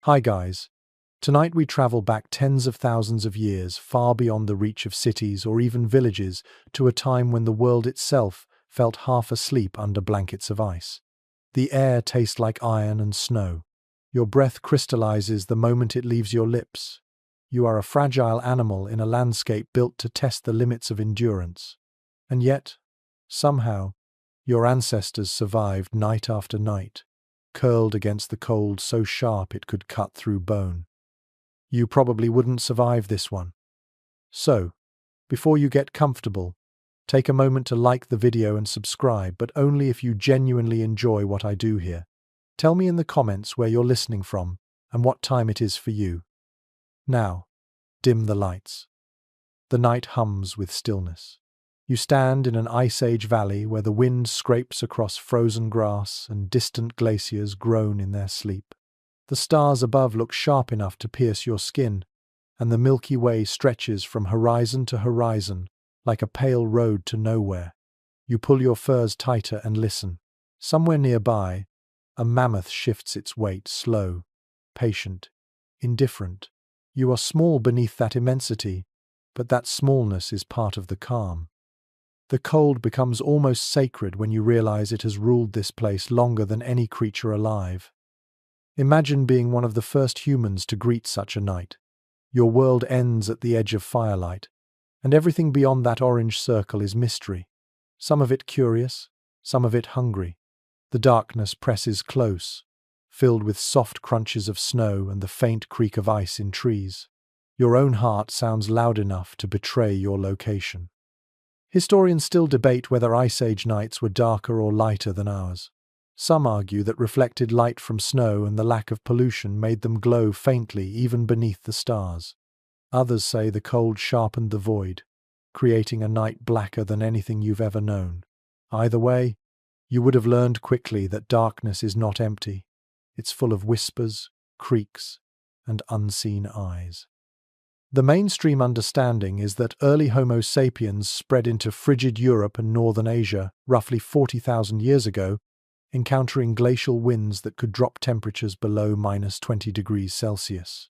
Hi guys. Tonight we travel back tens of thousands of years, far beyond the reach of cities or even villages, to a time when the world itself felt half asleep under blankets of ice. The air tastes like iron and snow. Your breath crystallizes the moment it leaves your lips. You are a fragile animal in a landscape built to test the limits of endurance. And yet, somehow, your ancestors survived night after night, curled against the cold so sharp it could cut through bone. You probably wouldn't survive this one. So, before you get comfortable, take a moment to like the video and subscribe, but only if you genuinely enjoy what I do here. Tell me in the comments where you're listening from and what time it is for you. Now, dim the lights. The night hums with stillness. You stand in an ice age valley where the wind scrapes across frozen grass and distant glaciers groan in their sleep. The stars above look sharp enough to pierce your skin, and the Milky Way stretches from horizon to horizon like a pale road to nowhere. You pull your furs tighter and listen. Somewhere nearby, a mammoth shifts its weight, slow, patient, indifferent. You are small beneath that immensity, but that smallness is part of the calm. The cold becomes almost sacred when you realize it has ruled this place longer than any creature alive. Imagine being one of the first humans to greet such a night. Your world ends at the edge of firelight, and everything beyond that orange circle is mystery. Some of it curious, some of it hungry. The darkness presses close, filled with soft crunches of snow and the faint creak of ice in trees. Your own heart sounds loud enough to betray your location. Historians still debate whether Ice Age nights were darker or lighter than ours. Some argue that reflected light from snow and the lack of pollution made them glow faintly even beneath the stars. Others say the cold sharpened the void, creating a night blacker than anything you've ever known. Either way, you would have learned quickly that darkness is not empty. It's full of whispers, creaks, and unseen eyes. The mainstream understanding is that early Homo sapiens spread into frigid Europe and northern Asia roughly 40,000 years ago, encountering glacial winds that could drop temperatures below -20 degrees Celsius.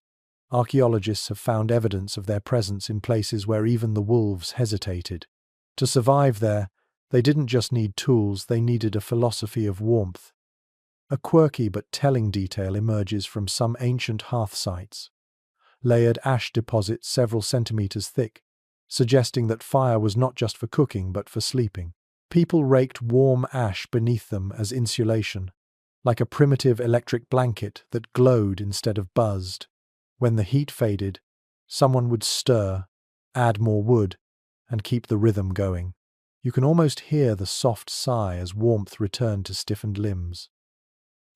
Archaeologists have found evidence of their presence in places where even the wolves hesitated. To survive there, they didn't just need tools, they needed a philosophy of warmth. A quirky but telling detail emerges from some ancient hearth sites. Layered ash deposits several centimeters thick, suggesting that fire was not just for cooking but for sleeping. People raked warm ash beneath them as insulation, like a primitive electric blanket that glowed instead of buzzed. When the heat faded, someone would stir, add more wood, and keep the rhythm going. You can almost hear the soft sigh as warmth returned to stiffened limbs.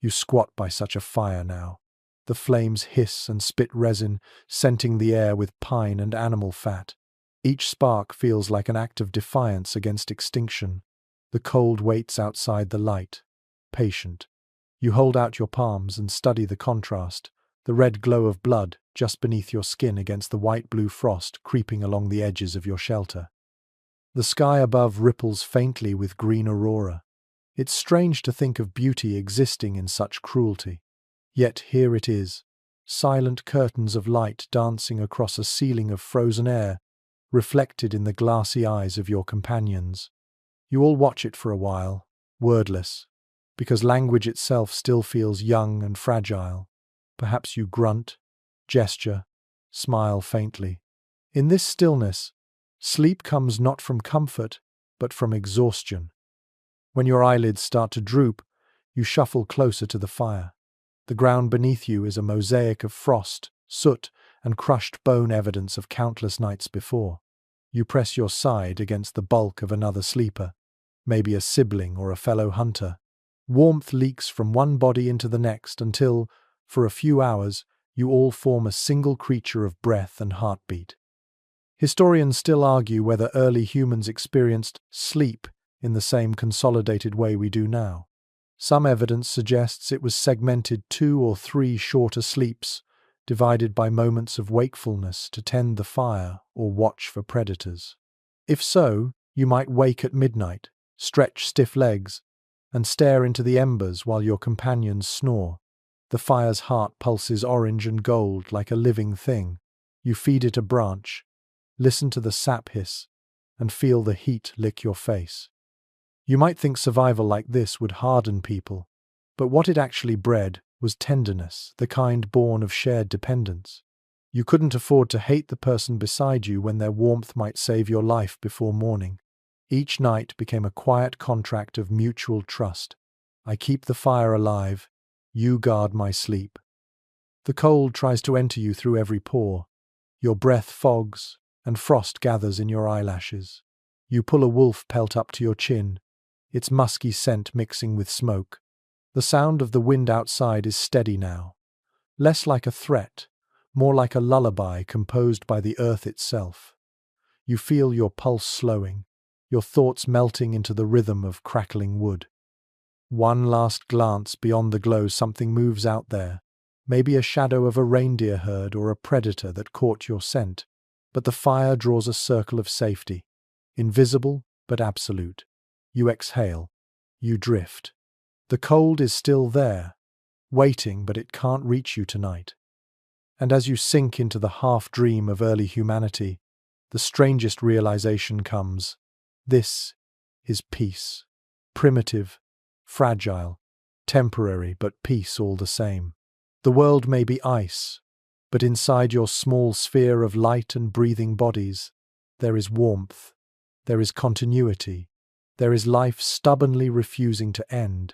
You squat by such a fire now. The flames hiss and spit resin, scenting the air with pine and animal fat. Each spark feels like an act of defiance against extinction. The cold waits outside the light, patient. You hold out your palms and study the contrast, the red glow of blood just beneath your skin against the white-blue frost creeping along the edges of your shelter. The sky above ripples faintly with green aurora. It's strange to think of beauty existing in such cruelty. Yet here it is, silent curtains of light dancing across a ceiling of frozen air, reflected in the glassy eyes of your companions. You all watch it for a while, wordless, because language itself still feels young and fragile. Perhaps you grunt, gesture, smile faintly. In this stillness, sleep comes not from comfort, but from exhaustion. When your eyelids start to droop, you shuffle closer to the fire. The ground beneath you is a mosaic of frost, soot, and crushed bone, evidence of countless nights before. You press your side against the bulk of another sleeper, maybe a sibling or a fellow hunter. Warmth leaks from one body into the next until, for a few hours, you all form a single creature of breath and heartbeat. Historians still argue whether early humans experienced sleep in the same consolidated way we do now. Some evidence suggests it was segmented 2 or 3 shorter sleeps, divided by moments of wakefulness to tend the fire or watch for predators. If so, you might wake at midnight, stretch stiff legs, and stare into the embers while your companions snore. The fire's heart pulses orange and gold like a living thing. You feed it a branch, listen to the sap hiss, and feel the heat lick your face. You might think survival like this would harden people, but what it actually bred was tenderness, the kind born of shared dependence. You couldn't afford to hate the person beside you when their warmth might save your life before morning. Each night became a quiet contract of mutual trust. I keep the fire alive, you guard my sleep. The cold tries to enter you through every pore. Your breath fogs, and frost gathers in your eyelashes. You pull a wolf pelt up to your chin, its musky scent mixing with smoke. The sound of the wind outside is steady now, less like a threat, more like a lullaby composed by the earth itself. You feel your pulse slowing, your thoughts melting into the rhythm of crackling wood. One last glance beyond the glow, something moves out there, maybe a shadow of a reindeer herd or a predator that caught your scent. But the fire draws a circle of safety, invisible but absolute. You exhale, you drift. The cold is still there, waiting, but it can't reach you tonight. And as you sink into the half-dream of early humanity, the strangest realization comes. This is peace. Primitive, fragile, temporary, but peace all the same. The world may be ice, but inside your small sphere of light and breathing bodies, there is warmth, there is continuity, there is life stubbornly refusing to end.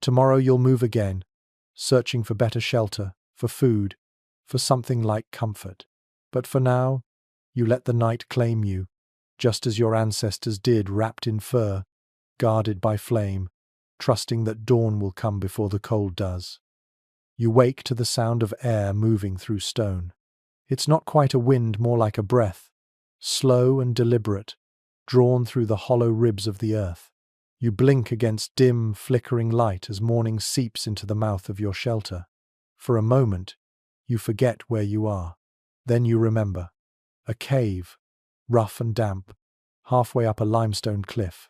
Tomorrow you'll move again, searching for better shelter, for food, for something like comfort. But for now, you let the night claim you, just as your ancestors did, wrapped in fur, guarded by flame, trusting that dawn will come before the cold does. You wake to the sound of air moving through stone. It's not quite a wind, more like a breath, slow and deliberate, drawn through the hollow ribs of the earth. You blink against dim, flickering light as morning seeps into the mouth of your shelter. For a moment, you forget where you are. Then you remember. A cave, rough and damp, halfway up a limestone cliff.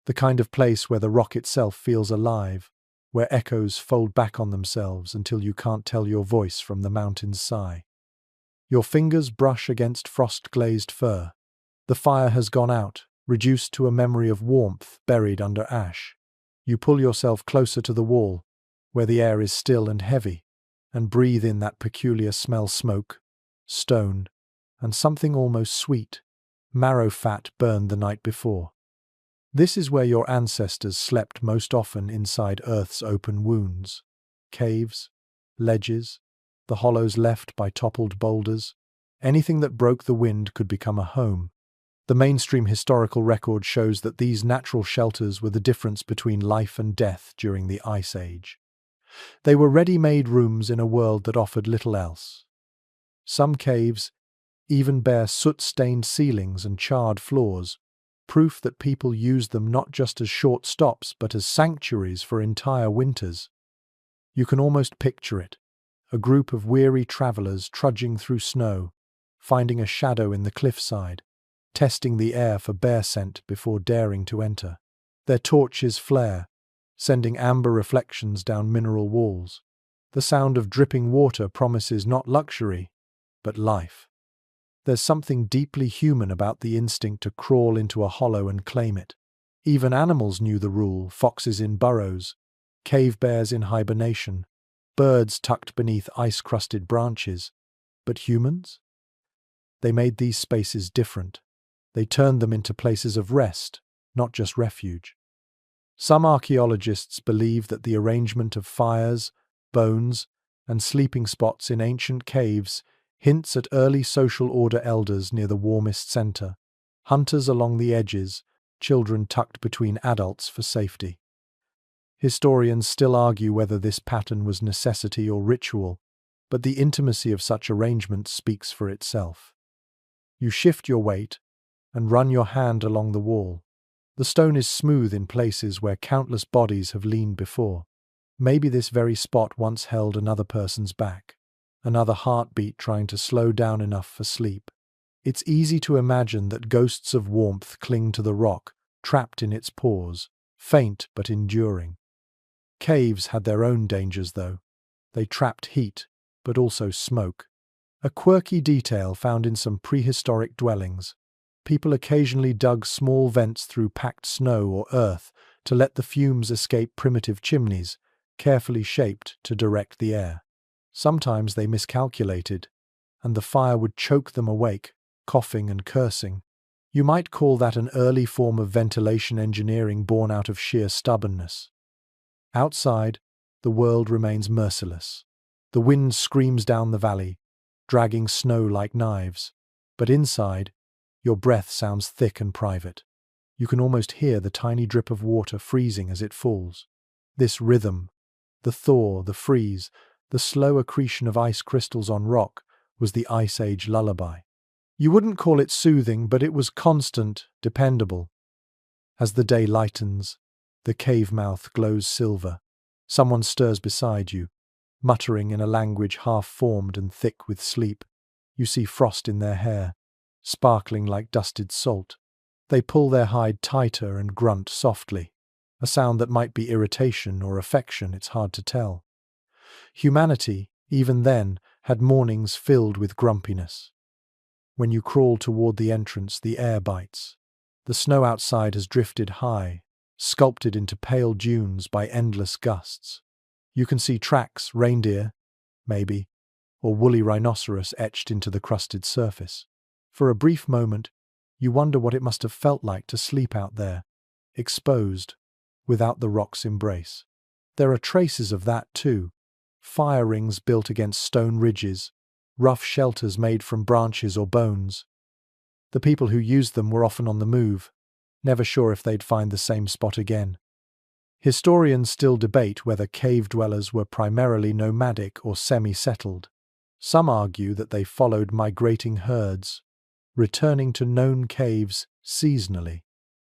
The kind of place where the rock itself feels alive, where echoes fold back on themselves until you can't tell your voice from the mountain's sigh. Your fingers brush against frost-glazed fur. The fire has gone out, reduced to a memory of warmth buried under ash. You pull yourself closer to the wall, where the air is still and heavy, and breathe in that peculiar smell: smoke, stone, and something almost sweet, marrow fat burned the night before. This is where your ancestors slept most often, inside Earth's open wounds. Caves, ledges, the hollows left by toppled boulders. Anything that broke the wind could become a home. The mainstream historical record shows that these natural shelters were the difference between life and death during the Ice Age. They were ready-made rooms in a world that offered little else. Some caves even bear soot-stained ceilings and charred floors, proof that people used them not just as short stops but as sanctuaries for entire winters. You can almost picture it, a group of weary travelers trudging through snow, finding a shadow in the cliffside, testing the air for bear scent before daring to enter. Their torches flare, sending amber reflections down mineral walls. The sound of dripping water promises not luxury, but life. There's something deeply human about the instinct to crawl into a hollow and claim it. Even animals knew the rule: foxes in burrows, cave bears in hibernation, birds tucked beneath ice-crusted branches. But humans? They made these spaces different. They turned them into places of rest, not just refuge. Some archaeologists believe that the arrangement of fires, bones, and sleeping spots in ancient caves hints at early social order: elders near the warmest center, hunters along the edges, children tucked between adults for safety. Historians still argue whether this pattern was necessity or ritual, but the intimacy of such arrangements speaks for itself. You shift your weight and run your hand along the wall. The stone is smooth in places where countless bodies have leaned before. Maybe this very spot once held another person's back, another heartbeat trying to slow down enough for sleep. It's easy to imagine that ghosts of warmth cling to the rock, trapped in its pores, faint but enduring. Caves had their own dangers, though. They trapped heat, but also smoke. A quirky detail found in some prehistoric dwellings. People occasionally dug small vents through packed snow or earth to let the fumes escape primitive chimneys, carefully shaped to direct the air. Sometimes they miscalculated, and the fire would choke them awake, coughing and cursing. You might call that an early form of ventilation engineering born out of sheer stubbornness. Outside, the world remains merciless. The wind screams down the valley, dragging snow like knives. But inside, your breath sounds thick and private. You can almost hear the tiny drip of water freezing as it falls. This rhythm, the thaw, the freeze, the slow accretion of ice crystals on rock, was the Ice Age lullaby. You wouldn't call it soothing, but it was constant, dependable. As the day lightens, the cave mouth glows silver. Someone stirs beside you, muttering in a language half-formed and thick with sleep. You see frost in their hair, sparkling like dusted salt. They pull their hide tighter and grunt softly, a sound that might be irritation or affection, it's hard to tell. Humanity, even then, had mornings filled with grumpiness. When you crawl toward the entrance, the air bites. The snow outside has drifted high, sculpted into pale dunes by endless gusts. You can see tracks, reindeer, maybe, or woolly rhinoceros etched into the crusted surface. For a brief moment, you wonder what it must have felt like to sleep out there, exposed, without the rock's embrace. There are traces of that too. Fire rings built against stone ridges, rough shelters made from branches or bones. The people who used them were often on the move, never sure if they'd find the same spot again. Historians still debate whether cave dwellers were primarily nomadic or semi-settled. Some argue that they followed migrating herds, returning to known caves seasonally.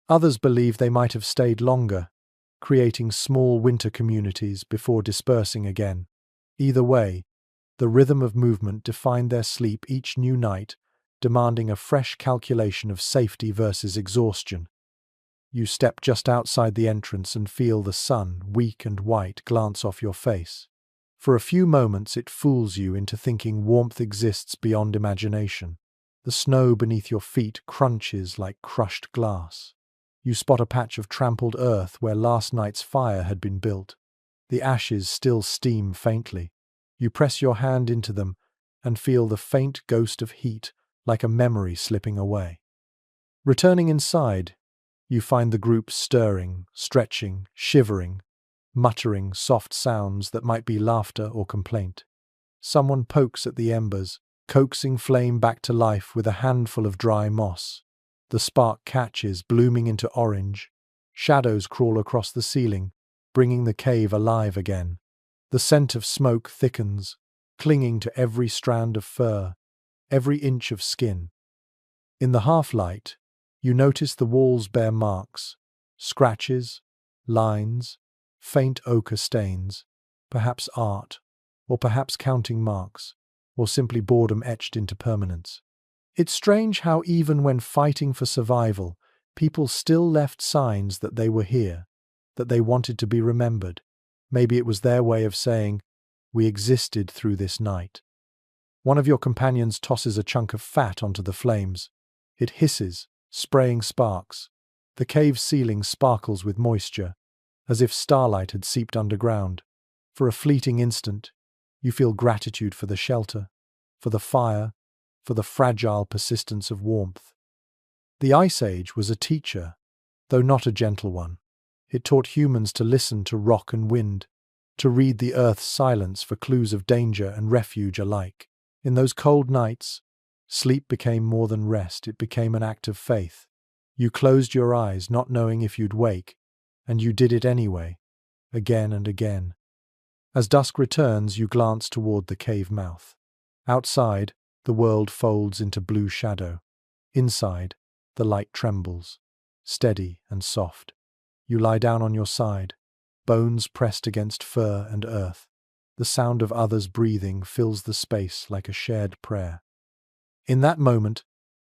Others believe they might have stayed longer, creating small winter communities before dispersing again. Either way, the rhythm of movement defined their sleep each new night, demanding a fresh calculation of safety versus exhaustion. You step just outside the entrance and feel the sun, weak and white, glance off your face. For a few moments it fools you into thinking warmth exists beyond imagination. The snow beneath your feet crunches like crushed glass. You spot a patch of trampled earth where last night's fire had been built. The ashes still steam faintly. You press your hand into them and feel the faint ghost of heat, like a memory slipping away. Returning inside, you find the group stirring, stretching, shivering, muttering soft sounds that might be laughter or complaint. Someone pokes at the embers, coaxing flame back to life with a handful of dry moss. The spark catches, blooming into orange. Shadows crawl across the ceiling, bringing the cave alive again. The scent of smoke thickens, clinging to every strand of fur, every inch of skin. In the half-light, you notice the walls bear marks, scratches, lines, faint ochre stains, perhaps art, or perhaps counting marks, or simply boredom etched into permanence. It's strange how even when fighting for survival, people still left signs that they were here, that they wanted to be remembered. Maybe it was their way of saying, "We existed through this night." One of your companions tosses a chunk of fat onto the flames. It hisses, spraying sparks. The cave ceiling sparkles with moisture, as if starlight had seeped underground. For a fleeting instant, you feel gratitude for the shelter, for the fire, for the fragile persistence of warmth. The Ice Age was a teacher, though not a gentle one. It taught humans to listen to rock and wind, to read the earth's silence for clues of danger and refuge alike. In those cold nights, sleep became more than rest, it became an act of faith. You closed your eyes, not knowing if you'd wake, and you did it anyway, again and again. As dusk returns, you glance toward the cave mouth. Outside, the world folds into blue shadow. Inside, the light trembles, steady and soft. You lie down on your side, bones pressed against fur and earth. The sound of others breathing fills the space like a shared prayer. In that moment,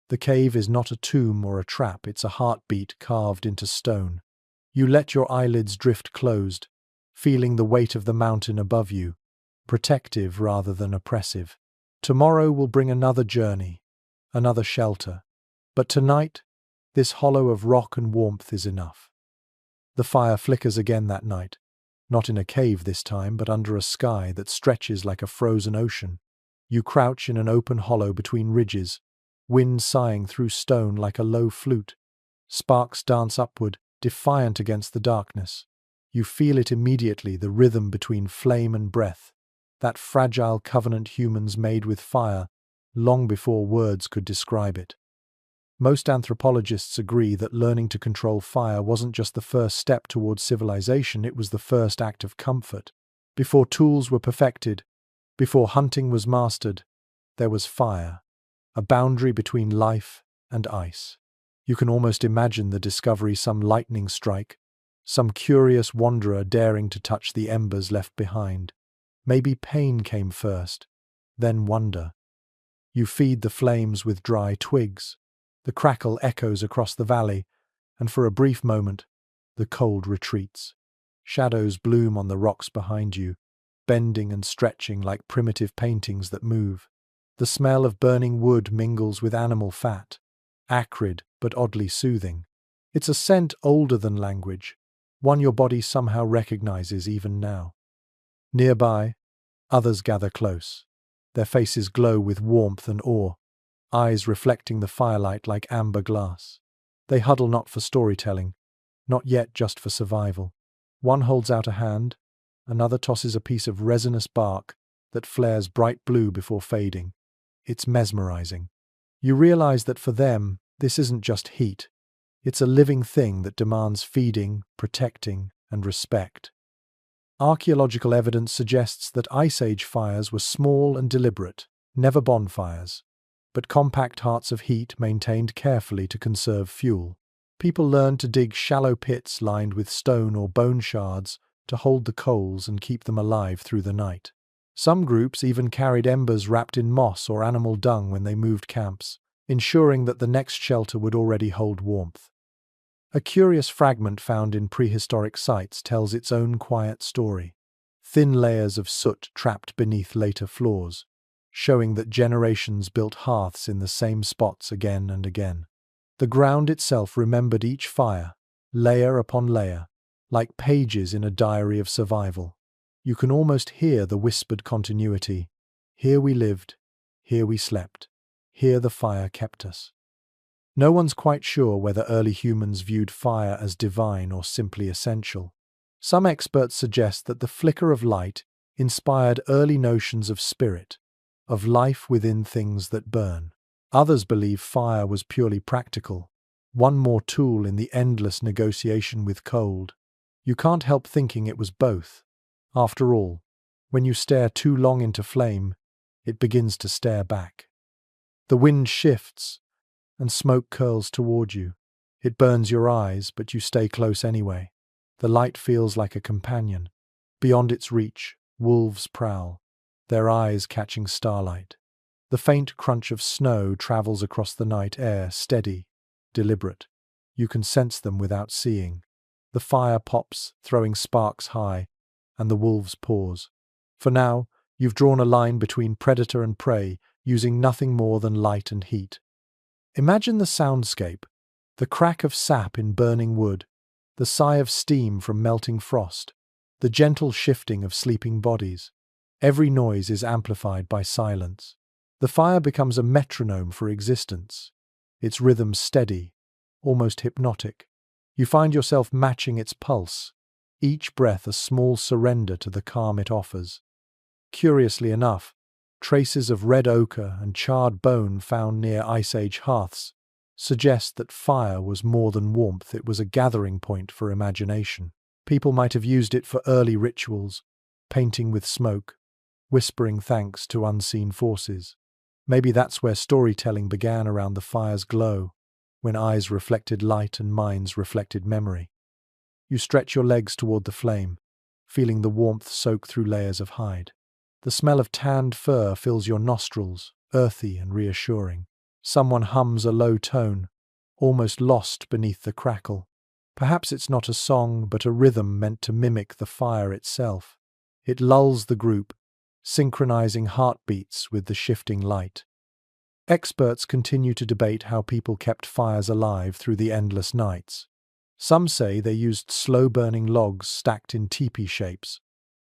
the cave is not a tomb or a trap, it's a heartbeat carved into stone. You let your eyelids drift closed, feeling the weight of the mountain above you, protective rather than oppressive. Tomorrow will bring another journey, another shelter. But tonight, this hollow of rock and warmth is enough. The fire flickers again that night, not in a cave this time, but under a sky that stretches like a frozen ocean. You crouch in an open hollow between ridges, wind sighing through stone like a low flute. Sparks dance upward, defiant against the darkness. You feel it immediately, the rhythm between flame and breath, that fragile covenant humans made with fire, long before words could describe it. Most anthropologists agree that learning to control fire wasn't just the first step towards civilization, it was the first act of comfort. Before tools were perfected, before hunting was mastered, there was fire, a boundary between life and ice. You can almost imagine the discovery, some lightning strike, some curious wanderer daring to touch the embers left behind. Maybe pain came first, then wonder. You feed the flames with dry twigs. The crackle echoes across the valley, and for a brief moment, the cold retreats. Shadows bloom on the rocks behind you, bending and stretching like primitive paintings that move. The smell of burning wood mingles with animal fat, acrid but oddly soothing. It's a scent older than language, one your body somehow recognizes even now. Nearby, others gather close. Their faces glow with warmth and awe, eyes reflecting the firelight like amber glass. They huddle not for storytelling, not yet just for survival. One holds out a hand, another tosses a piece of resinous bark that flares bright blue before fading. It's mesmerizing. You realize that for them, this isn't just heat. It's a living thing that demands feeding, protecting, and respect. Archaeological evidence suggests that Ice Age fires were small and deliberate, never bonfires, but compact hearts of heat maintained carefully to conserve fuel. People learned to dig shallow pits lined with stone or bone shards to hold the coals and keep them alive through the night. Some groups even carried embers wrapped in moss or animal dung when they moved camps, ensuring that the next shelter would already hold warmth. A curious fragment found in prehistoric sites tells its own quiet story. Thin layers of soot trapped beneath later floors, showing that generations built hearths in the same spots again and again. The ground itself remembered each fire, layer upon layer, like pages in a diary of survival. You can almost hear the whispered continuity. Here we lived, here we slept, here the fire kept us. No one's quite sure whether early humans viewed fire as divine or simply essential. Some experts suggest that the flicker of light inspired early notions of spirit, of life within things that burn. Others believe fire was purely practical, one more tool in the endless negotiation with cold. You can't help thinking it was both. After all, when you stare too long into flame, it begins to stare back. The wind shifts, and smoke curls toward you. It burns your eyes, but you stay close anyway. The light feels like a companion. Beyond its reach, wolves prowl, their eyes catching starlight. The faint crunch of snow travels across the night air, steady, deliberate. You can sense them without seeing. The fire pops, throwing sparks high, and the wolves pause. For now, you've drawn a line between predator and prey, using nothing more than light and heat. Imagine the soundscape, the crack of sap in burning wood, the sigh of steam from melting frost, the gentle shifting of sleeping bodies. Every noise is amplified by silence. The fire becomes a metronome for existence, its rhythm steady, almost hypnotic. You find yourself matching its pulse, each breath a small surrender to the calm it offers. Curiously enough, traces of red ochre and charred bone found near Ice Age hearths suggest that fire was more than warmth, it was a gathering point for imagination. People might have used it for early rituals, painting with smoke, whispering thanks to unseen forces. Maybe that's where storytelling began, around the fire's glow, when eyes reflected light and minds reflected memory. You stretch your legs toward the flame, feeling the warmth soak through layers of hide. The smell of tanned fur fills your nostrils, earthy and reassuring. Someone hums a low tone, almost lost beneath the crackle. Perhaps it's not a song, but a rhythm meant to mimic the fire itself. It lulls the group, synchronizing heartbeats with the shifting light. Experts continue to debate how people kept fires alive through the endless nights. Some say they used slow-burning logs stacked in teepee shapes.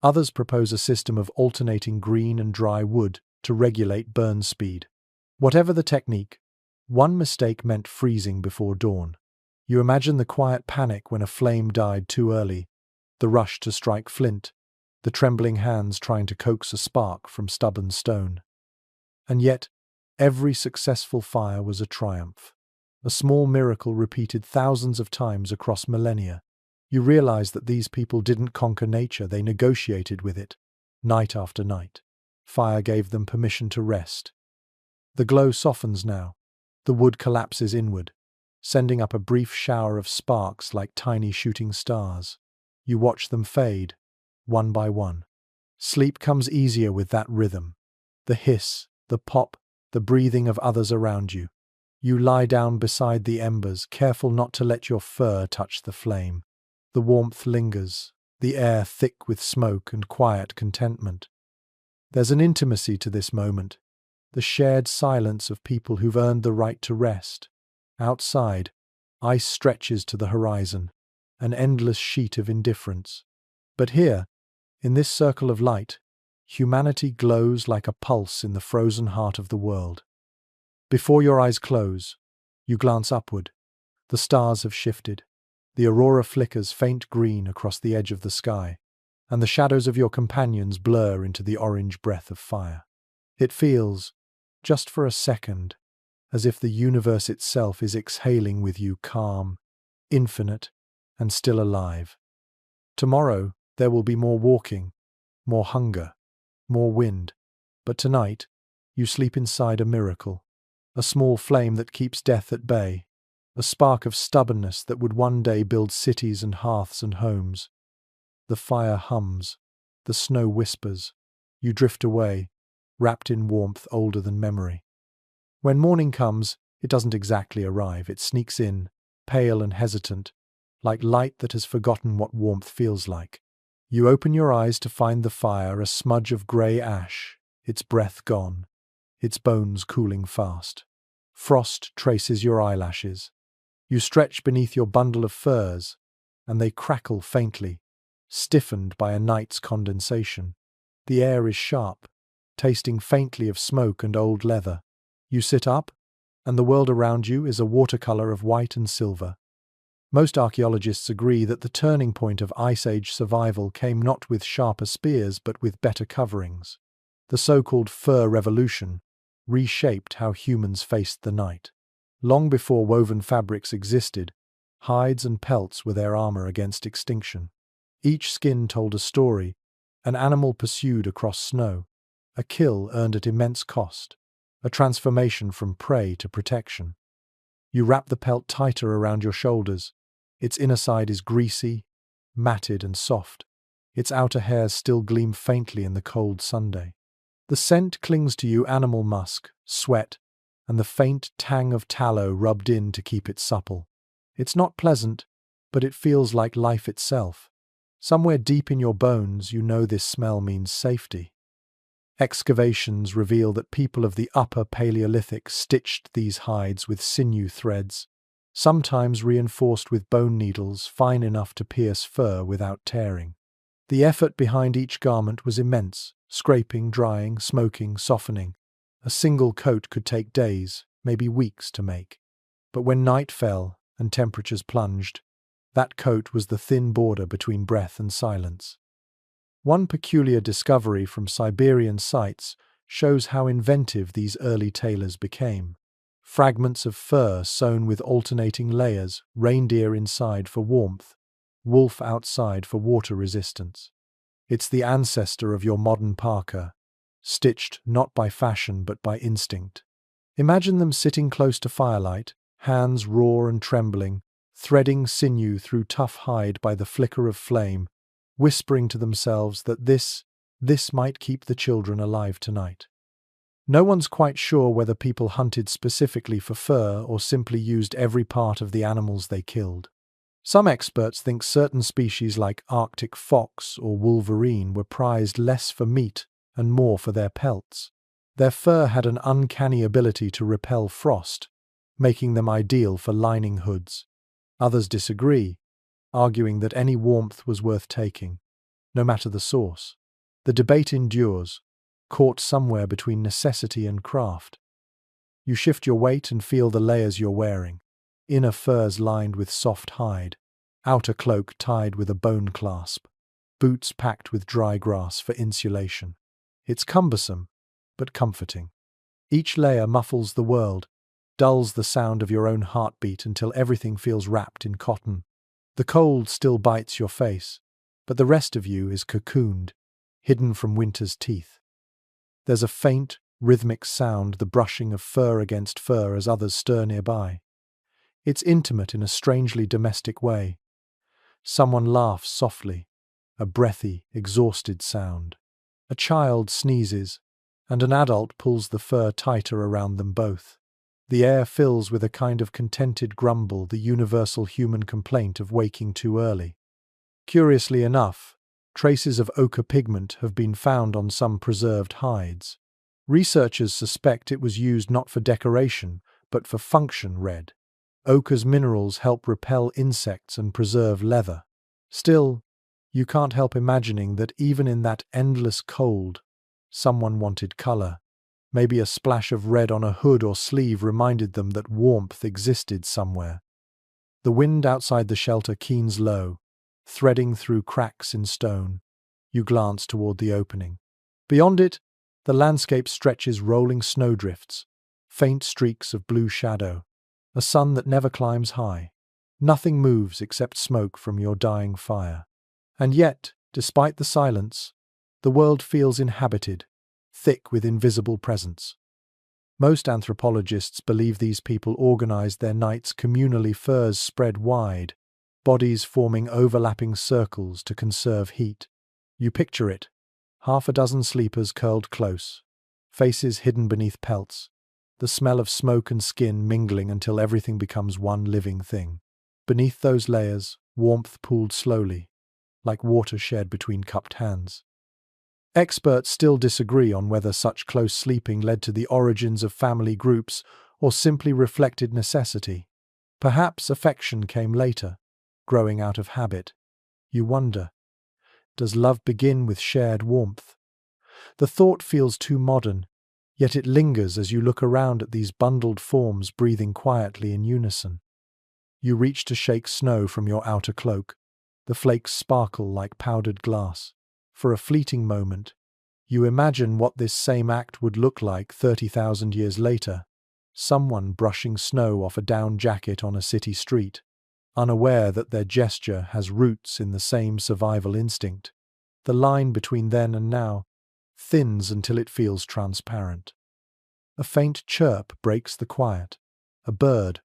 Others propose a system of alternating green and dry wood to regulate burn speed. Whatever the technique, one mistake meant freezing before dawn. You imagine the quiet panic when a flame died too early, the rush to strike flint, the trembling hands trying to coax a spark from stubborn stone. And yet, every successful fire was a triumph, a small miracle repeated thousands of times across millennia. You realize that these people didn't conquer nature, they negotiated with it, night after night. Fire gave them permission to rest. The glow softens now. The wood collapses inward, sending up a brief shower of sparks like tiny shooting stars. You watch them fade, one by one. Sleep comes easier with that rhythm. The hiss, the pop, the breathing of others around you. You lie down beside the embers, careful not to let your fur touch the flame. The warmth lingers, the air thick with smoke and quiet contentment. There's an intimacy to this moment, the shared silence of people who've earned the right to rest. Outside, ice stretches to the horizon, an endless sheet of indifference. But here, in this circle of light, humanity glows like a pulse in the frozen heart of the world. Before your eyes close, you glance upward. The stars have shifted. The aurora flickers faint green across the edge of the sky, and the shadows of your companions blur into the orange breath of fire. It feels, just for a second, as if the universe itself is exhaling with you, calm, infinite, and still alive. Tomorrow, there will be more walking, more hunger, more wind. But tonight, you sleep inside a miracle, a small flame that keeps death at bay, a spark of stubbornness that would one day build cities and hearths and homes. The fire hums, the snow whispers. You drift away, wrapped in warmth older than memory. When morning comes, it doesn't exactly arrive. It sneaks in, pale and hesitant, like light that has forgotten what warmth feels like. You open your eyes to find the fire a smudge of grey ash, its breath gone, its bones cooling fast. Frost traces your eyelashes. You stretch beneath your bundle of furs, and they crackle faintly, stiffened by a night's condensation. The air is sharp, tasting faintly of smoke and old leather. You sit up, and the world around you is a watercolor of white and silver. Most archaeologists agree that the turning point of Ice Age survival came not with sharper spears but with better coverings. The so-called fur revolution reshaped how humans faced the night. Long before woven fabrics existed, hides and pelts were their armor against extinction. Each skin told a story, an animal pursued across snow, a kill earned at immense cost, a transformation from prey to protection. You wrap the pelt tighter around your shoulders. Its inner side is greasy, matted and soft. Its outer hairs still gleam faintly in the cold Sunday. The scent clings to you, animal musk, sweat, and the faint tang of tallow rubbed in to keep it supple. It's not pleasant, but it feels like life itself. Somewhere deep in your bones, you know this smell means safety. Excavations reveal that people of the Upper Paleolithic stitched these hides with sinew threads, sometimes reinforced with bone needles fine enough to pierce fur without tearing. The effort behind each garment was immense, scraping, drying, smoking, softening. A single coat could take days, maybe weeks to make. But when night fell and temperatures plunged, that coat was the thin border between breath and silence. One peculiar discovery from Siberian sites shows how inventive these early tailors became. Fragments of fur sewn with alternating layers, reindeer inside for warmth, wolf outside for water resistance. It's the ancestor of your modern parka, stitched not by fashion but by instinct. Imagine them sitting close to firelight, hands raw and trembling, threading sinew through tough hide by the flicker of flame, whispering to themselves that this might keep the children alive tonight. No one's quite sure whether people hunted specifically for fur or simply used every part of the animals they killed. Some experts think certain species like Arctic fox or wolverine were prized less for meat and more for their pelts. Their fur had an uncanny ability to repel frost, making them ideal for lining hoods. Others disagree, arguing that any warmth was worth taking, no matter the source. The debate endures, caught somewhere between necessity and craft. You shift your weight and feel the layers you're wearing. Inner furs lined with soft hide, outer cloak tied with a bone clasp, boots packed with dry grass for insulation. It's cumbersome, but comforting. Each layer muffles the world, dulls the sound of your own heartbeat until everything feels wrapped in cotton. The cold still bites your face, but the rest of you is cocooned, hidden from winter's teeth. There's a faint, rhythmic sound, the brushing of fur against fur as others stir nearby. It's intimate in a strangely domestic way. Someone laughs softly, a breathy, exhausted sound. A child sneezes, and an adult pulls the fur tighter around them both. The air fills with a kind of contented grumble, the universal human complaint of waking too early. Curiously enough, traces of ochre pigment have been found on some preserved hides. Researchers suspect it was used not for decoration, but for function. Ochre's minerals help repel insects and preserve leather. Still, you can't help imagining that even in that endless cold, someone wanted color. Maybe a splash of red on a hood or sleeve reminded them that warmth existed somewhere. The wind outside the shelter keens low, threading through cracks in stone. You glance toward the opening. Beyond it, the landscape stretches rolling snowdrifts, faint streaks of blue shadow, a sun that never climbs high. Nothing moves except smoke from your dying fire. And yet, despite the silence, the world feels inhabited, thick with invisible presence. Most anthropologists believe these people organized their nights communally, furs spread wide, bodies forming overlapping circles to conserve heat. You picture it, half a dozen sleepers curled close, faces hidden beneath pelts, the smell of smoke and skin mingling until everything becomes one living thing. Beneath those layers, warmth pooled slowly, like water shed between cupped hands. Experts still disagree on whether such close sleeping led to the origins of family groups or simply reflected necessity. Perhaps affection came later, growing out of habit. You wonder, does love begin with shared warmth? The thought feels too modern, yet it lingers as you look around at these bundled forms breathing quietly in unison. You reach to shake snow from your outer cloak. The flakes sparkle like powdered glass. For a fleeting moment, you imagine what this same act would look like 30,000 years later. Someone brushing snow off a down jacket on a city street, unaware that their gesture has roots in the same survival instinct. The line between then and now thins until it feels transparent. A faint chirp breaks the quiet. A bird,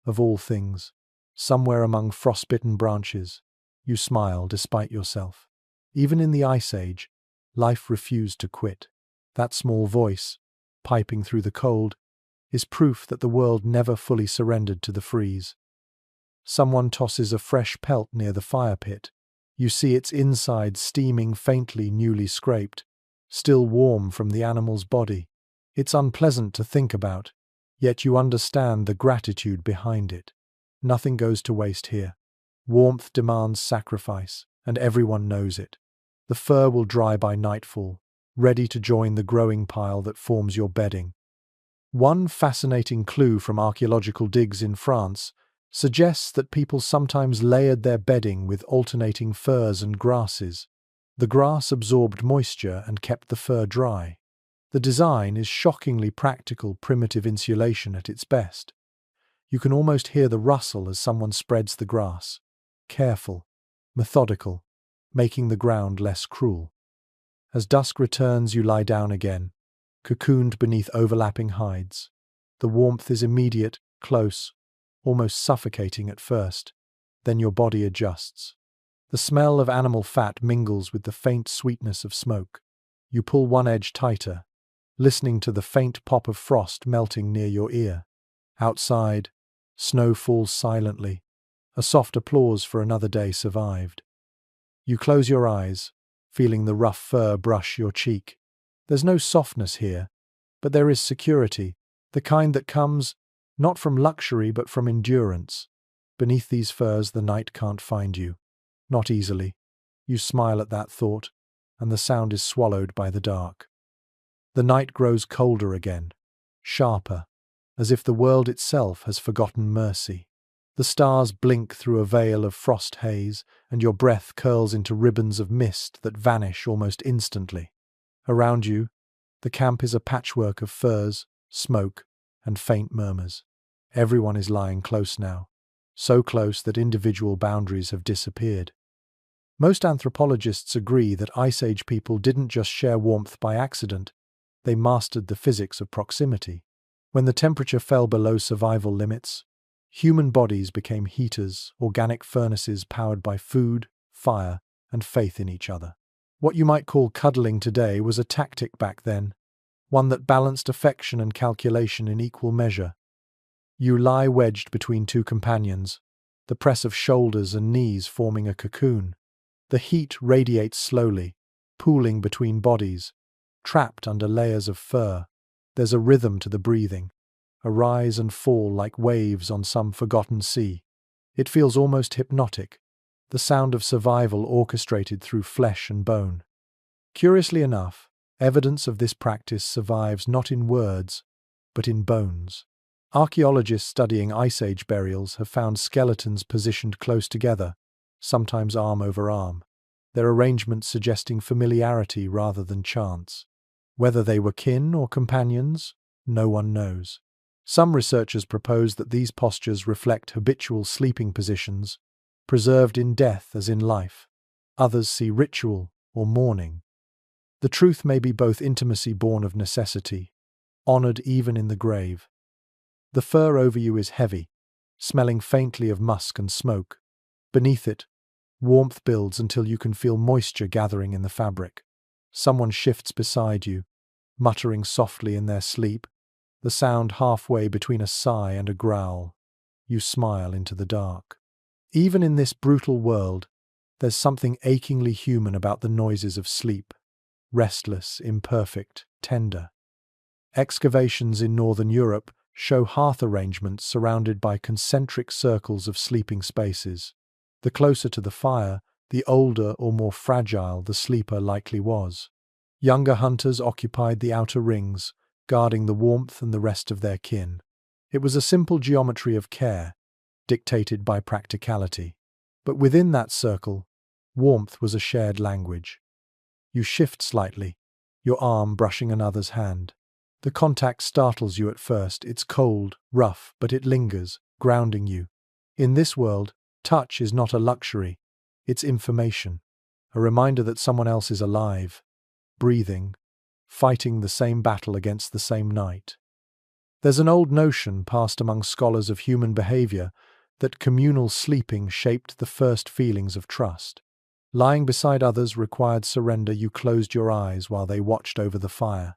of all things, somewhere among frostbitten branches. You smile despite yourself. Even in the Ice Age, life refused to quit. That small voice, piping through the cold, is proof that the world never fully surrendered to the freeze. Someone tosses a fresh pelt near the fire pit. You see its inside steaming faintly, newly scraped, still warm from the animal's body. It's unpleasant to think about, yet you understand the gratitude behind it. Nothing goes to waste here. Warmth demands sacrifice, and everyone knows it. The fur will dry by nightfall, ready to join the growing pile that forms your bedding. One fascinating clue from archaeological digs in France suggests that people sometimes layered their bedding with alternating furs and grasses. The grass absorbed moisture and kept the fur dry. The design is shockingly practical, primitive insulation at its best. You can almost hear the rustle as someone spreads the grass. Careful, methodical, making the ground less cruel. As dusk returns, you lie down again, cocooned beneath overlapping hides. The warmth is immediate, close, almost suffocating at first. Then your body adjusts. The smell of animal fat mingles with the faint sweetness of smoke. You pull one edge tighter, listening to the faint pop of frost melting near your ear. Outside, snow falls silently, a soft applause for another day survived. You close your eyes, feeling the rough fur brush your cheek. There's no softness here, but there is security, the kind that comes not from luxury but from endurance. Beneath these furs the night can't find you. Not easily. You smile at that thought, and the sound is swallowed by the dark. The night grows colder again, sharper, as if the world itself has forgotten mercy. The stars blink through a veil of frost haze, and your breath curls into ribbons of mist that vanish almost instantly. Around you, the camp is a patchwork of firs, smoke, and faint murmurs. Everyone is lying close now, so close that individual boundaries have disappeared. Most anthropologists agree that Ice Age people didn't just share warmth by accident, they mastered the physics of proximity. When the temperature fell below survival limits, human bodies became heaters, organic furnaces powered by food, fire, and faith in each other. What you might call cuddling today was a tactic back then, one that balanced affection and calculation in equal measure. You lie wedged between two companions, the press of shoulders and knees forming a cocoon. The heat radiates slowly, pooling between bodies, trapped under layers of fur. There's a rhythm to the breathing, a rise and fall like waves on some forgotten sea. It feels almost hypnotic, the sound of survival orchestrated through flesh and bone. Curiously enough, evidence of this practice survives not in words, but in bones. Archaeologists studying Ice Age burials have found skeletons positioned close together, sometimes arm over arm, their arrangement suggesting familiarity rather than chance. Whether they were kin or companions, no one knows. Some researchers propose that these postures reflect habitual sleeping positions, preserved in death as in life. Others see ritual or mourning. The truth may be both intimacy born of necessity, honored even in the grave. The fur over you is heavy, smelling faintly of musk and smoke. Beneath it, warmth builds until you can feel moisture gathering in the fabric. Someone shifts beside you, muttering softly in their sleep, the sound halfway between a sigh and a growl. You smile into the dark. Even in this brutal world, there's something achingly human about the noises of sleep. Restless, imperfect, tender. Excavations in northern Europe show hearth arrangements surrounded by concentric circles of sleeping spaces. The closer to the fire, the older or more fragile the sleeper likely was. Younger hunters occupied the outer rings, guarding the warmth and the rest of their kin. It was a simple geometry of care, dictated by practicality. But within that circle, warmth was a shared language. You shift slightly, your arm brushing another's hand. The contact startles you at first. It's cold, rough, but it lingers, grounding you. In this world, touch is not a luxury. It's information, a reminder that someone else is alive, breathing, fighting the same battle against the same night. There's an old notion passed among scholars of human behavior that communal sleeping shaped the first feelings of trust. Lying beside others required surrender. You closed your eyes while they watched over the fire,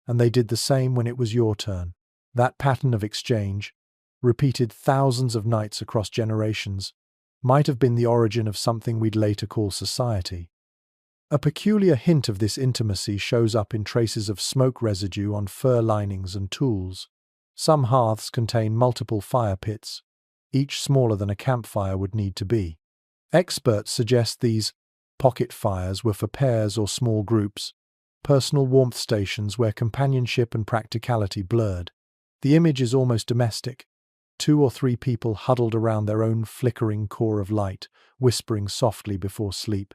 and they did the same when it was your turn. That pattern of exchange, repeated thousands of nights across generations, might have been the origin of something we'd later call society. A peculiar hint of this intimacy shows up in traces of smoke residue on fur linings and tools. Some hearths contain multiple fire pits, each smaller than a campfire would need to be. Experts suggest these pocket fires were for pairs or small groups, personal warmth stations where companionship and practicality blurred. The image is almost domestic. 2 or 3 people huddled around their own flickering core of light, whispering softly before sleep.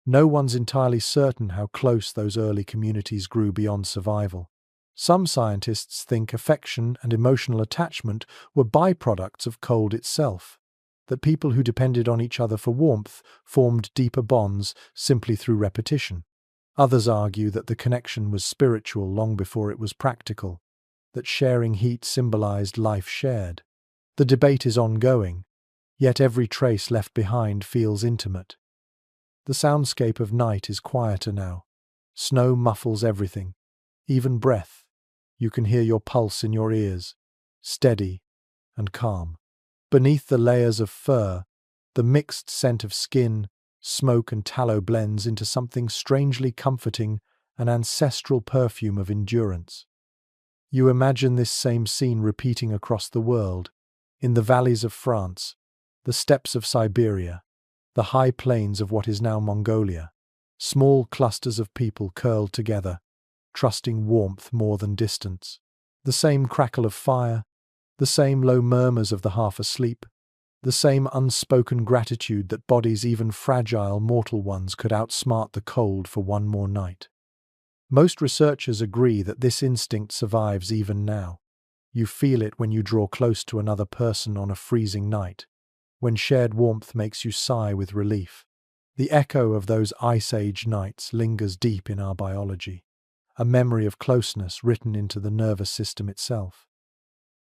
No one's entirely certain how close those early communities grew beyond survival. Some scientists think affection and emotional attachment were byproducts of cold itself, that people who depended on each other for warmth formed deeper bonds simply through repetition. Others argue that the connection was spiritual long before it was practical, that sharing heat symbolized life shared. The debate is ongoing, yet every trace left behind feels intimate. The soundscape of night is quieter now. Snow muffles everything, even breath. You can hear your pulse in your ears, steady and calm. Beneath the layers of fur, the mixed scent of skin, smoke and tallow blends into something strangely comforting an ancestral perfume of endurance. You imagine this same scene repeating across the world, in the valleys of France, the steppes of Siberia, the high plains of what is now Mongolia, small clusters of people curled together, trusting warmth more than distance. The same crackle of fire, the same low murmurs of the half asleep, the same unspoken gratitude that bodies even fragile mortal ones could outsmart the cold for one more night. Most researchers agree that this instinct survives even now. You feel it when you draw close to another person on a freezing night, when shared warmth makes you sigh with relief. The echo of those Ice Age nights lingers deep in our biology, a memory of closeness written into the nervous system itself.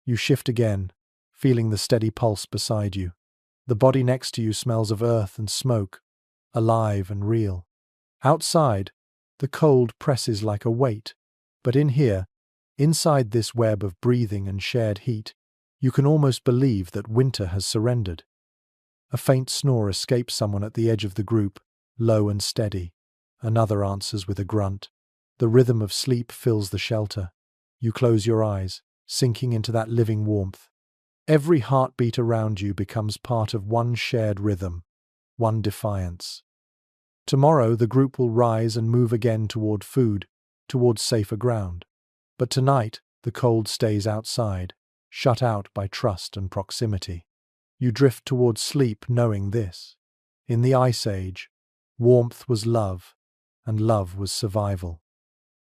You shift again, feeling the steady pulse beside you. The body next to you smells of earth and smoke, alive and real. Outside, the cold presses like a weight, but in here, inside this web of breathing and shared heat, you can almost believe that winter has surrendered. A faint snore escapes someone at the edge of the group, low and steady. Another answers with a grunt. The rhythm of sleep fills the shelter. You close your eyes, sinking into that living warmth. Every heartbeat around you becomes part of one shared rhythm, one defiance. Tomorrow the group will rise and move again toward food, towards safer ground. But tonight the cold stays outside, shut out by trust and proximity. You drift towards sleep knowing this. In the Ice Age, warmth was love, and love was survival.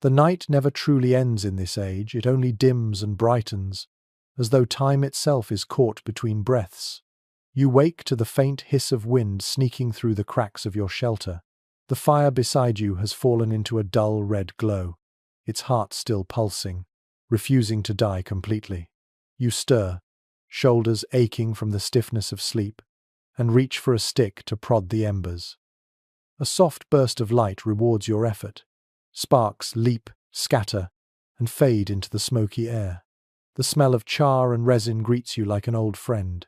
The night never truly ends in this age, it only dims and brightens, as though time itself is caught between breaths. You wake to the faint hiss of wind sneaking through the cracks of your shelter. The fire beside you has fallen into a dull red glow, its heart still pulsing, refusing to die completely. You stir, shoulders aching from the stiffness of sleep, and reach for a stick to prod the embers. A soft burst of light rewards your effort. Sparks leap, scatter, and fade into the smoky air. The smell of char and resin greets you like an old friend.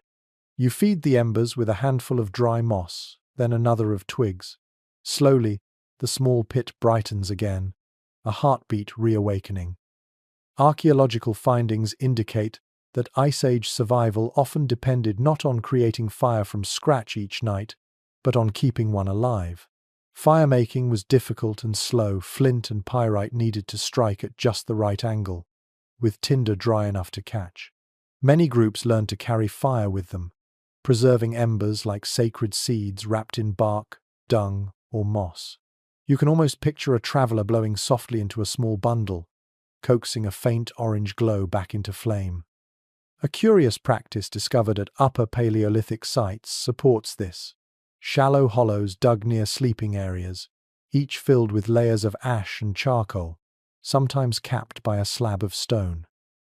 You feed the embers with a handful of dry moss, then another of twigs. Slowly, the small pit brightens again, a heartbeat reawakening. Archaeological findings indicate that Ice Age survival often depended not on creating fire from scratch each night, but on keeping one alive. Firemaking was difficult and slow. Flint and pyrite needed to strike at just the right angle, with tinder dry enough to catch. Many groups learned to carry fire with them, preserving embers like sacred seeds wrapped in bark, dung, or moss. You can almost picture a traveler blowing softly into a small bundle, coaxing a faint orange glow back into flame. A curious practice discovered at Upper Paleolithic sites supports this. Shallow hollows dug near sleeping areas, each filled with layers of ash and charcoal, sometimes capped by a slab of stone.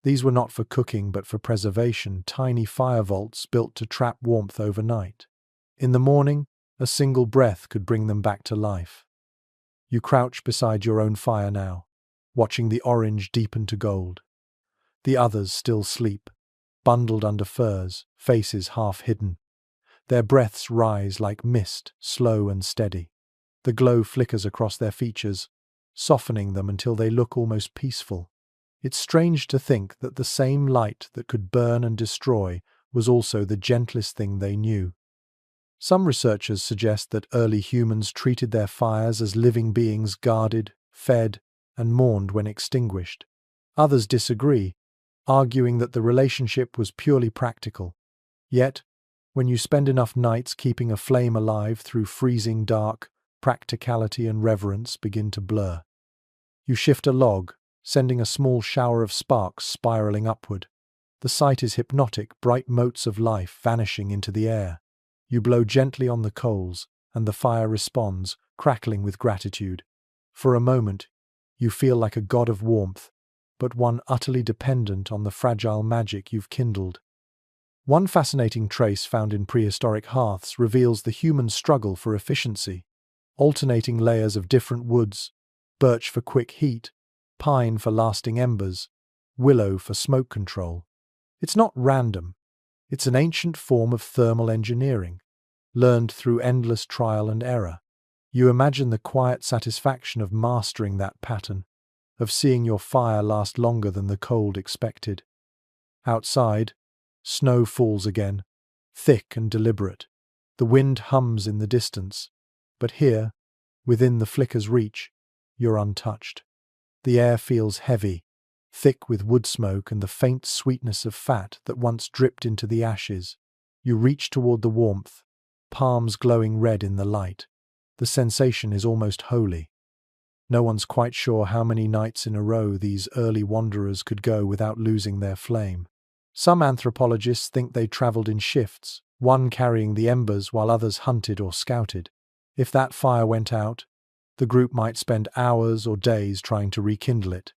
These were not for cooking but for preservation, tiny fire vaults built to trap warmth overnight. In the morning, a single breath could bring them back to life. You crouch beside your own fire now, watching the orange deepen to gold. The others still sleep, bundled under furs, faces half hidden. Their breaths rise like mist, slow and steady. The glow flickers across their features, softening them until they look almost peaceful. It's strange to think that the same light that could burn and destroy was also the gentlest thing they knew. Some researchers suggest that early humans treated their fires as living beings guarded, fed, and mourned when extinguished. Others disagree, arguing that the relationship was purely practical. Yet, when you spend enough nights keeping a flame alive through freezing dark, practicality and reverence begin to blur. You shift a log, sending a small shower of sparks spiraling upward. The sight is hypnotic, bright motes of life vanishing into the air. You blow gently on the coals, and the fire responds, crackling with gratitude. For a moment, you feel like a god of warmth, but one utterly dependent on the fragile magic you've kindled. One fascinating trace found in prehistoric hearths reveals the human struggle for efficiency. Alternating layers of different woods, birch for quick heat, pine for lasting embers, willow for smoke control. It's not random. It's an ancient form of thermal engineering, learned through endless trial and error. You imagine the quiet satisfaction of mastering that pattern, of seeing your fire last longer than the cold expected. Outside, snow falls again, thick and deliberate. The wind hums in the distance, but here, within the flicker's reach, you're untouched. The air feels heavy, thick with wood smoke and the faint sweetness of fat that once dripped into the ashes. You reach toward the warmth, palms glowing red in the light. The sensation is almost holy. No one's quite sure how many nights in a row these early wanderers could go without losing their flame. Some anthropologists think they traveled in shifts, one carrying the embers while others hunted or scouted. If that fire went out, the group might spend hours or days trying to rekindle it,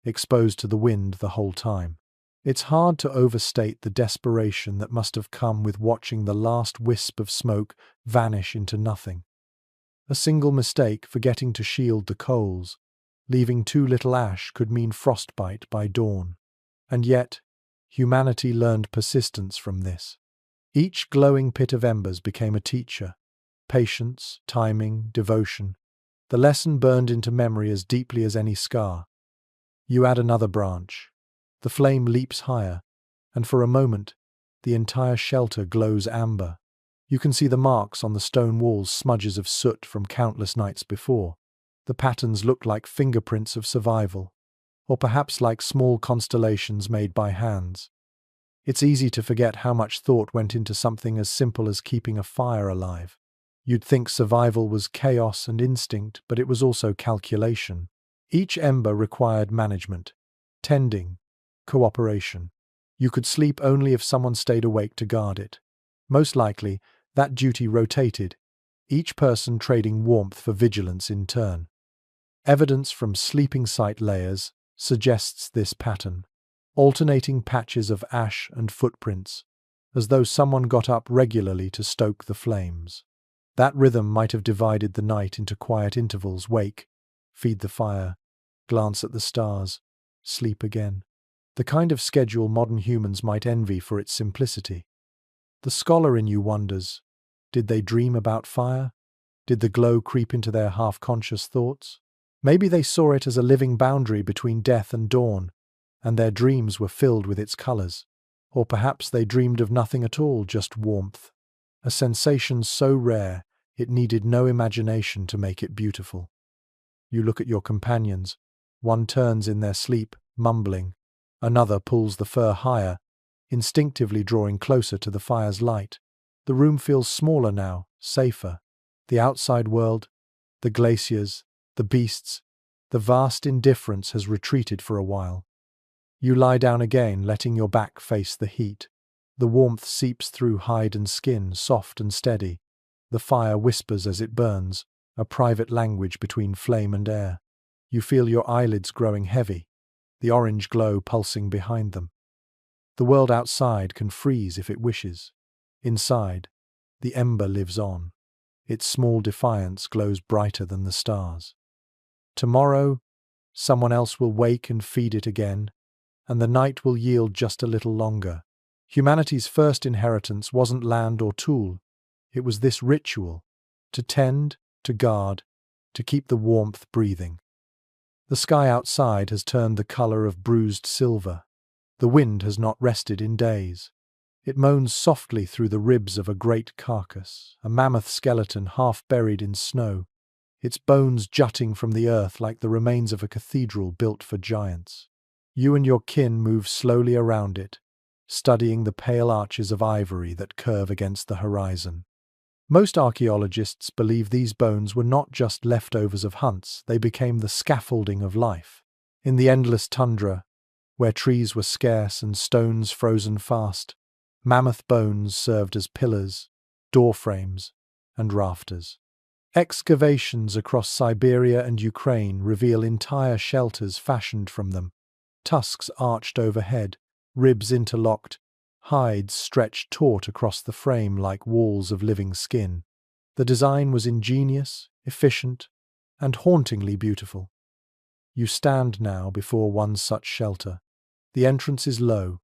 exposed to the wind the whole time. It's hard to overstate the desperation that must have come with watching the last wisp of smoke vanish into nothing. A single mistake, forgetting to shield the coals, leaving too little ash, could mean frostbite by dawn. And yet, humanity learned persistence from this. Each glowing pit of embers became a teacher. Patience, timing, devotion. The lesson burned into memory as deeply as any scar. You add another branch. The flame leaps higher, and for a moment, the entire shelter glows amber. You can see the marks on the stone walls, smudges of soot from countless nights before. The patterns look like fingerprints of survival, or perhaps like small constellations made by hands. It's easy to forget how much thought went into something as simple as keeping a fire alive. You'd think survival was chaos and instinct, but it was also calculation. Each ember required management, tending, cooperation. You could sleep only if someone stayed awake to guard it. Most likely, that duty rotated, each person trading warmth for vigilance in turn. Evidence from sleeping site layers suggests this pattern. Alternating patches of ash and footprints, as though someone got up regularly to stoke the flames. That rhythm might have divided the night into quiet intervals: wake, feed the fire, glance at the stars, sleep again. The kind of schedule modern humans might envy for its simplicity. The scholar in you wonders, did they dream about fire? Did the glow creep into their half-conscious thoughts? Maybe they saw it as a living boundary between death and dawn, and their dreams were filled with its colors. Or perhaps they dreamed of nothing at all, just warmth. A sensation so rare, it needed no imagination to make it beautiful. You look at your companions. One turns in their sleep, mumbling. Another pulls the fur higher, instinctively drawing closer to the fire's light. The room feels smaller now, safer. The outside world, the glaciers, the beasts, the vast indifference has retreated for a while. You lie down again, letting your back face the heat. The warmth seeps through hide and skin, soft and steady. The fire whispers as it burns, a private language between flame and air. You feel your eyelids growing heavy, the orange glow pulsing behind them. The world outside can freeze if it wishes. Inside, the ember lives on. Its small defiance glows brighter than the stars. Tomorrow, someone else will wake and feed it again, and the night will yield just a little longer. Humanity's first inheritance wasn't land or tool. It was this ritual, to tend, to guard, to keep the warmth breathing. The sky outside has turned the color of bruised silver. The wind has not rested in days. It moans softly through the ribs of a great carcass, a mammoth skeleton half buried in snow, its bones jutting from the earth like the remains of a cathedral built for giants. You and your kin move slowly around it, studying the pale arches of ivory that curve against the horizon. Most archaeologists believe these bones were not just leftovers of hunts, they became the scaffolding of life. In the endless tundra, where trees were scarce and stones frozen fast, mammoth bones served as pillars, doorframes, and rafters. Excavations across Siberia and Ukraine reveal entire shelters fashioned from them. Tusks arched overhead, ribs interlocked, hides stretched taut across the frame like walls of living skin. The design was ingenious, efficient, and hauntingly beautiful. You stand now before one such shelter. The entrance is low,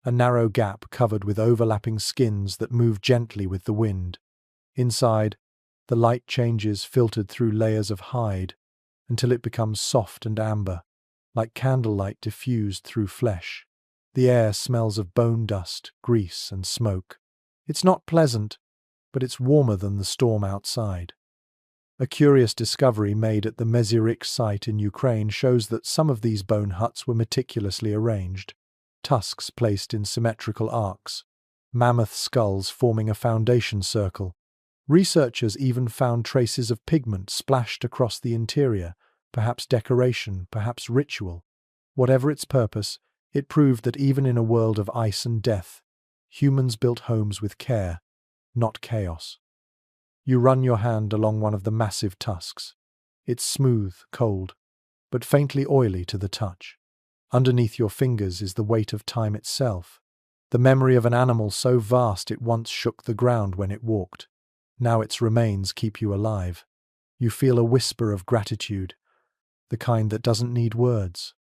a narrow gap covered with overlapping skins that move gently with the wind. Inside, The light changes, filtered through layers of hide, until it becomes soft and amber, like candlelight diffused through flesh. The air smells of bone dust, grease, and smoke. It's not pleasant, but it's warmer than the storm outside. A curious discovery made at the Mezirik site in Ukraine shows that some of these bone huts were meticulously arranged, tusks placed in symmetrical arcs, mammoth skulls forming a foundation circle. Researchers even found traces of pigment splashed across the interior, perhaps decoration, perhaps ritual. Whatever its purpose, it proved that even in a world of ice and death, humans built homes with care, not chaos. You run your hand along one of the massive tusks. It's smooth, cold, but faintly oily to the touch. Underneath your fingers is the weight of time itself, the memory of an animal so vast it once shook the ground when it walked. Now its remains keep you alive. You feel a whisper of gratitude, the kind that doesn't need words.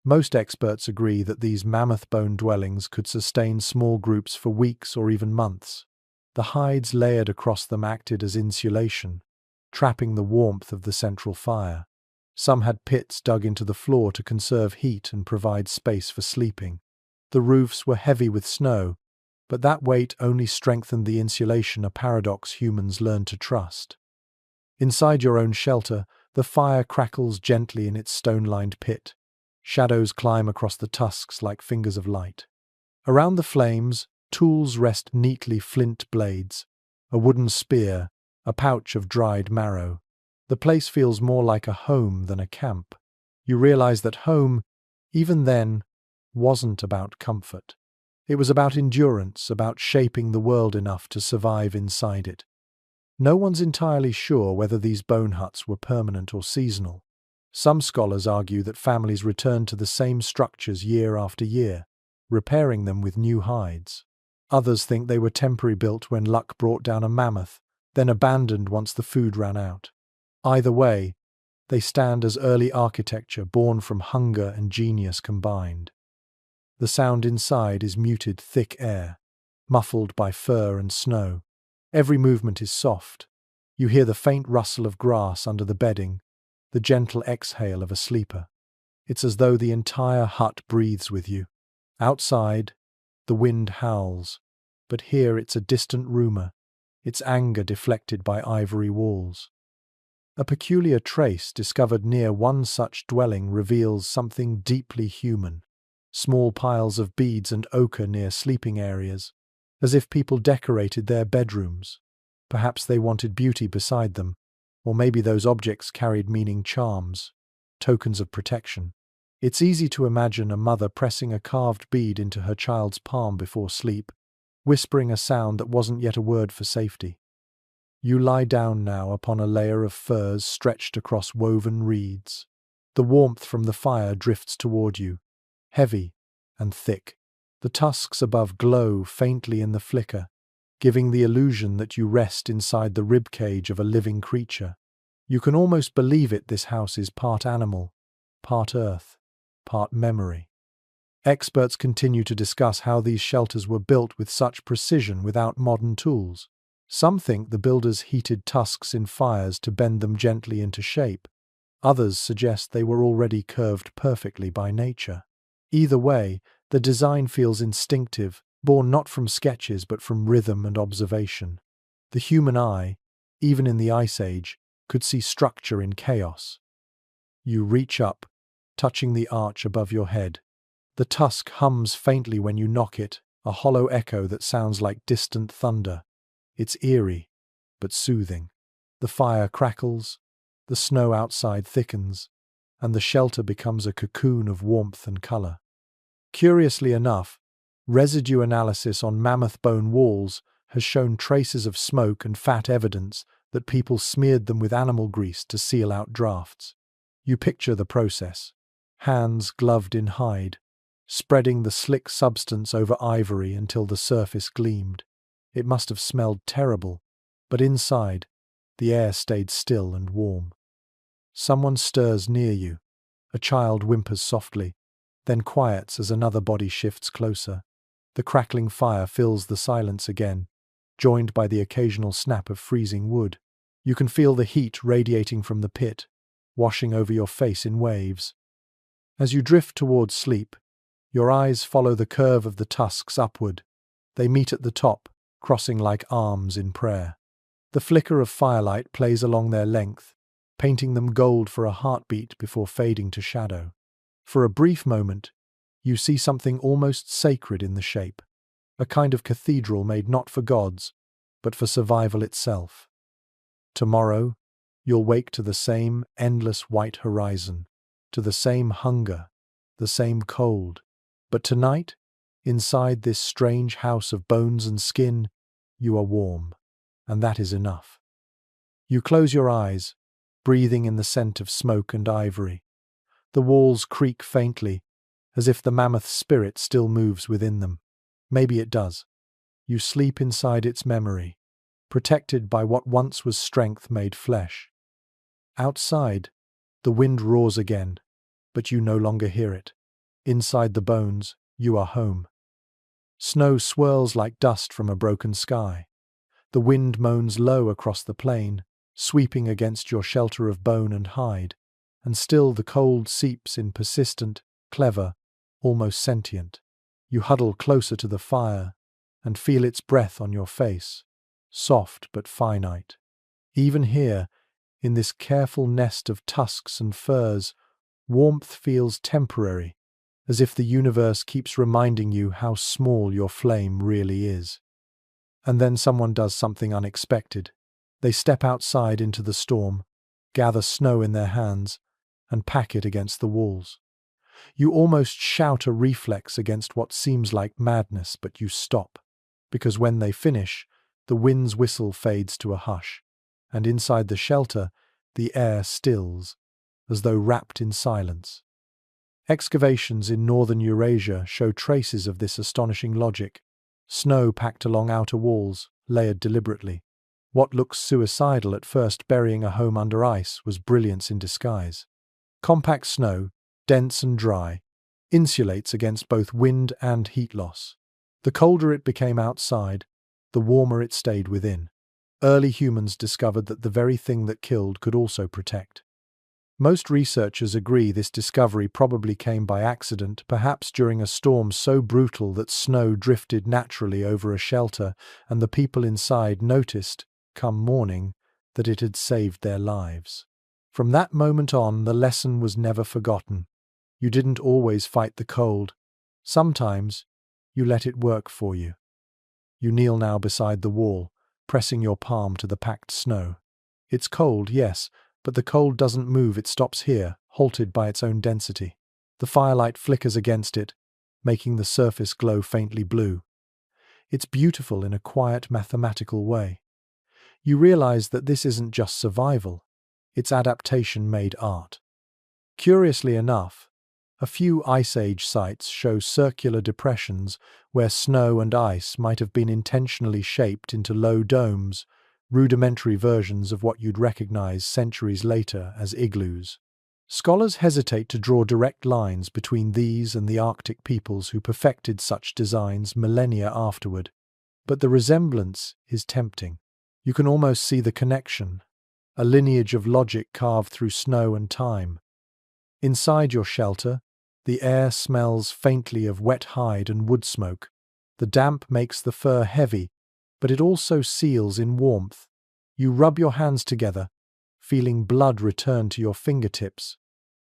Most experts agree that these mammoth bone dwellings could sustain small groups for weeks or even months. The hides layered across them acted as insulation, trapping the warmth of the central fire. Some had pits dug into the floor to conserve heat and provide space for sleeping. The roofs were heavy with snow, but that weight only strengthened the insulation, a paradox humans learned to trust. Inside your own shelter, the fire crackles gently in its stone-lined pit. Shadows climb across the tusks like fingers of light. Around the flames, tools rest neatly, flint blades, a wooden spear, a pouch of dried marrow. The place feels more like a home than a camp. You realize that home, even then, wasn't about comfort. It was about endurance, about shaping the world enough to survive inside it. No one's entirely sure whether these bone huts were permanent or seasonal. Some scholars argue that families returned to the same structures year after year, repairing them with new hides. Others think they were temporary, built when luck brought down a mammoth, then abandoned once the food ran out. Either way, they stand as early architecture born from hunger and genius combined. The sound inside is muted, thick air, muffled by fur and snow. Every movement is soft. You hear the faint rustle of grass under the bedding, the gentle exhale of a sleeper. It's as though the entire hut breathes with you. Outside, the wind howls, but here it's a distant rumor, its anger deflected by ivory walls. A peculiar trace discovered near one such dwelling reveals something deeply human. Small piles of beads and ochre near sleeping areas, as if people decorated their bedrooms. Perhaps they wanted beauty beside them, or maybe those objects carried meaning, charms, tokens of protection. It's easy to imagine a mother pressing a carved bead into her child's palm before sleep, whispering a sound that wasn't yet a word for safety. You lie down now upon a layer of furs stretched across woven reeds. The warmth from the fire drifts toward you, heavy and thick. The tusks above glow faintly in the flicker, giving the illusion that you rest inside the ribcage of a living creature. You can almost believe it. This house is part animal, part earth, part memory. Experts continue to discuss how these shelters were built with such precision without modern tools. Some think the builders heated tusks in fires to bend them gently into shape. Others suggest they were already curved perfectly by nature. Either way, the design feels instinctive, born not from sketches but from rhythm and observation. The human eye, even in the Ice Age, could see structure in chaos. You reach up, touching the arch above your head. The tusk hums faintly when you knock it, a hollow echo that sounds like distant thunder. It's eerie, but soothing. The fire crackles, the snow outside thickens, and the shelter becomes a cocoon of warmth and color. Curiously enough, residue analysis on mammoth bone walls has shown traces of smoke and fat, evidence that people smeared them with animal grease to seal out drafts. You picture the process, hands gloved in hide, spreading the slick substance over ivory until the surface gleamed. It must have smelled terrible, but inside, the air stayed still and warm. Someone stirs near you. A child whimpers softly, then quiets as another body shifts closer. The crackling fire fills the silence again, joined by the occasional snap of freezing wood. You can feel the heat radiating from the pit, washing over your face in waves. As you drift towards sleep, your eyes follow the curve of the tusks upward. They meet at the top, crossing like arms in prayer. The flicker of firelight plays along their length, painting them gold for a heartbeat before fading to shadow. For a brief moment, you see something almost sacred in the shape, a kind of cathedral made not for gods, but for survival itself. Tomorrow, you'll wake to the same endless white horizon, to the same hunger, the same cold. But tonight, inside this strange house of bones and skin, you are warm, and that is enough. You close your eyes, breathing in the scent of smoke and ivory. The walls creak faintly, as if the mammoth spirit still moves within them. Maybe it does. You sleep inside its memory, protected by what once was strength made flesh. Outside, the wind roars again, but you no longer hear it. Inside the bones, you are home. Snow swirls like dust from a broken sky. The wind moans low across the plain, sweeping against your shelter of bone and hide, and still the cold seeps in persistent, clever, almost sentient. You huddle closer to the fire and feel its breath on your face, soft but finite. Even here, in this careful nest of tusks and furs, warmth feels temporary, as if the universe keeps reminding you how small your flame really is. And then someone does something unexpected. They step outside into the storm, gather snow in their hands, and pack it against the walls. You almost shout a reflex against what seems like madness, but you stop, because when they finish, the wind's whistle fades to a hush, and inside the shelter, the air stills, as though wrapped in silence. Excavations in northern Eurasia show traces of this astonishing logic. Snow packed along outer walls, layered deliberately. What looks suicidal at first, burying a home under ice, was brilliance in disguise. Compact snow, dense and dry, insulates against both wind and heat loss. The colder it became outside, the warmer it stayed within. Early humans discovered that the very thing that killed could also protect. Most researchers agree this discovery probably came by accident, perhaps during a storm so brutal that snow drifted naturally over a shelter and the people inside noticed, come morning, that it had saved their lives. From that moment on, the lesson was never forgotten. You didn't always fight the cold. Sometimes, you let it work for you. You kneel now beside the wall, pressing your palm to the packed snow. It's cold, yes, but the cold doesn't move, it stops here, halted by its own density. The firelight flickers against it, making the surface glow faintly blue. It's beautiful in a quiet, mathematical way. You realize that this isn't just survival, it's adaptation made art. Curiously enough, a few Ice Age sites show circular depressions where snow and ice might have been intentionally shaped into low domes, rudimentary versions of what you'd recognize centuries later as igloos. Scholars hesitate to draw direct lines between these and the Arctic peoples who perfected such designs millennia afterward, but the resemblance is tempting. You can almost see the connection, a lineage of logic carved through snow and time. Inside your shelter, the air smells faintly of wet hide and wood smoke. The damp makes the fur heavy, but it also seals in warmth. You rub your hands together, feeling blood return to your fingertips.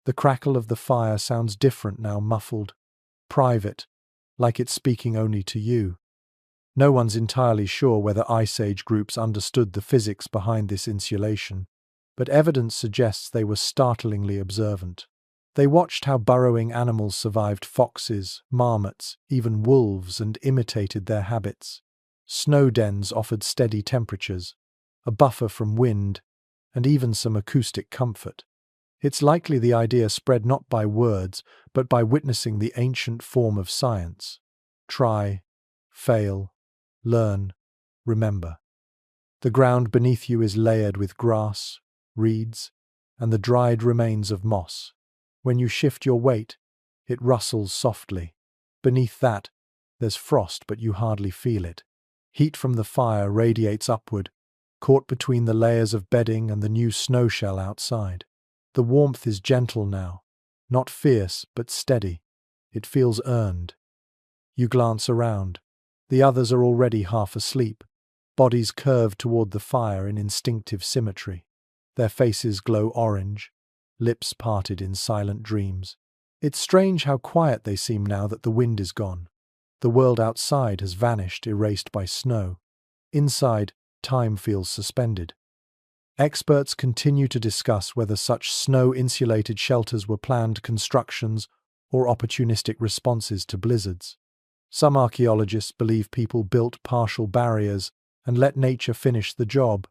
The crackle of the fire sounds different now, muffled, private, like it's speaking only to you. No one's entirely sure whether Ice Age groups understood the physics behind this insulation, but evidence suggests they were startlingly observant. They watched how burrowing animals survived foxes, marmots, even wolves, and imitated their habits. Snow dens offered steady temperatures, a buffer from wind, and even some acoustic comfort. It's likely the idea spread not by words, but by witnessing the ancient form of science. Try, fail, learn, remember. The ground beneath you is layered with grass, reeds, and the dried remains of moss. When you shift your weight, it rustles softly. Beneath that, there's frost, but you hardly feel it. Heat from the fire radiates upward, caught between the layers of bedding and the new snow shell outside. The warmth is gentle now, not fierce but steady. It feels earned. You glance around. The others are already half asleep, bodies curved toward the fire in instinctive symmetry. Their faces glow orange, lips parted in silent dreams. It's strange how quiet they seem now that the wind is gone. The world outside has vanished, erased by snow. Inside, time feels suspended. Experts continue to discuss whether such snow-insulated shelters were planned constructions or opportunistic responses to blizzards. Some archaeologists believe people built partial barriers and let nature finish the job,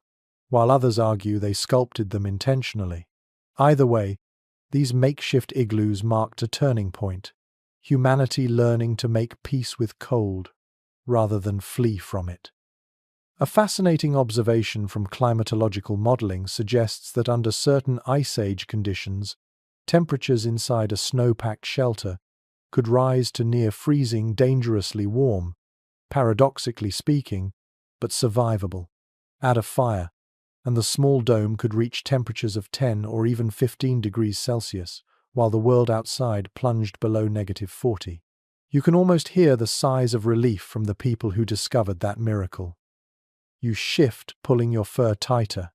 while others argue they sculpted them intentionally. Either way, these makeshift igloos marked a turning point, humanity learning to make peace with cold rather than flee from it. A fascinating observation from climatological modeling suggests that under certain ice age conditions, temperatures inside a snow-packed shelter could rise to near freezing, dangerously warm, paradoxically speaking, but survivable. Add a fire, and the small dome could reach temperatures of 10 or even 15 degrees Celsius, while the world outside plunged below -40. You can almost hear the sighs of relief from the people who discovered that miracle. You shift, pulling your fur tighter.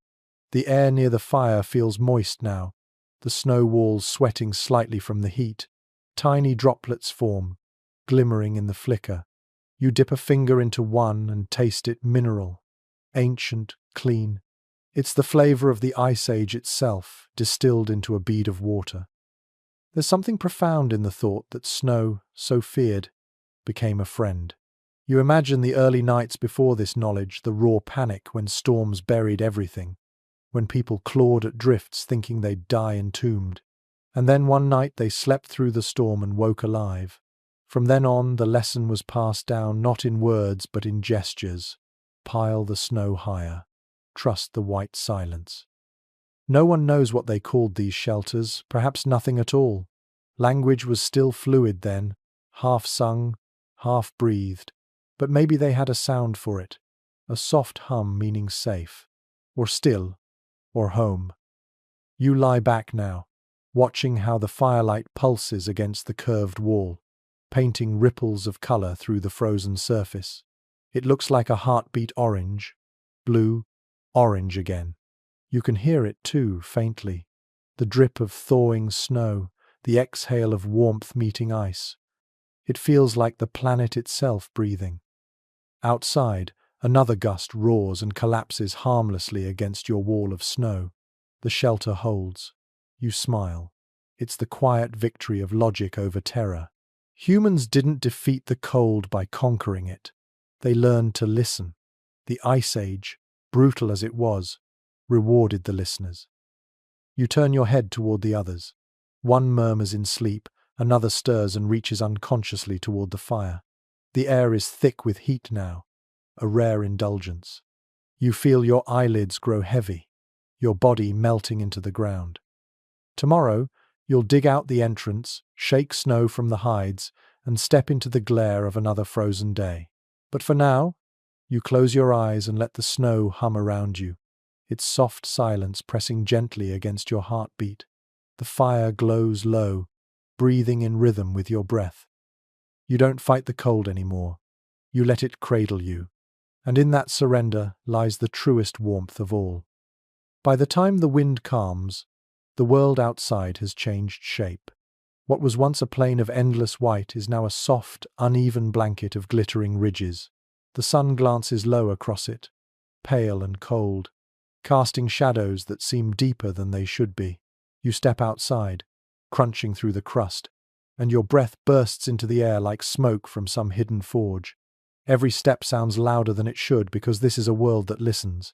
The air near the fire feels moist now, the snow walls sweating slightly from the heat. Tiny droplets form, glimmering in the flicker. You dip a finger into one and taste it mineral, ancient, clean. It's the flavor of the Ice Age itself, distilled into a bead of water. There's something profound in the thought that snow, so feared, became a friend. You imagine the early nights before this knowledge, the raw panic when storms buried everything, when people clawed at drifts thinking they'd die entombed. And then one night they slept through the storm and woke alive. From then on, the lesson was passed down not in words but in gestures. Pile the snow higher. Trust the white silence. No one knows what they called these shelters, perhaps nothing at all. Language was still fluid then, half sung, half breathed. But maybe they had a sound for it, a soft hum meaning safe, or still, or home. You lie back now, watching how the firelight pulses against the curved wall, painting ripples of color through the frozen surface. It looks like a heartbeat orange, blue, orange again. You can hear it too, faintly. The drip of thawing snow, the exhale of warmth meeting ice. It feels like the planet itself breathing. Outside, another gust roars and collapses harmlessly against your wall of snow. The shelter holds. You smile. It's the quiet victory of logic over terror. Humans didn't defeat the cold by conquering it. They learned to listen. The Ice Age, brutal as it was, rewarded the listeners. You turn your head toward the others. One murmurs in sleep, another stirs and reaches unconsciously toward the fire. The air is thick with heat now, a rare indulgence. You feel your eyelids grow heavy, your body melting into the ground. Tomorrow, you'll dig out the entrance, shake snow from the hides, and step into the glare of another frozen day. But for now, you close your eyes and let the snow hum around you, its soft silence pressing gently against your heartbeat. The fire glows low, breathing in rhythm with your breath. You don't fight the cold anymore. You let it cradle you. And in that surrender lies the truest warmth of all. By the time the wind calms, the world outside has changed shape. What was once a plain of endless white is now a soft, uneven blanket of glittering ridges. The sun glances low across it, pale and cold, casting shadows that seem deeper than they should be. You step outside, crunching through the crust, and your breath bursts into the air like smoke from some hidden forge. Every step sounds louder than it should because this is a world that listens.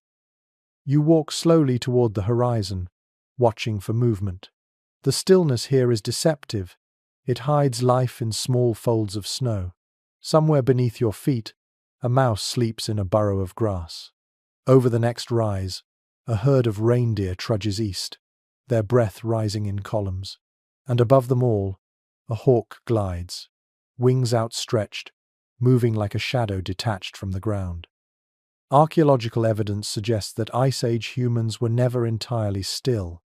You walk slowly toward the horizon, watching for movement. The stillness here is deceptive. It hides life in small folds of snow. Somewhere beneath your feet, a mouse sleeps in a burrow of grass. Over the next rise, a herd of reindeer trudges east, their breath rising in columns. And above them all, a hawk glides, wings outstretched, moving like a shadow detached from the ground. Archaeological evidence suggests that Ice Age humans were never entirely still.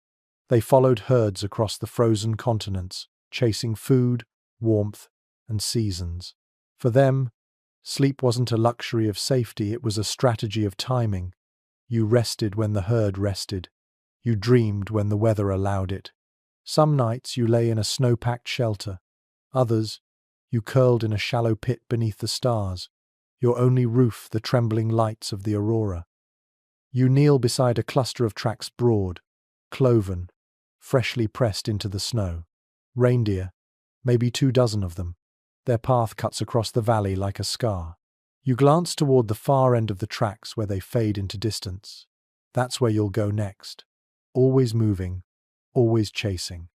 They followed herds across the frozen continents, chasing food, warmth, and seasons. For them, sleep wasn't a luxury of safety, it was a strategy of timing. You rested when the herd rested. You dreamed when the weather allowed it. Some nights you lay in a snow-packed shelter. Others, you curled in a shallow pit beneath the stars, your only roof the trembling lights of the aurora. You kneel beside a cluster of tracks broad, cloven, freshly pressed into the snow. Reindeer, maybe 24 of them. Their path cuts across the valley like a scar. You glance toward the far end of the tracks where they fade into distance. That's where you'll go next. Always moving, always chasing.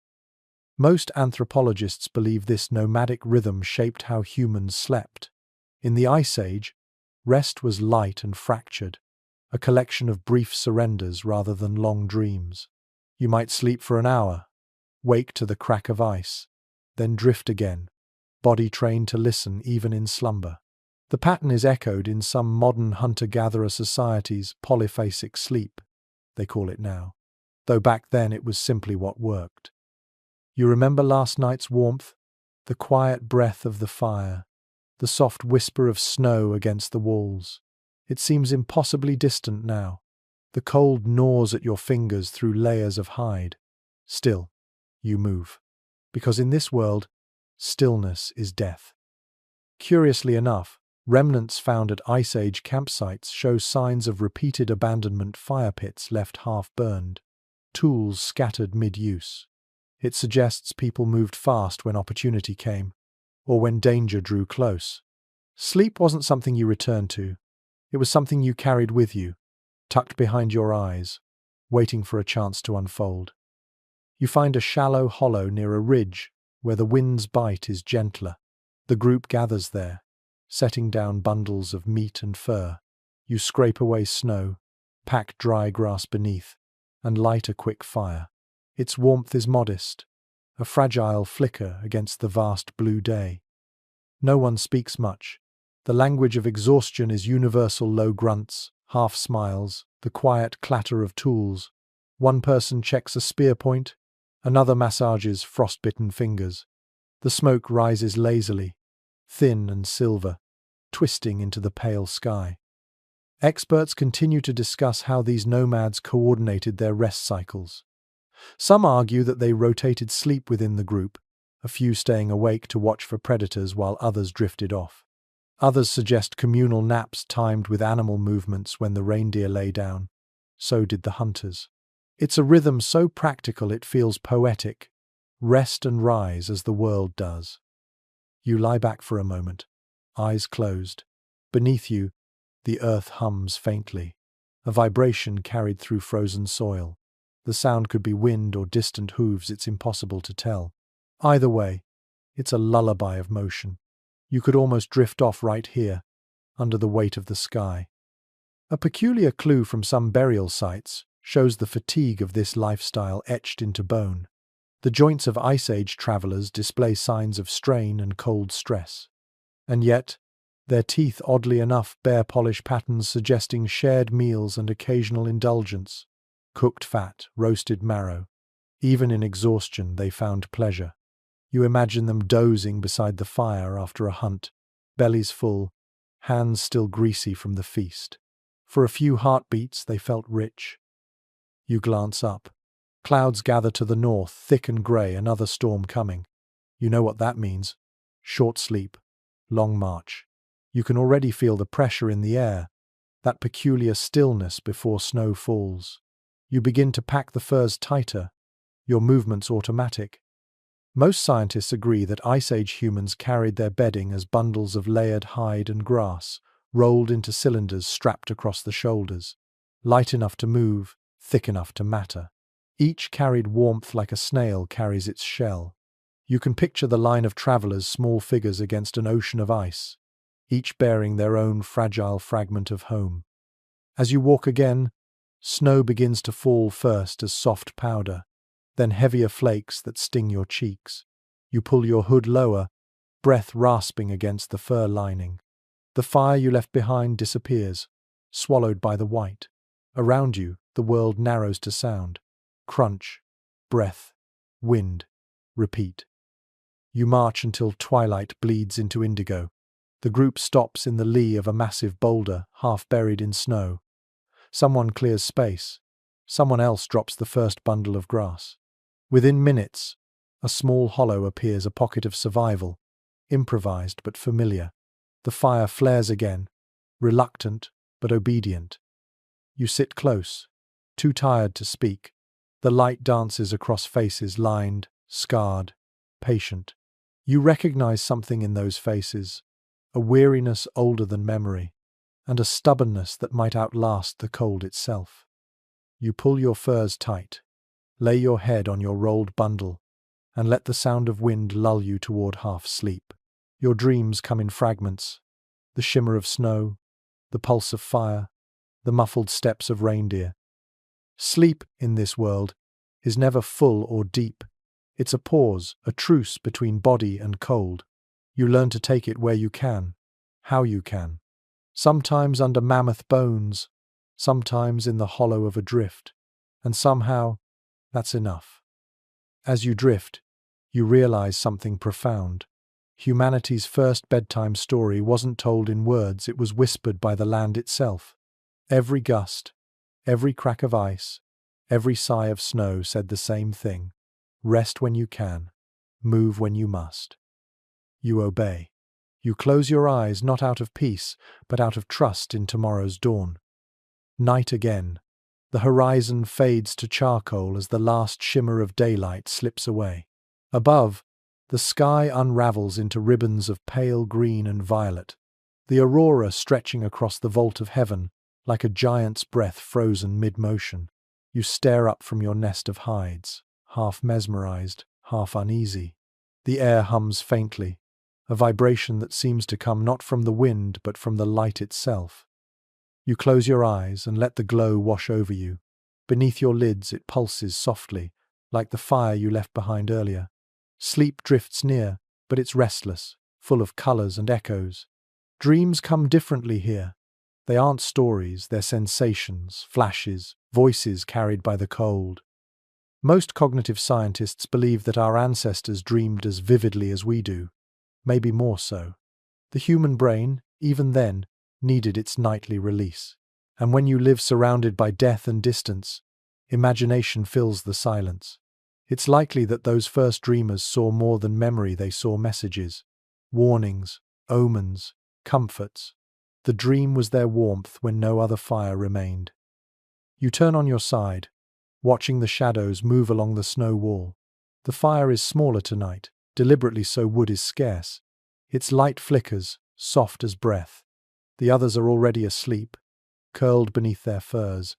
Most anthropologists believe this nomadic rhythm shaped how humans slept. In the Ice Age, rest was light and fractured, a collection of brief surrenders rather than long dreams. You might sleep for an hour, wake to the crack of ice, then drift again, body trained to listen even in slumber. The pattern is echoed in some modern hunter-gatherer societies, polyphasic sleep, they call it now, though back then it was simply what worked. You remember last night's warmth, the quiet breath of the fire, the soft whisper of snow against the walls. It seems impossibly distant now. The cold gnaws at your fingers through layers of hide. Still, you move. Because in this world, stillness is death. Curiously enough, remnants found at Ice Age campsites show signs of repeated abandonment, fire pits left half-burned, tools scattered mid-use. It suggests people moved fast when opportunity came, or when danger drew close. Sleep wasn't something you returned to. It was something you carried with you, tucked behind your eyes, waiting for a chance to unfold. You find a shallow hollow near a ridge where the wind's bite is gentler. The group gathers there, setting down bundles of meat and fur. You scrape away snow, pack dry grass beneath, and light a quick fire. Its warmth is modest, a fragile flicker against the vast blue day. No one speaks much. The language of exhaustion is universal: low grunts, half smiles, the quiet clatter of tools. One person checks a spear point, another massages frostbitten fingers. The smoke rises lazily, thin and silver, twisting into the pale sky. Experts continue to discuss how these nomads coordinated their rest cycles. Some argue that they rotated sleep within the group, a few staying awake to watch for predators while others drifted off. Others suggest communal naps timed with animal movements. When the reindeer lay down, so did the hunters. It's a rhythm so practical it feels poetic. Rest and rise as the world does. You lie back for a moment, eyes closed. Beneath you, the earth hums faintly, a vibration carried through frozen soil. The sound could be wind or distant hooves, it's impossible to tell. Either way, it's a lullaby of motion. You could almost drift off right here, under the weight of the sky. A peculiar clue from some burial sites shows the fatigue of this lifestyle etched into bone. The joints of Ice Age travelers display signs of strain and cold stress. And yet, their teeth, oddly enough, bear polish patterns suggesting shared meals and occasional indulgence. Cooked fat, roasted marrow. Even in exhaustion, they found pleasure. You imagine them dozing beside the fire after a hunt, bellies full, hands still greasy from the feast. For a few heartbeats, they felt rich. You glance up. Clouds gather to the north, thick and grey, another storm coming. You know what that means. Short sleep, long march. You can already feel the pressure in the air, that peculiar stillness before snow falls. You begin to pack the furs tighter, your movements automatic. Most scientists agree that Ice Age humans carried their bedding as bundles of layered hide and grass, rolled into cylinders strapped across the shoulders. Light enough to move, thick enough to matter. Each carried warmth like a snail carries its shell. You can picture the line of travelers, small figures against an ocean of ice, each bearing their own fragile fragment of home. As you walk again, snow begins to fall, first as soft powder, then heavier flakes that sting your cheeks. You pull your hood lower, breath rasping against the fur lining. The fire you left behind disappears. swallowed by the white. Around you, the world narrows to sound. Crunch, breath, wind, repeat. You march until twilight bleeds into indigo. The group stops in the lee of a massive boulder, half buried in snow. Someone clears space. Someone else drops the first bundle of grass. Within minutes, a small hollow appears, a pocket of survival, improvised but familiar. The fire flares again, reluctant but obedient. You sit close, too tired to speak. The light dances across faces lined, scarred, patient. You recognize something in those faces, a weariness older than memory, and a stubbornness that might outlast the cold itself. You pull your furs tight, lay your head on your rolled bundle, and let the sound of wind lull you toward half-sleep. Your dreams come in fragments, the shimmer of snow, the pulse of fire, the muffled steps of reindeer. Sleep, in this world, is never full or deep. It's a pause, a truce between body and cold. You learn to take it where you can, how you can. Sometimes under mammoth bones, sometimes in the hollow of a drift. And somehow, that's enough. As you drift, you realize something profound. Humanity's first bedtime story wasn't told in words, it was whispered by the land itself. Every gust, every crack of ice, every sigh of snow said the same thing. Rest when you can, move when you must. You obey. You close your eyes not out of peace, but out of trust in tomorrow's dawn. Night again. The horizon fades to charcoal as the last shimmer of daylight slips away. Above, the sky unravels into ribbons of pale green and violet, the aurora stretching across the vault of heaven like a giant's breath frozen mid-motion. You stare up from your nest of hides, half mesmerized, half uneasy. The air hums faintly, a vibration that seems to come not from the wind but from the light itself. You close your eyes and let the glow wash over you. Beneath your lids it pulses softly, like the fire you left behind earlier. Sleep drifts near, but it's restless, full of colors and echoes. Dreams come differently here. They aren't stories, they're sensations, flashes, voices carried by the cold. Most cognitive scientists believe that our ancestors dreamed as vividly as we do, maybe more so. The human brain, even then, needed its nightly release. And when you live surrounded by death and distance, imagination fills the silence. It's likely that those first dreamers saw more than memory, they saw messages, warnings, omens, comforts. The dream was their warmth when no other fire remained. You turn on your side, watching the shadows move along the snow wall. The fire is smaller tonight, deliberately so, wood is scarce. Its light flickers, soft as breath. The others are already asleep, curled beneath their furs,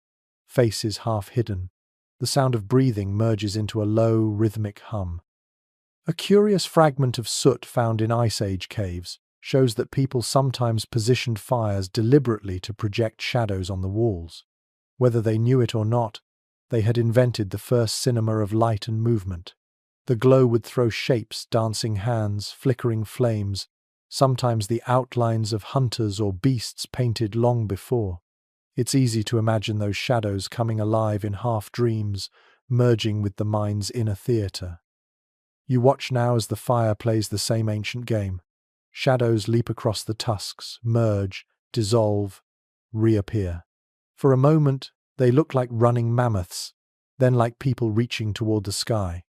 faces half hidden. The sound of breathing merges into a low, rhythmic hum. A curious fragment of soot found in Ice Age caves shows that people sometimes positioned fires deliberately to project shadows on the walls. Whether they knew it or not, they had invented the first cinema of light and movement. The glow would throw shapes, dancing hands, flickering flames, sometimes the outlines of hunters or beasts painted long before. It's easy to imagine those shadows coming alive in half-dreams, merging with the mind's inner theatre. You watch now as the fire plays the same ancient game. Shadows leap across the tusks, merge, dissolve, reappear. For a moment, they look like running mammoths, then like people reaching toward the sky.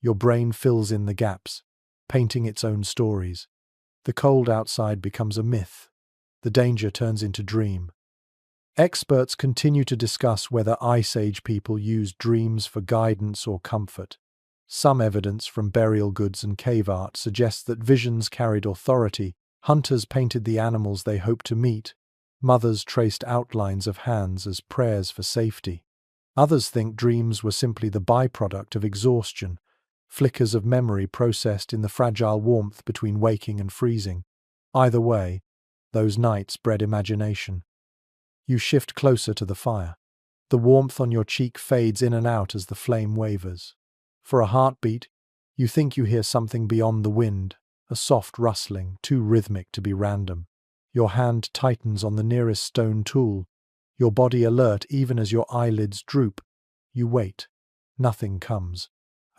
Your brain fills in the gaps, painting its own stories. The cold outside becomes a myth. The danger turns into dream. Experts continue to discuss whether Ice Age people used dreams for guidance or comfort. Some evidence from burial goods and cave art suggests that visions carried authority. Hunters painted the animals they hoped to meet. Mothers traced outlines of hands as prayers for safety. Others think dreams were simply the byproduct of exhaustion, flickers of memory processed in the fragile warmth between waking and freezing. Either way, those nights bred imagination. You shift closer to the fire. The warmth on your cheek fades in and out as the flame wavers. For a heartbeat, you think you hear something beyond the wind, a soft rustling, too rhythmic to be random. Your hand tightens on the nearest stone tool, your body alert even as your eyelids droop. You wait. Nothing comes.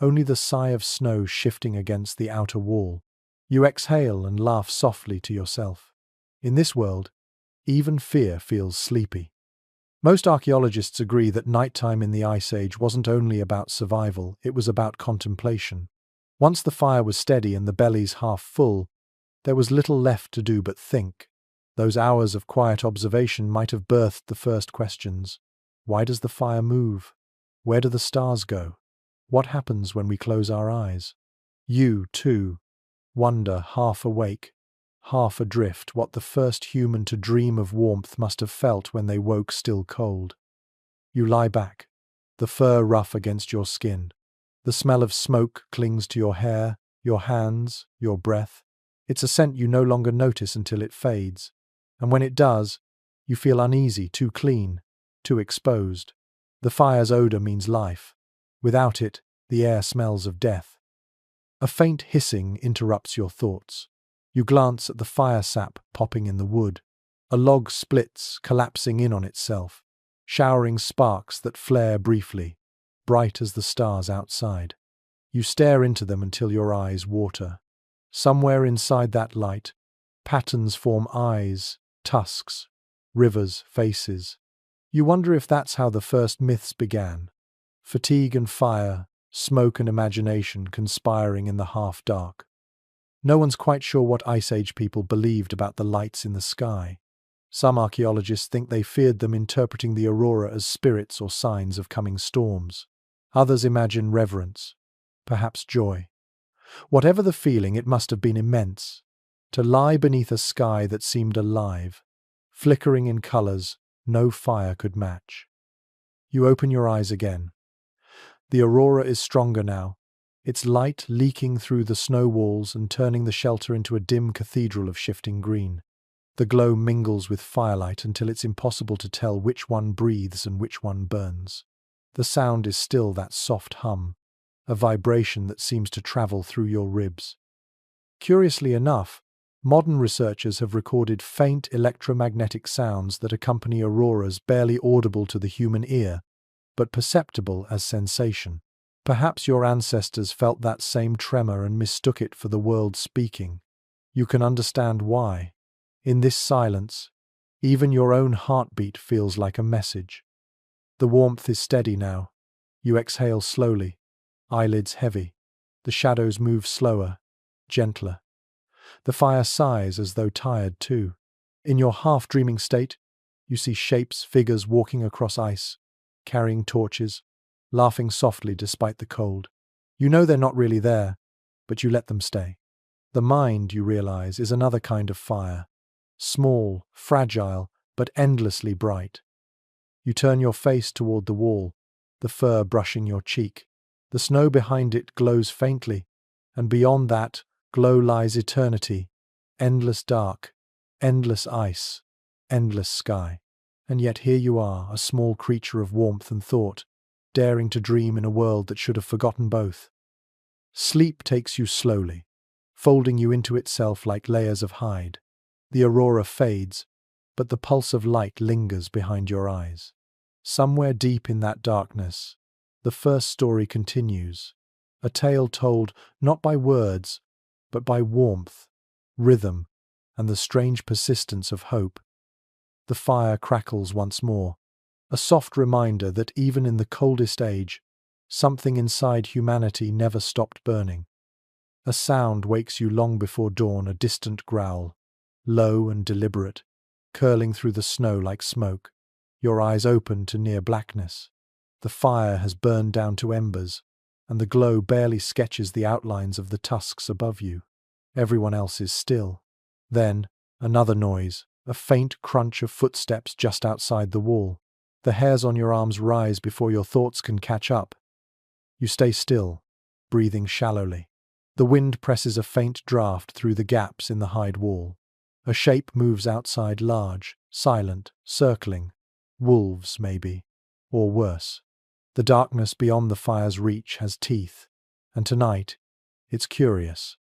Only the sigh of snow shifting against the outer wall. You exhale and laugh softly to yourself. In this world, even fear feels sleepy. Most archaeologists agree that nighttime in the Ice Age wasn't only about survival, it was about contemplation. Once the fire was steady and the bellies half full, there was little left to do but think. Those hours of quiet observation might have birthed the first questions. Why does the fire move? Where do the stars go? What happens when we close our eyes? You, too, wonder, half awake, half adrift, what the first human to dream of warmth must have felt when they woke still cold. You lie back, the fur rough against your skin. The smell of smoke clings to your hair, your hands, your breath. It's a scent you no longer notice until it fades. And when it does, you feel uneasy, too clean, too exposed. The fire's odor means life. Without it, the air smells of death. A faint hissing interrupts your thoughts. You glance at the fire sap popping in the wood. A log splits, collapsing in on itself, showering sparks that flare briefly, bright as the stars outside. You stare into them until your eyes water. Somewhere inside that light, patterns form eyes, tusks, rivers, faces. You wonder if that's how the first myths began. Fatigue and fire, smoke and imagination conspiring in the half-dark. No one's quite sure what Ice Age people believed about the lights in the sky. Some archaeologists think they feared them, interpreting the aurora as spirits or signs of coming storms. Others imagine reverence, perhaps joy. Whatever the feeling, it must have been immense. To lie beneath a sky that seemed alive, flickering in colors no fire could match. You open your eyes again. The aurora is stronger now, its light leaking through the snow walls and turning the shelter into a dim cathedral of shifting green. The glow mingles with firelight until it's impossible to tell which one breathes and which one burns. The sound is still that soft hum, a vibration that seems to travel through your ribs. Curiously enough, modern researchers have recorded faint electromagnetic sounds that accompany auroras, barely audible to the human ear, but perceptible as sensation. Perhaps your ancestors felt that same tremor and mistook it for the world speaking. You can understand why. In this silence, even your own heartbeat feels like a message. The warmth is steady now. You exhale slowly, eyelids heavy. The shadows move slower, gentler. The fire sighs as though tired too. In your half-dreaming state, you see shapes, figures walking across ice, carrying torches, laughing softly despite the cold. You know they're not really there, but you let them stay. The mind, you realize, is another kind of fire. Small, fragile, but endlessly bright. You turn your face toward the wall, the fur brushing your cheek. The snow behind it glows faintly, and beyond that glow lies eternity, endless dark, endless ice, endless sky. And yet here you are, a small creature of warmth and thought, daring to dream in a world that should have forgotten both. Sleep takes you slowly, folding you into itself like layers of hide. The aurora fades, but the pulse of light lingers behind your eyes. Somewhere deep in that darkness, the first story continues, a tale told not by words, but by warmth, rhythm, and the strange persistence of hope. The fire crackles once more, a soft reminder that even in the coldest age, something inside humanity never stopped burning. A sound wakes you long before dawn, a distant growl, low and deliberate, curling through the snow like smoke. Your eyes open to near blackness. The fire has burned down to embers, and the glow barely sketches the outlines of the tusks above you. Everyone else is still. Then, another noise, a faint crunch of footsteps just outside the wall. The hairs on your arms rise before your thoughts can catch up. You stay still, breathing shallowly. The wind presses a faint draft through the gaps in the hide wall. A shape moves outside, large, silent, circling. Wolves, maybe, or worse. The darkness beyond the fire's reach has teeth, and tonight, it's curious.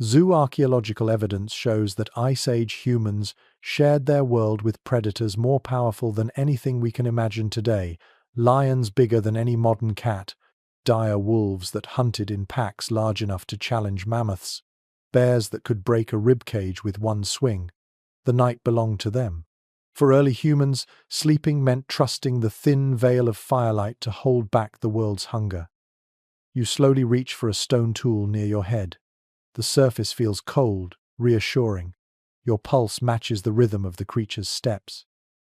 Zooarchaeological evidence shows that Ice Age humans shared their world with predators more powerful than anything we can imagine today, lions bigger than any modern cat, dire wolves that hunted in packs large enough to challenge mammoths, bears that could break a ribcage with one swing. The night belonged to them. For early humans, sleeping meant trusting the thin veil of firelight to hold back the world's hunger. You slowly reach for a stone tool near your head. The surface feels cold, reassuring. Your pulse matches the rhythm of the creature's steps.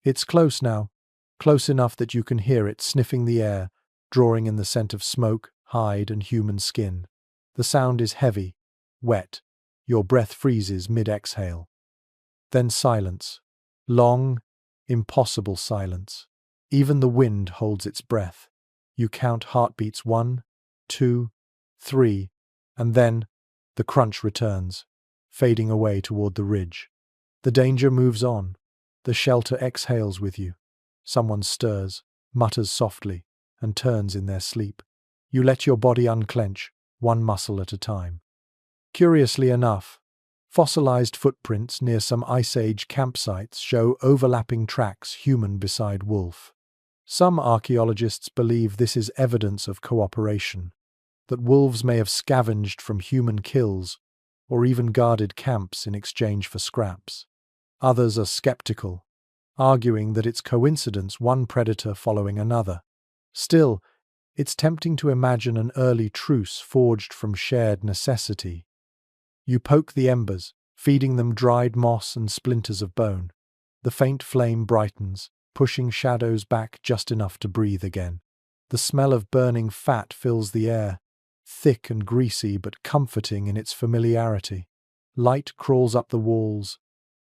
It's close now, close enough that you can hear it sniffing the air, drawing in the scent of smoke, hide, and human skin. The sound is heavy, wet. Your breath freezes mid-exhale. Then silence. Long, impossible silence. Even the wind holds its breath. You count heartbeats 1, 2, 3, and then the crunch returns, fading away toward the ridge. The danger moves on. The shelter exhales with you. Someone stirs, mutters softly, and turns in their sleep. You let your body unclench, one muscle at a time. Curiously enough, fossilized footprints near some Ice Age campsites show overlapping tracks, human beside wolf. Some archaeologists believe this is evidence of cooperation, that wolves may have scavenged from human kills or even guarded camps in exchange for scraps. Others are skeptical, arguing that it's coincidence, one predator following another. Still, it's tempting to imagine an early truce forged from shared necessity. You poke the embers, feeding them dried moss and splinters of bone. The faint flame brightens, pushing shadows back just enough to breathe again. The smell of burning fat fills the air, thick and greasy but comforting in its familiarity. Light crawls up the walls,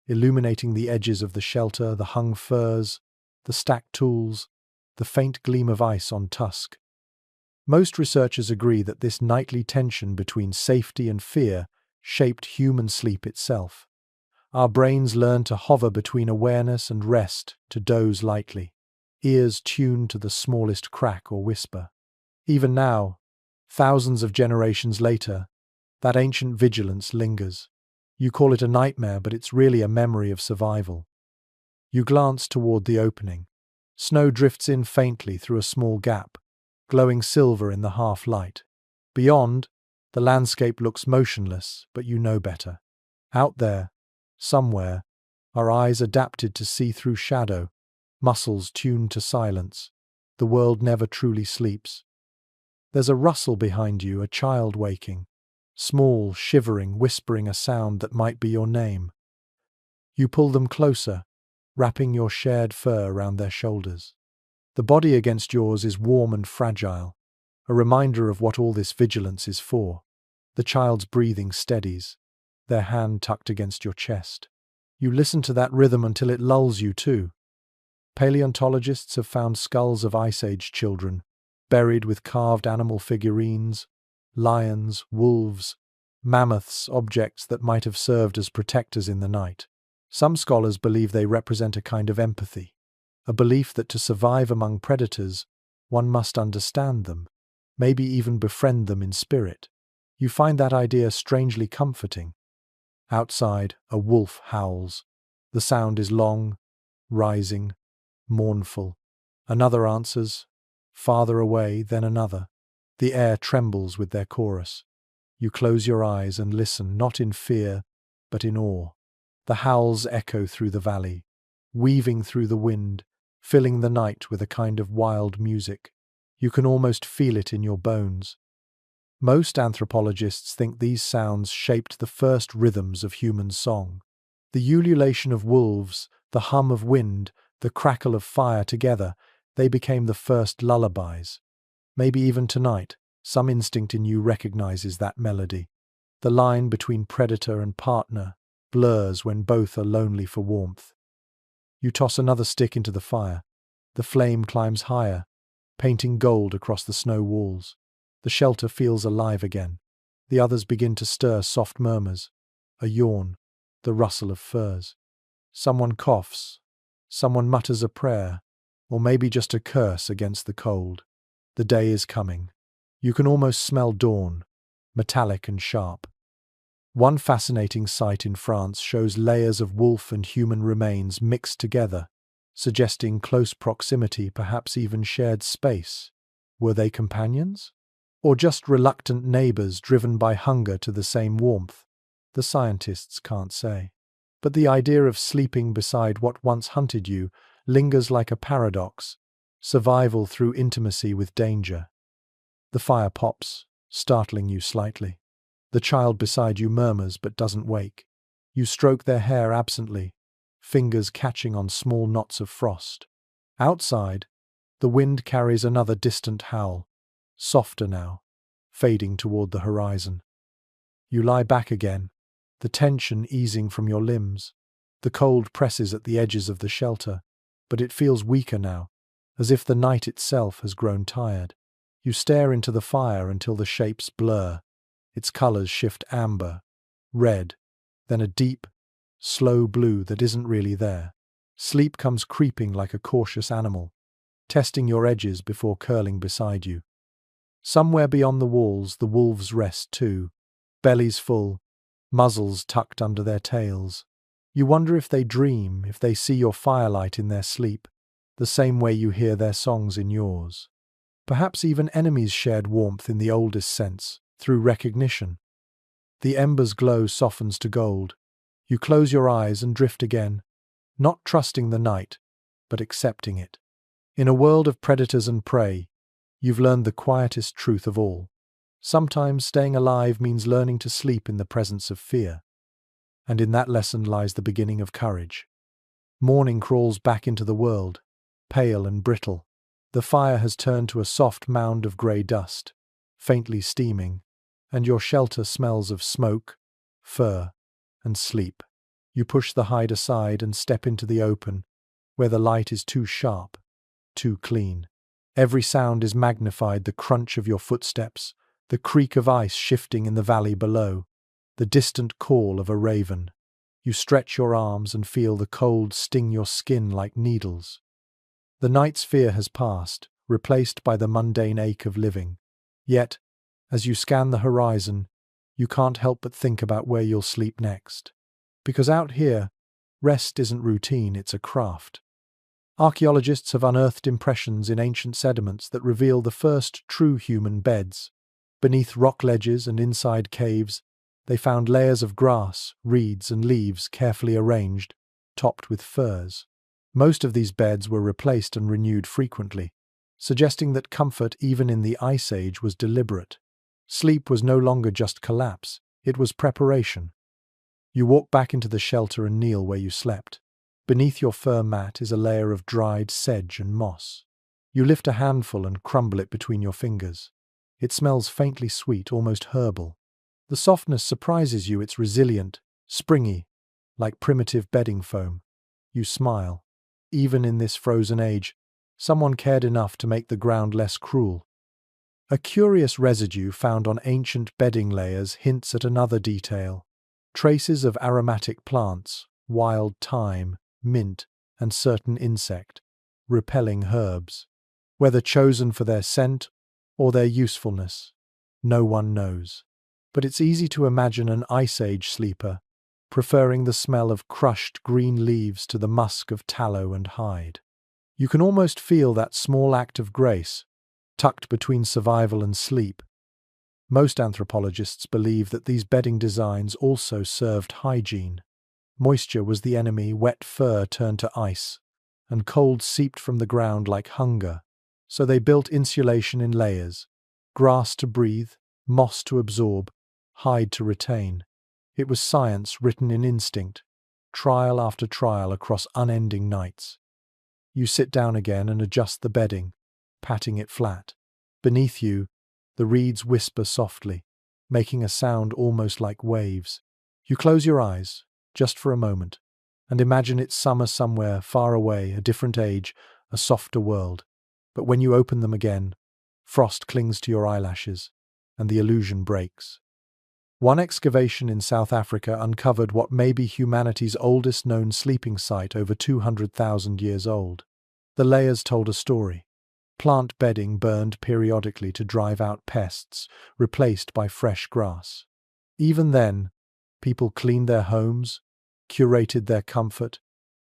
illuminating the edges of the shelter, the hung furs, the stacked tools, the faint gleam of ice on tusk. Most researchers agree that this nightly tension between safety and fear shaped human sleep itself. Our brains learn to hover between awareness and rest, to doze lightly, ears tuned to the smallest crack or whisper. Even now, thousands of generations later, that ancient vigilance lingers. You call it a nightmare, but it's really a memory of survival. You glance toward the opening. Snow drifts in faintly through a small gap, glowing silver in the half-light. Beyond, the landscape looks motionless, but you know better. Out there, somewhere, our eyes adapted to see through shadow, muscles tuned to silence. The world never truly sleeps. There's a rustle behind you, a child waking. Small, shivering, whispering a sound that might be your name. You pull them closer, wrapping your shared fur around their shoulders. The body against yours is warm and fragile, a reminder of what all this vigilance is for. The child's breathing steadies, their hand tucked against your chest. You listen to that rhythm until it lulls you too. Paleontologists have found skulls of Ice Age children, buried with carved animal figurines, lions, wolves, mammoths, objects that might have served as protectors in the night. Some scholars believe they represent a kind of empathy, a belief that to survive among predators, one must understand them, maybe even befriend them in spirit. You find that idea strangely comforting. Outside, a wolf howls. The sound is long, rising, mournful. Another answers, farther away, then another. The air trembles with their chorus. You close your eyes and listen, not in fear, but in awe. The howls echo through the valley, weaving through the wind, filling the night with a kind of wild music. You can almost feel it in your bones. Most anthropologists think these sounds shaped the first rhythms of human song. The ululation of wolves, the hum of wind, the crackle of fire together, they became the first lullabies. Maybe even tonight, some instinct in you recognizes that melody. The line between predator and partner blurs when both are lonely for warmth. You toss another stick into the fire. The flame climbs higher, painting gold across the snow walls. The shelter feels alive again. The others begin to stir, soft murmurs, a yawn, the rustle of furs. Someone coughs, someone mutters a prayer, or maybe just a curse against the cold. The day is coming. You can almost smell dawn, metallic and sharp. One fascinating site in France shows layers of wolf and human remains mixed together, suggesting close proximity, perhaps even shared space. Were they companions? Or just reluctant neighbors driven by hunger to the same warmth? The scientists can't say. But the idea of sleeping beside what once hunted you lingers like a paradox, survival through intimacy with danger. The fire pops, startling you slightly. The child beside you murmurs but doesn't wake. You stroke their hair absently, fingers catching on small knots of frost. Outside, the wind carries another distant howl, softer now, fading toward the horizon. You lie back again, the tension easing from your limbs. The cold presses at the edges of the shelter, but it feels weaker now, as if the night itself has grown tired. You stare into the fire until the shapes blur. Its colors shift amber, red, then a deep, slow blue that isn't really there. Sleep comes creeping like a cautious animal, testing your edges before curling beside you. Somewhere beyond the walls, the wolves rest too, bellies full, muzzles tucked under their tails. You wonder if they dream, if they see your firelight in their sleep, the same way you hear their songs in yours. Perhaps even enemies shared warmth in the oldest sense, through recognition. The ember's glow softens to gold. You close your eyes and drift again, not trusting the night, but accepting it. In a world of predators and prey, you've learned the quietest truth of all. Sometimes staying alive means learning to sleep in the presence of fear. And in that lesson lies the beginning of courage. Morning crawls back into the world, pale and brittle. The fire has turned to a soft mound of grey dust, faintly steaming, and your shelter smells of smoke, fur, and sleep. You push the hide aside and step into the open, where the light is too sharp, too clean. Every sound is magnified: the crunch of your footsteps, the creak of ice shifting in the valley below, the distant call of a raven. You stretch your arms and feel the cold sting your skin like needles. The night's fear has passed, replaced by the mundane ache of living. Yet, as you scan the horizon, you can't help but think about where you'll sleep next. Because out here, rest isn't routine, it's a craft. Archaeologists have unearthed impressions in ancient sediments that reveal the first true human beds. Beneath rock ledges and inside caves, they found layers of grass, reeds, and leaves carefully arranged, topped with furs. Most of these beds were replaced and renewed frequently, suggesting that comfort even in the Ice Age was deliberate. Sleep was no longer just collapse, it was preparation. You walk back into the shelter and kneel where you slept. Beneath your fur mat is a layer of dried sedge and moss. You lift a handful and crumble it between your fingers. It smells faintly sweet, almost herbal. The softness surprises you, it's resilient, springy, like primitive bedding foam. You smile. Even in this frozen age, someone cared enough to make the ground less cruel. A curious residue found on ancient bedding layers hints at another detail: traces of aromatic plants, wild thyme, mint, and certain insect, repelling herbs. Whether chosen for their scent or their usefulness, no one knows. But it's easy to imagine an Ice Age sleeper, preferring the smell of crushed green leaves to the musk of tallow and hide. You can almost feel that small act of grace, tucked between survival and sleep. Most anthropologists believe that these bedding designs also served hygiene. Moisture was the enemy, wet fur turned to ice, and cold seeped from the ground like hunger. So they built insulation in layers: grass to breathe, moss to absorb, hide to retain. It was science written in instinct, trial after trial across unending nights. You sit down again and adjust the bedding, patting it flat. Beneath you, the reeds whisper softly, making a sound almost like waves. You close your eyes, just for a moment, and imagine it's summer somewhere far away, a different age, a softer world. But when you open them again, frost clings to your eyelashes, and the illusion breaks. One excavation in South Africa uncovered what may be humanity's oldest known sleeping site, over 200,000 years old. The layers told a story. Plant bedding burned periodically to drive out pests, replaced by fresh grass. Even then, People cleaned their homes, curated their comfort,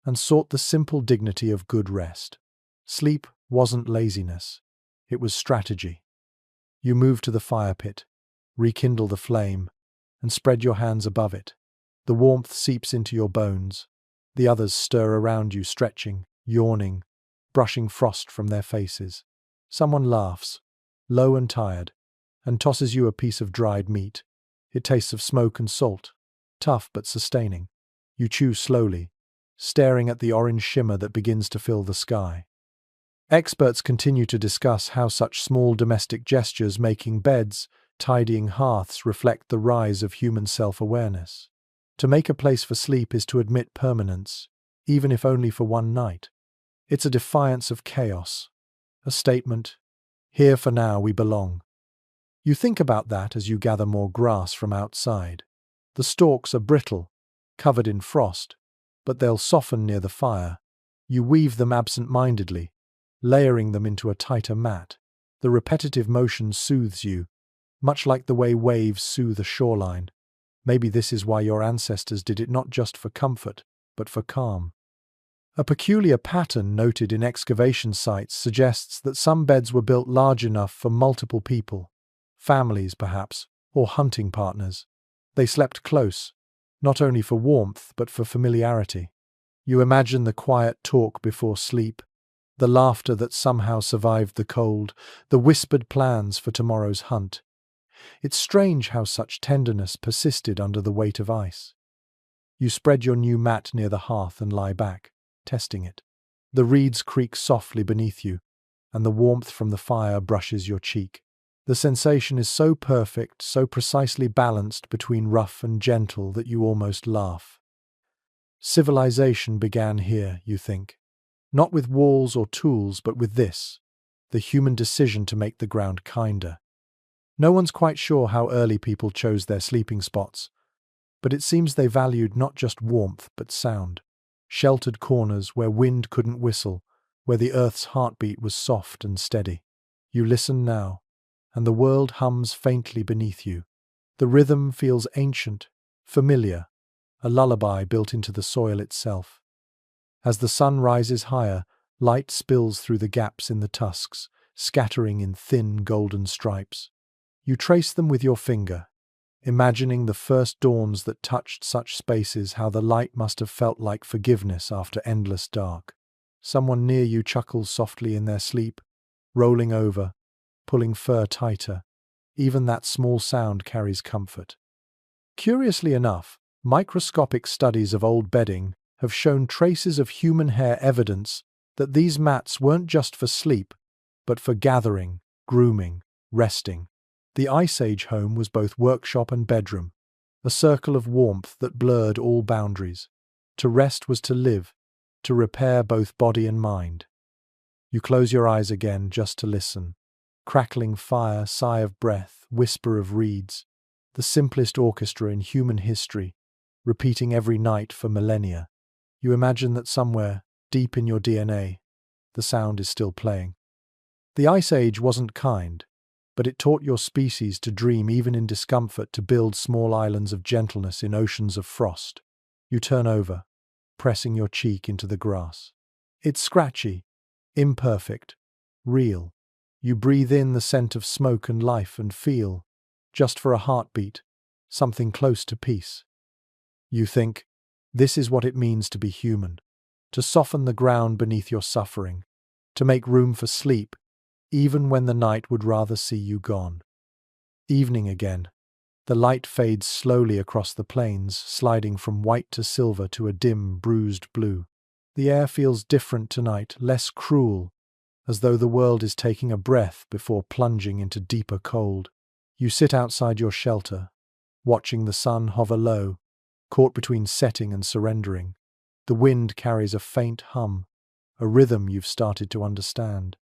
and sought the simple dignity of good rest. Sleep wasn't laziness, it was strategy. You move to the fire pit, rekindle the flame, and spread your hands above it. The warmth seeps into your bones. The others stir around you, stretching, yawning, brushing frost from their faces. Someone laughs, low and tired, and tosses you a piece of dried meat. It tastes of smoke and salt, tough but sustaining. You chew slowly, staring at the orange shimmer that begins to fill the sky. Experts continue to discuss how such small domestic gestures, making beds, tidying hearths, reflect the rise of human self-awareness. To make a place for sleep is to admit permanence, even if only for one night. It's a defiance of chaos, a statement, here for now we belong. You think about that as you gather more grass from outside. The stalks are brittle, covered in frost, but they'll soften near the fire. You weave them absent-mindedly, layering them into a tighter mat. The repetitive motion soothes you, much like the way waves soothe a shoreline. Maybe this is why your ancestors did it, not just for comfort, but for calm. A peculiar pattern noted in excavation sites suggests that some beds were built large enough for multiple people, families perhaps, or hunting partners. They slept close, not only for warmth but for familiarity. You imagine the quiet talk before sleep, the laughter that somehow survived the cold, the whispered plans for tomorrow's hunt. It's strange how such tenderness persisted under the weight of ice. You spread your new mat near the hearth and lie back, testing it. The reeds creak softly beneath you, and the warmth from the fire brushes your cheek. The sensation is so perfect, so precisely balanced between rough and gentle that you almost laugh. Civilization began here, you think. Not with walls or tools, but with this, the human decision to make the ground kinder. No one's quite sure how early people chose their sleeping spots, but it seems they valued not just warmth but sound. Sheltered corners where wind couldn't whistle, where the earth's heartbeat was soft and steady. You listen now, and the world hums faintly beneath you. The rhythm feels ancient, familiar, a lullaby built into the soil itself. As the sun rises higher, light spills through the gaps in the tusks, scattering in thin golden stripes. You trace them with your finger, imagining the first dawns that touched such spaces, how the light must have felt like forgiveness after endless dark. Someone near you chuckles softly in their sleep, rolling over, pulling fur tighter. Even that small sound carries comfort. Curiously enough, microscopic studies of old bedding have shown traces of human hair, evidence that these mats weren't just for sleep, but for gathering, grooming, resting. The Ice Age home was both workshop and bedroom, a circle of warmth that blurred all boundaries. To rest was to live, to repair both body and mind. You close your eyes again just to listen. Crackling fire, sigh of breath, whisper of reeds, the simplest orchestra in human history, repeating every night for millennia. You imagine that somewhere, deep in your DNA, the sound is still playing. The Ice Age wasn't kind, but it taught your species to dream even in discomfort, to build small islands of gentleness in oceans of frost. You turn over, pressing your cheek into the grass. It's scratchy, imperfect, real. You breathe in the scent of smoke and life and feel, just for a heartbeat, something close to peace. You think, this is what it means to be human, to soften the ground beneath your suffering, to make room for sleep, even when the night would rather see you gone. Evening again. The light fades slowly across the plains, sliding from white to silver to a dim, bruised blue. The air feels different tonight, less cruel, as though the world is taking a breath before plunging into deeper cold. You sit outside your shelter, watching the sun hover low, caught between setting and surrendering. The wind carries a faint hum, a rhythm you've started to understand,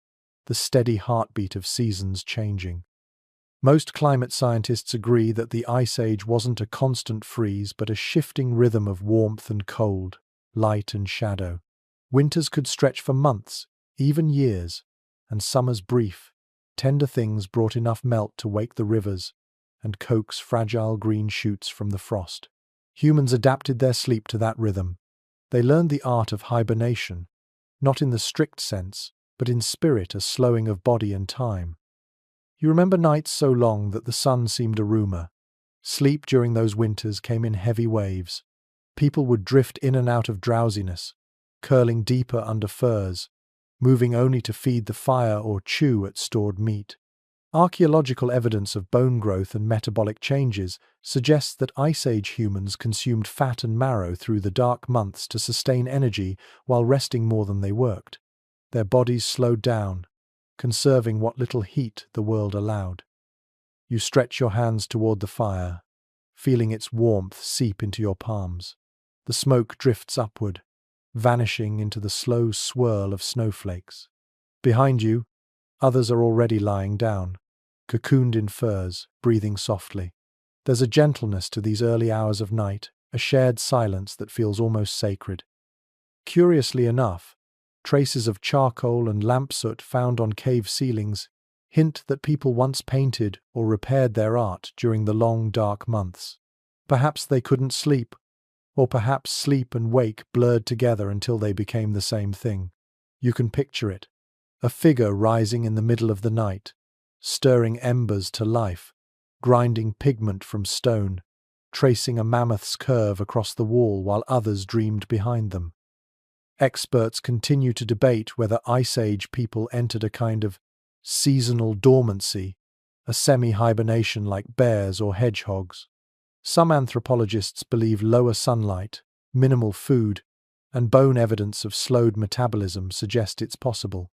the steady heartbeat of seasons changing. Most climate scientists agree that the Ice Age wasn't a constant freeze, but a shifting rhythm of warmth and cold, light and shadow. Winters could stretch for months, even years, and summers brief. Tender things brought enough melt to wake the rivers and coax fragile green shoots from the frost. Humans adapted their sleep to that rhythm. They learned the art of hibernation, not in the strict sense, but in spirit, a slowing of body and time. You remember nights so long that the sun seemed a rumor. Sleep during those winters came in heavy waves. People would drift in and out of drowsiness, curling deeper under furs, moving only to feed the fire or chew at stored meat. Archaeological evidence of bone growth and metabolic changes suggests that Ice Age humans consumed fat and marrow through the dark months to sustain energy while resting more than they worked. Their bodies slowed down, conserving what little heat the world allowed. You stretch your hands toward the fire, feeling its warmth seep into your palms. The smoke drifts upward, vanishing into the slow swirl of snowflakes. Behind you, others are already lying down, cocooned in furs, breathing softly. There's a gentleness to these early hours of night, a shared silence that feels almost sacred. Curiously enough, traces of charcoal and lamp soot found on cave ceilings hint that people once painted or repaired their art during the long, dark months. Perhaps they couldn't sleep, or perhaps sleep and wake blurred together until they became the same thing. You can picture it. A figure rising in the middle of the night, stirring embers to life, grinding pigment from stone, tracing a mammoth's curve across the wall while others dreamed behind them. Experts continue to debate whether Ice Age people entered a kind of seasonal dormancy, a semi-hibernation like bears or hedgehogs. Some anthropologists believe lower sunlight, minimal food, and bone evidence of slowed metabolism suggest it's possible.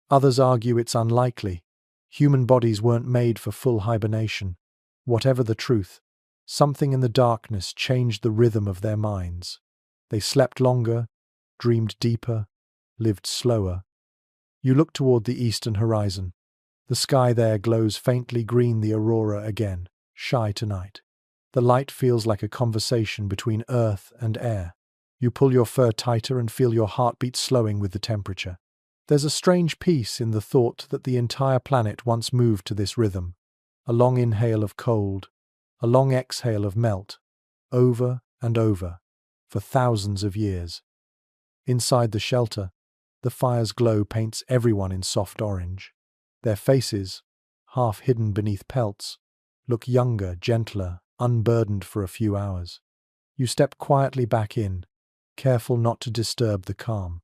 Others argue it's unlikely. Human bodies weren't made for full hibernation. Whatever the truth, something in the darkness changed the rhythm of their minds. They slept longer, dreamed deeper, lived slower. You look toward the eastern horizon. The sky there glows faintly green, the aurora again, shy tonight. The light feels like a conversation between earth and air. You pull your fur tighter and feel your heartbeat slowing with the temperature. There's a strange peace in the thought that the entire planet once moved to this rhythm. A long inhale of cold, a long exhale of melt, over and over, for thousands of years. Inside the shelter, the fire's glow paints everyone in soft orange. Their faces, half hidden beneath pelts, look younger, gentler, unburdened for a few hours. You step quietly back in, careful not to disturb the calm.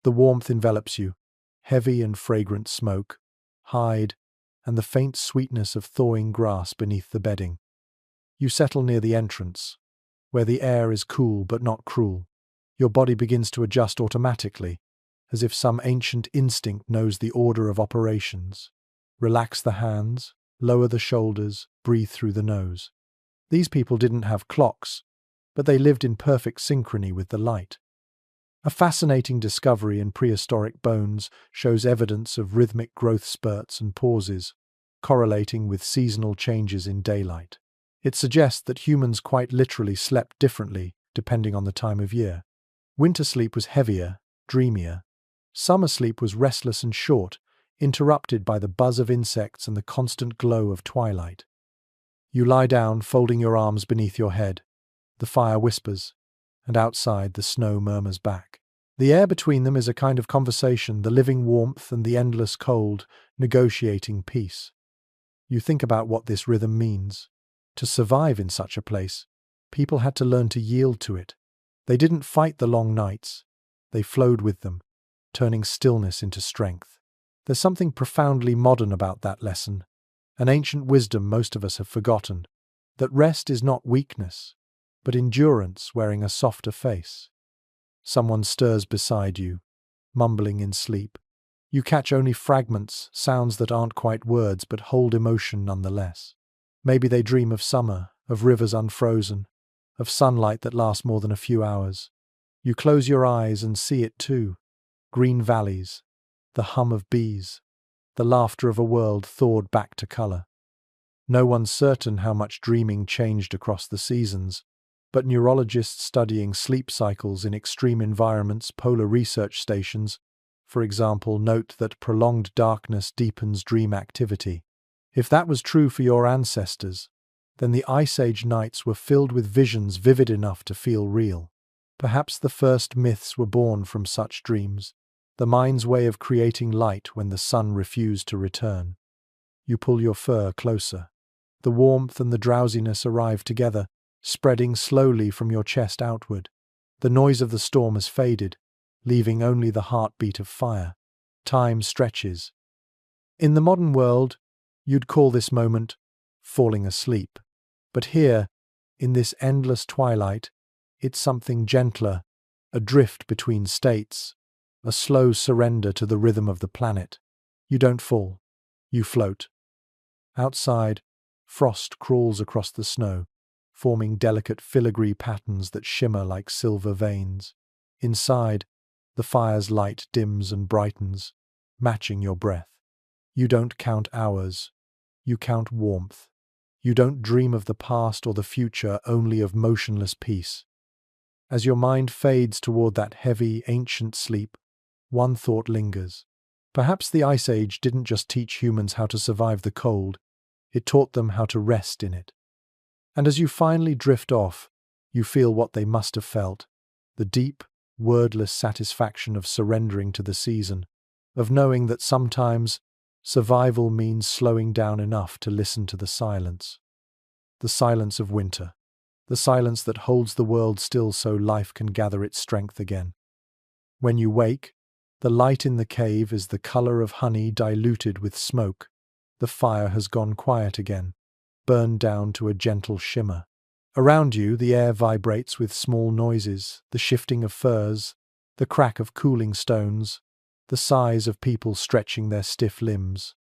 The warmth envelops you, heavy and fragrant smoke, hide, and the faint sweetness of thawing grass beneath the bedding. You settle near the entrance, where the air is cool but not cruel. Your body begins to adjust automatically, as if some ancient instinct knows the order of operations. Relax the hands, lower the shoulders, breathe through the nose. These people didn't have clocks, but they lived in perfect synchrony with the light. A fascinating discovery in prehistoric bones shows evidence of rhythmic growth spurts and pauses, correlating with seasonal changes in daylight. It suggests that humans quite literally slept differently depending on the time of year. Winter sleep was heavier, dreamier. Summer sleep was restless and short, interrupted by the buzz of insects and the constant glow of twilight. You lie down, folding your arms beneath your head. The fire whispers, and outside the snow murmurs back. The air between them is a kind of conversation, the living warmth and the endless cold, negotiating peace. You think about what this rhythm means. To survive in such a place, people had to learn to yield to it. They didn't fight the long nights. They flowed with them, turning stillness into strength. There's something profoundly modern about that lesson, an ancient wisdom most of us have forgotten, that rest is not weakness, but endurance wearing a softer face. Someone stirs beside you, mumbling in sleep. You catch only fragments, sounds that aren't quite words but hold emotion nonetheless. Maybe they dream of summer, of rivers unfrozen, of sunlight that lasts more than a few hours. You close your eyes and see it too. Green valleys, the hum of bees, the laughter of a world thawed back to color. No one's certain how much dreaming changed across the seasons, but neurologists studying sleep cycles in extreme environments, polar research stations, for example, note that prolonged darkness deepens dream activity. If that was true for your ancestors, then the Ice Age nights were filled with visions vivid enough to feel real. Perhaps the first myths were born from such dreams, the mind's way of creating light when the sun refused to return. You pull your fur closer. The warmth and the drowsiness arrive together, spreading slowly from your chest outward. The noise of the storm has faded, leaving only the heartbeat of fire. Time stretches. In the modern world, you'd call this moment falling asleep. But here, in this endless twilight, it's something gentler, a drift between states, a slow surrender to the rhythm of the planet. You don't fall, you float. Outside, frost crawls across the snow, forming delicate filigree patterns that shimmer like silver veins. Inside, the fire's light dims and brightens, matching your breath. You don't count hours, you count warmth. You don't dream of the past or the future, only of motionless peace. As your mind fades toward that heavy, ancient sleep, one thought lingers. Perhaps the Ice Age didn't just teach humans how to survive the cold, it taught them how to rest in it. And as you finally drift off, you feel what they must have felt, the deep, wordless satisfaction of surrendering to the season, of knowing that sometimes survival means slowing down enough to listen to the silence of winter, the silence that holds the world still so life can gather its strength again. When you wake, the light in the cave is the color of honey diluted with smoke. The fire has gone quiet again, burned down to a gentle shimmer. Around you, the air vibrates with small noises, the shifting of furs, the crack of cooling stones, the sighs of people stretching their stiff limbs.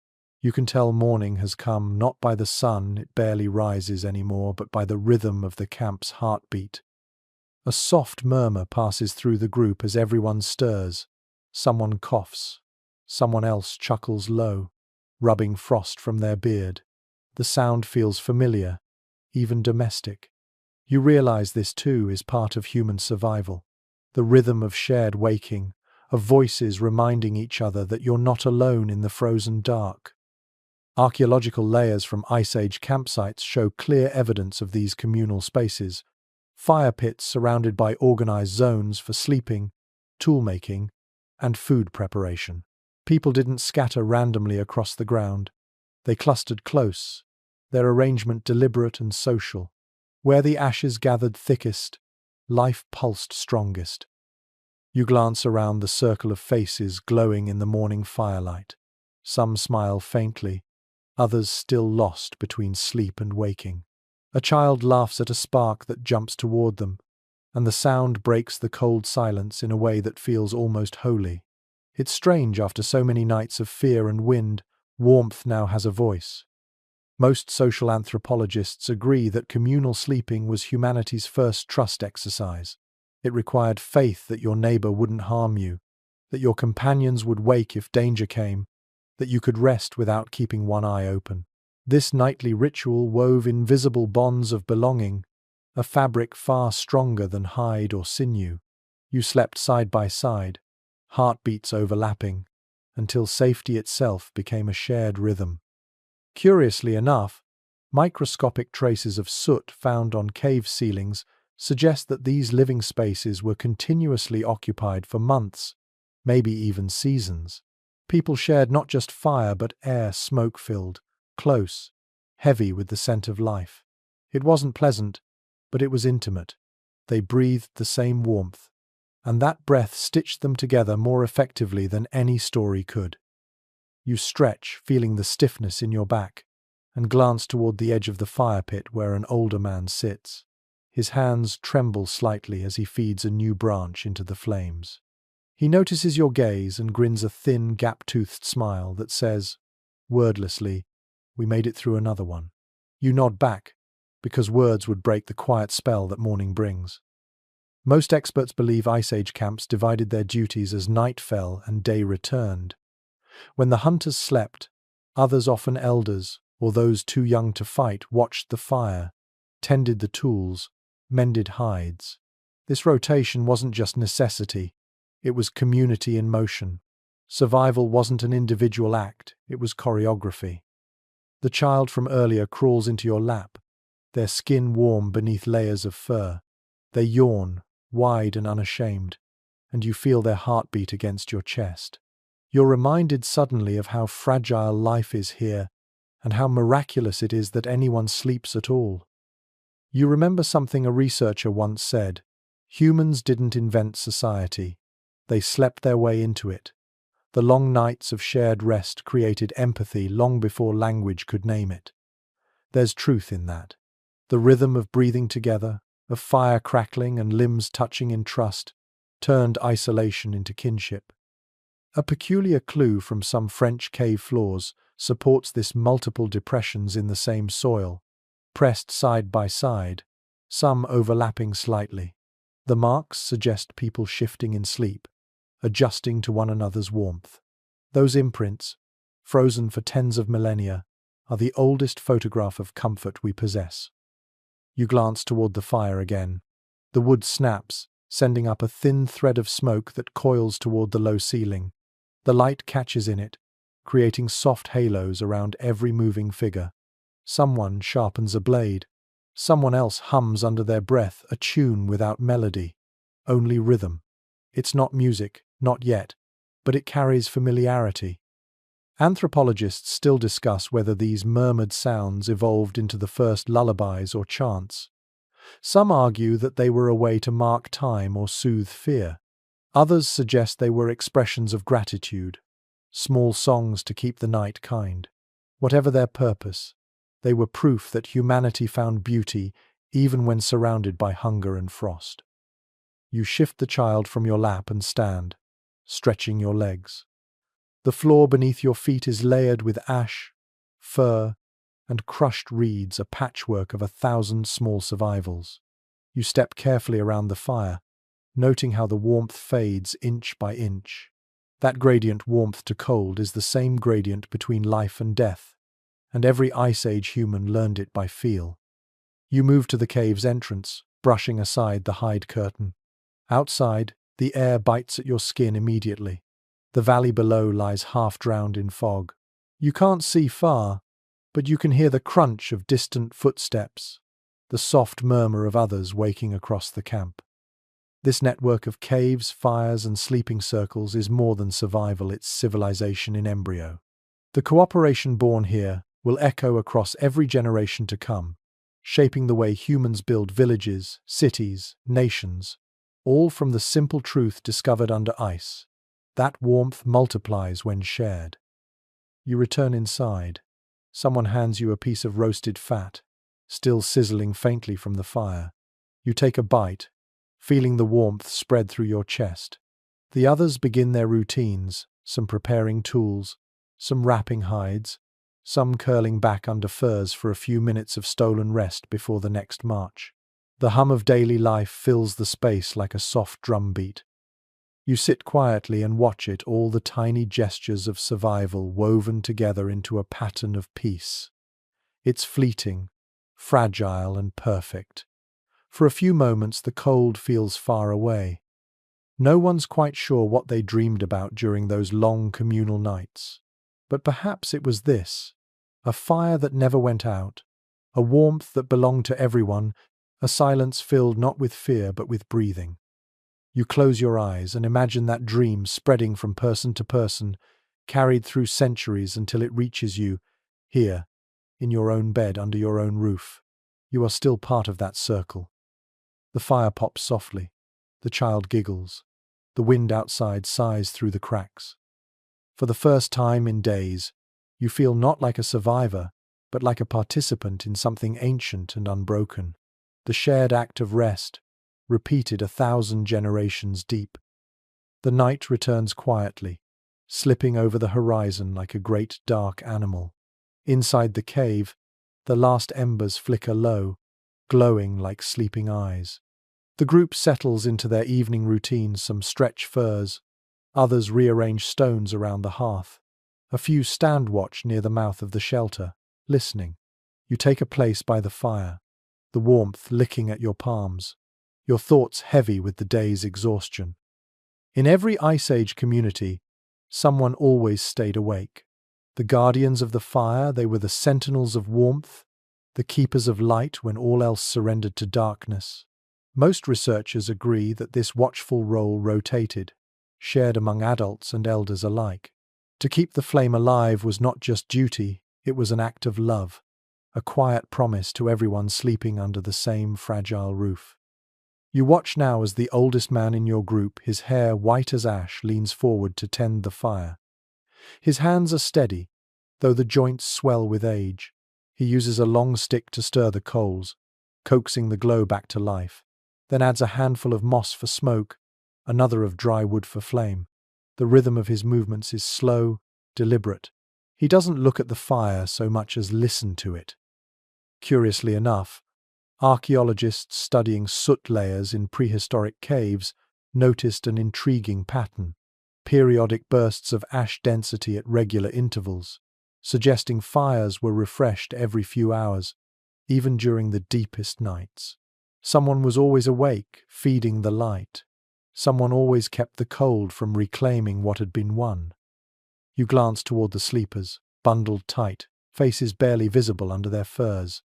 You can tell morning has come not by the sun, it barely rises anymore, but by the rhythm of the camp's heartbeat. A soft murmur passes through the group as everyone stirs. Someone coughs. Someone else chuckles low, rubbing frost from their beard. The sound feels familiar, even domestic. You realize this too is part of human survival. The rhythm of shared waking, of voices reminding each other that you're not alone in the frozen dark. Archaeological layers from Ice Age campsites show clear evidence of these communal spaces. Fire pits surrounded by organized zones for sleeping, tool-making, and food preparation. People didn't scatter randomly across the ground. They clustered close, their arrangement deliberate and social. Where the ashes gathered thickest, life pulsed strongest. You glance around the circle of faces glowing in the morning firelight. Some smile faintly, others still lost between sleep and waking. A child laughs at a spark that jumps toward them, and the sound breaks the cold silence in a way that feels almost holy. It's strange after so many nights of fear and wind, warmth now has a voice. Most social anthropologists agree that communal sleeping was humanity's first trust exercise. It required faith that your neighbor wouldn't harm you, that your companions would wake if danger came, that you could rest without keeping one eye open. This nightly ritual wove invisible bonds of belonging, a fabric far stronger than hide or sinew. You slept side by side, heartbeats overlapping, until safety itself became a shared rhythm. Curiously enough, microscopic traces of soot found on cave ceilings suggest that these living spaces were continuously occupied for months, maybe even seasons. People shared not just fire but air smoke-filled, close, heavy with the scent of life. It wasn't pleasant, but it was intimate. They breathed the same warmth, and that breath stitched them together more effectively than any story could. You stretch, feeling the stiffness in your back, and glance toward the edge of the fire pit where an older man sits. His hands tremble slightly as he feeds a new branch into the flames. He notices your gaze and grins a thin, gap-toothed smile that says, wordlessly, "We made it through another one." You nod back, because words would break the quiet spell that morning brings. Most experts believe Ice Age camps divided their duties as night fell and day returned. When the hunters slept, others, often elders, or those too young to fight, watched the fire, tended the tools, mended hides. This rotation wasn't just necessity, it was community in motion. Survival wasn't an individual act, it was choreography. The child from earlier crawls into your lap, their skin warm beneath layers of fur. They yawn, wide and unashamed, and you feel their heartbeat against your chest. You're reminded suddenly of how fragile life is here and how miraculous it is that anyone sleeps at all. You remember something a researcher once said: humans didn't invent society, they slept their way into it. The long nights of shared rest created empathy long before language could name it. There's truth in that. The rhythm of breathing together, of fire crackling and limbs touching in trust, turned isolation into kinship. A peculiar clue from some French cave floors supports this: multiple depressions in the same soil, pressed side by side, some overlapping slightly. The marks suggest people shifting in sleep, adjusting to one another's warmth. Those imprints, frozen for tens of millennia, are the oldest photograph of comfort we possess. You glance toward the fire again. The wood snaps, sending up a thin thread of smoke that coils toward the low ceiling. The light catches in it, creating soft halos around every moving figure. Someone sharpens a blade. Someone else hums under their breath a tune without melody, only rhythm. It's not music, not yet, but it carries familiarity. Anthropologists still discuss whether these murmured sounds evolved into the first lullabies or chants. Some argue that they were a way to mark time or soothe fear. Others suggest they were expressions of gratitude, small songs to keep the night kind. Whatever their purpose, they were proof that humanity found beauty even when surrounded by hunger and frost. You shift the child from your lap and stand, stretching your legs. The floor beneath your feet is layered with ash, fur, and crushed reeds, a patchwork of 1,000 small survivals. You step carefully around the fire, noting how the warmth fades inch by inch. That gradient warmth to cold is the same gradient between life and death, and every Ice Age human learned it by feel. You move to the cave's entrance, brushing aside the hide curtain. Outside, the air bites at your skin immediately. The valley below lies half drowned in fog. You can't see far, but you can hear the crunch of distant footsteps, the soft murmur of others waking across the camp. This network of caves, fires, and sleeping circles is more than survival, it's civilization in embryo. The cooperation born here will echo across every generation to come, shaping the way humans build villages, cities, nations, all from the simple truth discovered under ice. That warmth multiplies when shared. You return inside. Someone hands you a piece of roasted fat, still sizzling faintly from the fire. You take a bite, feeling the warmth spread through your chest. The others begin their routines, some preparing tools, some wrapping hides, some curling back under furs for a few minutes of stolen rest before the next march. The hum of daily life fills the space like a soft drum beat. You sit quietly and watch it, all the tiny gestures of survival woven together into a pattern of peace. It's fleeting, fragile, and perfect. For a few moments, the cold feels far away. No one's quite sure what they dreamed about during those long communal nights. But perhaps it was this: a fire that never went out, a warmth that belonged to everyone, a silence filled not with fear but with breathing. You close your eyes and imagine that dream spreading from person to person, carried through centuries until it reaches you, here, in your own bed under your own roof. You are still part of that circle. The fire pops softly. The child giggles. The wind outside sighs through the cracks. For the first time in days, you feel not like a survivor, but like a participant in something ancient and unbroken. The shared act of rest, repeated 1,000 generations deep. The night returns quietly, slipping over the horizon like a great dark animal. Inside the cave, the last embers flicker low, glowing like sleeping eyes. The group settles into their evening routine, some stretch furs, others rearrange stones around the hearth. A few stand watch near the mouth of the shelter, listening. You take a place by the fire, the warmth licking at your palms, your thoughts heavy with the day's exhaustion. In every Ice Age community, someone always stayed awake. The guardians of the fire, they were the sentinels of warmth, the keepers of light when all else surrendered to darkness. Most researchers agree that this watchful role rotated, shared among adults and elders alike. To keep the flame alive was not just duty, it was an act of love, a quiet promise to everyone sleeping under the same fragile roof. You watch now as the oldest man in your group, his hair white as ash, leans forward to tend the fire. His hands are steady, though the joints swell with age. He uses a long stick to stir the coals, coaxing the glow back to life, then adds a handful of moss for smoke, another of dry wood for flame. The rhythm of his movements is slow, deliberate. He doesn't look at the fire so much as listen to it. Curiously enough, archaeologists studying soot layers in prehistoric caves noticed an intriguing pattern: periodic bursts of ash density at regular intervals, suggesting fires were refreshed every few hours, even during the deepest nights. Someone was always awake, feeding the light. Someone always kept the cold from reclaiming what had been won. You glance toward the sleepers, bundled tight, faces barely visible under their furs.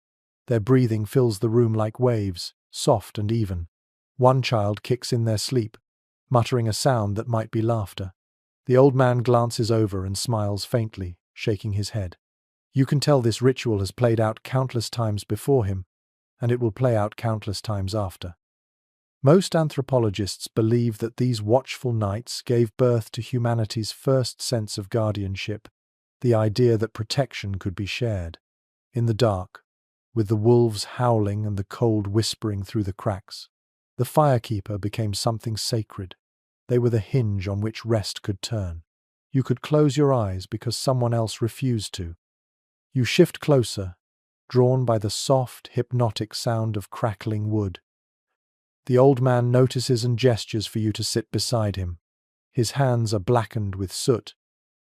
Their breathing fills the room like waves, soft and even. One child kicks in their sleep, muttering a sound that might be laughter. The old man glances over and smiles faintly, shaking his head. You can tell this ritual has played out countless times before him, and it will play out countless times after. Most anthropologists believe that these watchful nights gave birth to humanity's first sense of guardianship, the idea that protection could be shared. In the dark, with the wolves howling and the cold whispering through the cracks, the firekeeper became something sacred. They were the hinge on which rest could turn. You could close your eyes because someone else refused to. You shift closer, drawn by the soft, hypnotic sound of crackling wood. The old man notices and gestures for you to sit beside him. His hands are blackened with soot,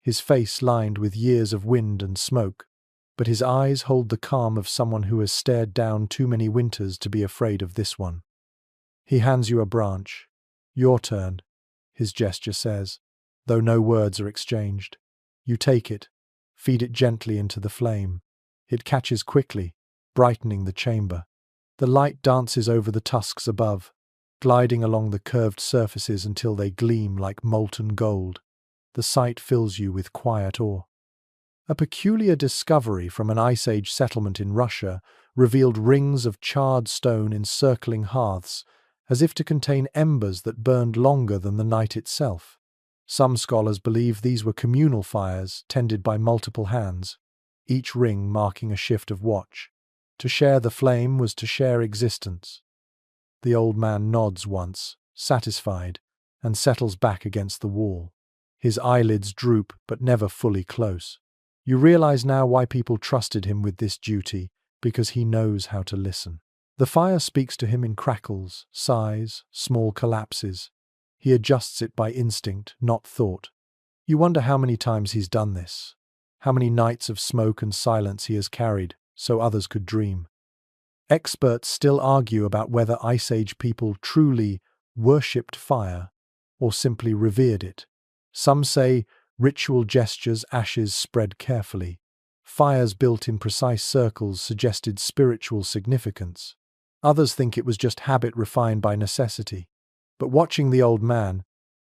his face lined with years of wind and smoke, but his eyes hold the calm of someone who has stared down too many winters to be afraid of this one. He hands you a branch. Your turn, his gesture says, though no words are exchanged. You take it, feed it gently into the flame. It catches quickly, brightening the chamber. The light dances over the tusks above, gliding along the curved surfaces until they gleam like molten gold. The sight fills you with quiet awe. A peculiar discovery from an Ice Age settlement in Russia revealed rings of charred stone encircling hearths, as if to contain embers that burned longer than the night itself. Some scholars believe these were communal fires tended by multiple hands, each ring marking a shift of watch. To share the flame was to share existence. The old man nods once, satisfied, and settles back against the wall. His eyelids droop, but never fully close. You realize now why people trusted him with this duty, because he knows how to listen. The fire speaks to him in crackles, sighs, small collapses. He adjusts it by instinct, not thought. You wonder how many times he's done this, how many nights of smoke and silence he has carried, so others could dream. Experts still argue about whether Ice Age people truly worshipped fire or simply revered it. Some say ritual gestures, ashes spread carefully. Fires built in precise circles suggested spiritual significance. Others think it was just habit refined by necessity. But watching the old man,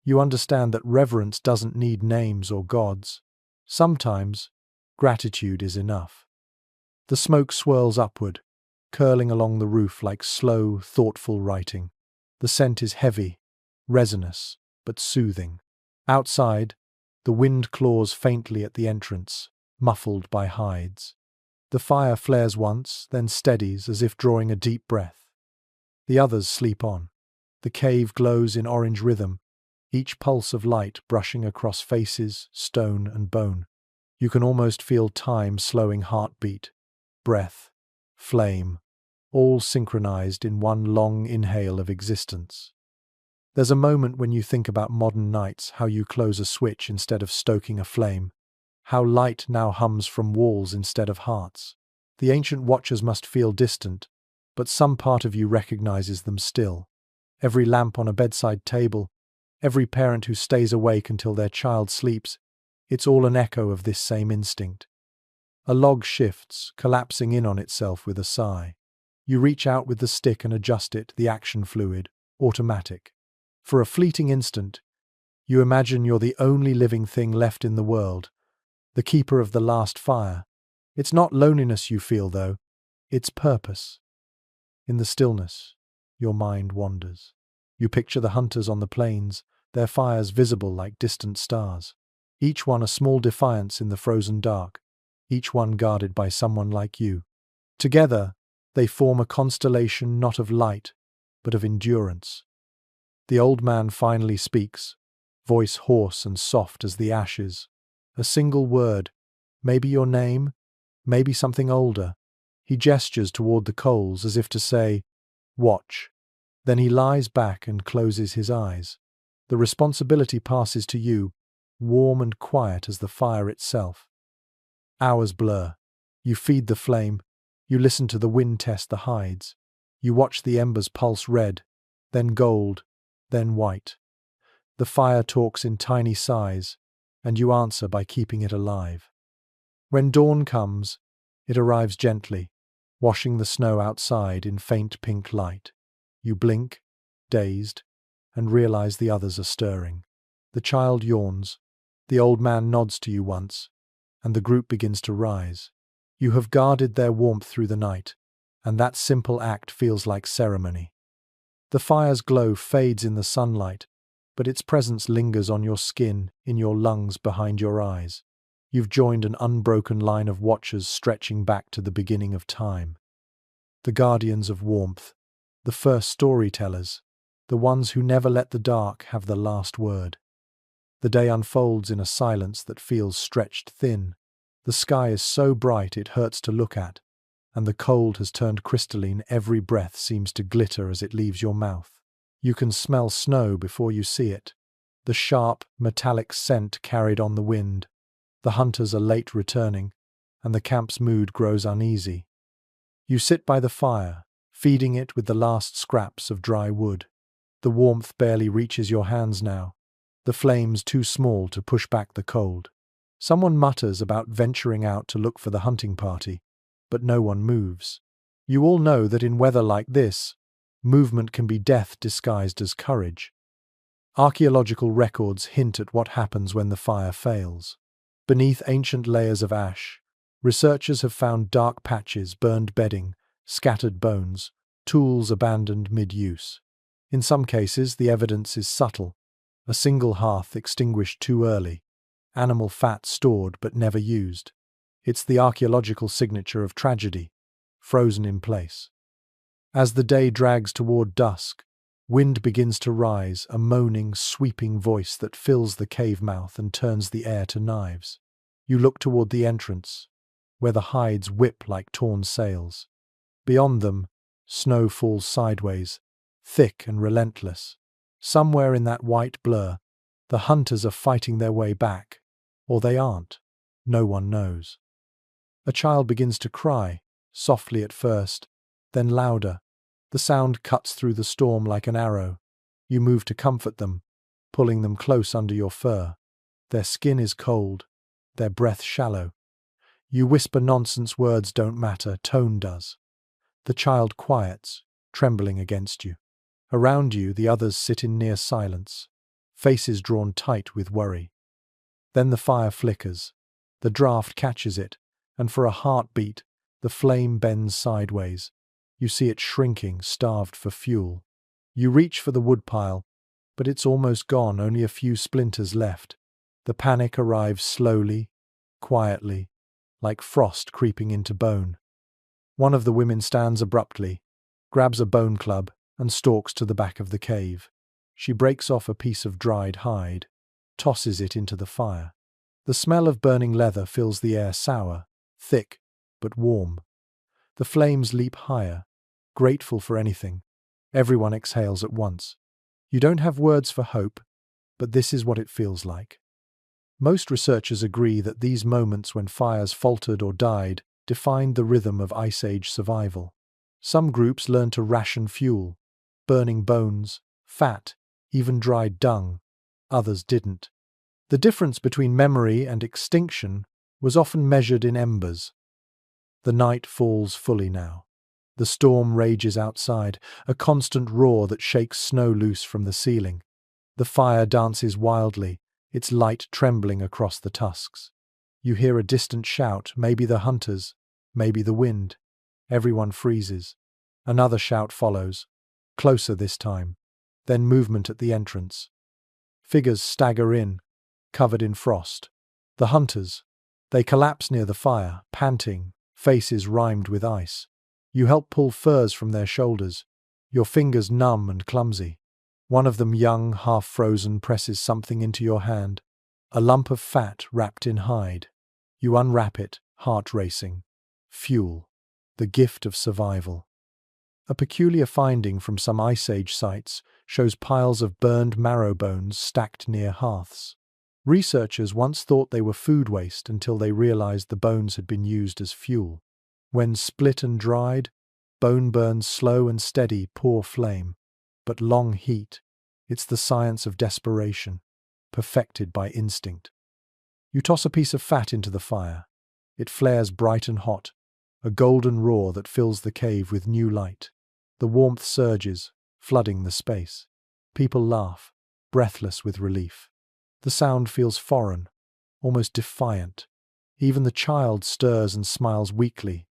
you understand that reverence doesn't need names or gods. Sometimes, gratitude is enough. The smoke swirls upward, curling along the roof like slow, thoughtful writing. The scent is heavy, resinous, but soothing. Outside, the wind claws faintly at the entrance, muffled by hides. The fire flares once, then steadies as if drawing a deep breath. The others sleep on. The cave glows in orange rhythm, each pulse of light brushing across faces, stone and bone. You can almost feel time slowing heartbeat, breath, flame, all synchronized in one long inhale of existence. There's a moment when you think about modern nights, how you close a switch instead of stoking a flame, how light now hums from walls instead of hearts. The ancient watchers must feel distant, but some part of you recognizes them still. Every lamp on a bedside table, every parent who stays awake until their child sleeps, it's all an echo of this same instinct. A log shifts, collapsing in on itself with a sigh. You reach out with the stick and adjust it, the action fluid, automatic. For a fleeting instant, you imagine you're the only living thing left in the world, the keeper of the last fire. It's not loneliness you feel, though. It's purpose. In the stillness, your mind wanders. You picture the hunters on the plains, their fires visible like distant stars. Each one a small defiance in the frozen dark, each one guarded by someone like you. Together, they form a constellation not of light, but of endurance. The old man finally speaks, voice hoarse and soft as the ashes. A single word, maybe your name, maybe something older. He gestures toward the coals as if to say, "Watch." Then he lies back and closes his eyes. The responsibility passes to you, warm and quiet as the fire itself. Hours blur. You feed the flame. You listen to the wind test the hides. You watch the embers pulse red, then gold, then white. The fire talks in tiny sighs, and you answer by keeping it alive. When dawn comes, it arrives gently, washing the snow outside in faint pink light. You blink, dazed, and realize the others are stirring. The child yawns, the old man nods to you once, and the group begins to rise. You have guarded their warmth through the night, and that simple act feels like ceremony. The fire's glow fades in the sunlight, but its presence lingers on your skin, in your lungs, behind your eyes. You've joined an unbroken line of watchers stretching back to the beginning of time. The guardians of warmth, the first storytellers, the ones who never let the dark have the last word. The day unfolds in a silence that feels stretched thin. The sky is so bright it hurts to look at, and the cold has turned crystalline. Every breath seems to glitter as it leaves your mouth. You can smell snow before you see it, the sharp, metallic scent carried on the wind. The hunters are late returning, and the camp's mood grows uneasy. You sit by the fire, feeding it with the last scraps of dry wood. The warmth barely reaches your hands now, the flames too small to push back the cold. Someone mutters about venturing out to look for the hunting party, but no one moves. You all know that in weather like this, movement can be death disguised as courage. Archaeological records hint at what happens when the fire fails. Beneath ancient layers of ash, researchers have found dark patches, burned bedding, scattered bones, tools abandoned mid-use. In some cases, the evidence is subtle. A single hearth extinguished too early, animal fat stored but never used. It's the archaeological signature of tragedy, frozen in place. As the day drags toward dusk, wind begins to rise, a moaning, sweeping voice that fills the cave mouth and turns the air to knives. You look toward the entrance, where the hides whip like torn sails. Beyond them, snow falls sideways, thick and relentless. Somewhere in that white blur, the hunters are fighting their way back, or they aren't. No one knows. A child begins to cry, softly at first, then louder. The sound cuts through the storm like an arrow. You move to comfort them, pulling them close under your fur. Their skin is cold, their breath shallow. You whisper nonsense, words don't matter, tone does. The child quiets, trembling against you. Around you, the others sit in near silence, faces drawn tight with worry. Then the fire flickers. The draft catches it, and for a heartbeat, the flame bends sideways. You see it shrinking, starved for fuel. You reach for the woodpile, but it's almost gone, only a few splinters left. The panic arrives slowly, quietly, like frost creeping into bone. One of the women stands abruptly, grabs a bone club, and stalks to the back of the cave. She breaks off a piece of dried hide, tosses it into the fire. The smell of burning leather fills the air, sour, thick, but warm. The flames leap higher, grateful for anything. Everyone exhales at once. You don't have words for hope, but this is what it feels like. Most researchers agree that these moments when fires faltered or died defined the rhythm of Ice Age survival. Some groups learned to ration fuel, burning bones, fat, even dried dung. Others didn't. The difference between memory and extinction was often measured in embers. The night falls fully now. The storm rages outside, a constant roar that shakes snow loose from the ceiling. The fire dances wildly, its light trembling across the tusks. You hear a distant shout, maybe the hunters, maybe the wind. Everyone freezes. Another shout follows, closer this time. Then movement at the entrance. Figures stagger in, covered in frost. The hunters. They collapse near the fire, panting, faces rimed with ice. You help pull furs from their shoulders, your fingers numb and clumsy. One of them, young, half-frozen, presses something into your hand, a lump of fat wrapped in hide. You unwrap it, heart racing. Fuel. The gift of survival. A peculiar finding from some Ice Age sites shows piles of burned marrow bones stacked near hearths. Researchers once thought they were food waste until they realized the bones had been used as fuel. When split and dried, bone burns slow and steady, poor flame, but long heat. It's the science of desperation, perfected by instinct. You toss a piece of fat into the fire. It flares bright and hot, a golden roar that fills the cave with new light. The warmth surges, flooding the space. People laugh, breathless with relief. The sound feels foreign, almost defiant. Even the child stirs and smiles weakly,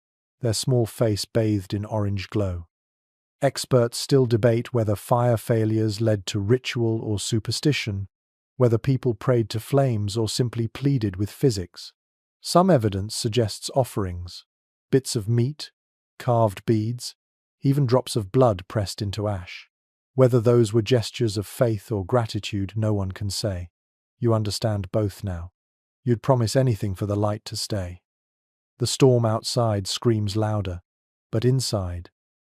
their small face bathed in orange glow. Experts still debate whether fire failures led to ritual or superstition, whether people prayed to flames or simply pleaded with physics. Some evidence suggests offerings, bits of meat, carved beads, even drops of blood pressed into ash. Whether those were gestures of faith or gratitude, no one can say. You understand both now. You'd promise anything for the light to stay. The storm outside screams louder, but inside,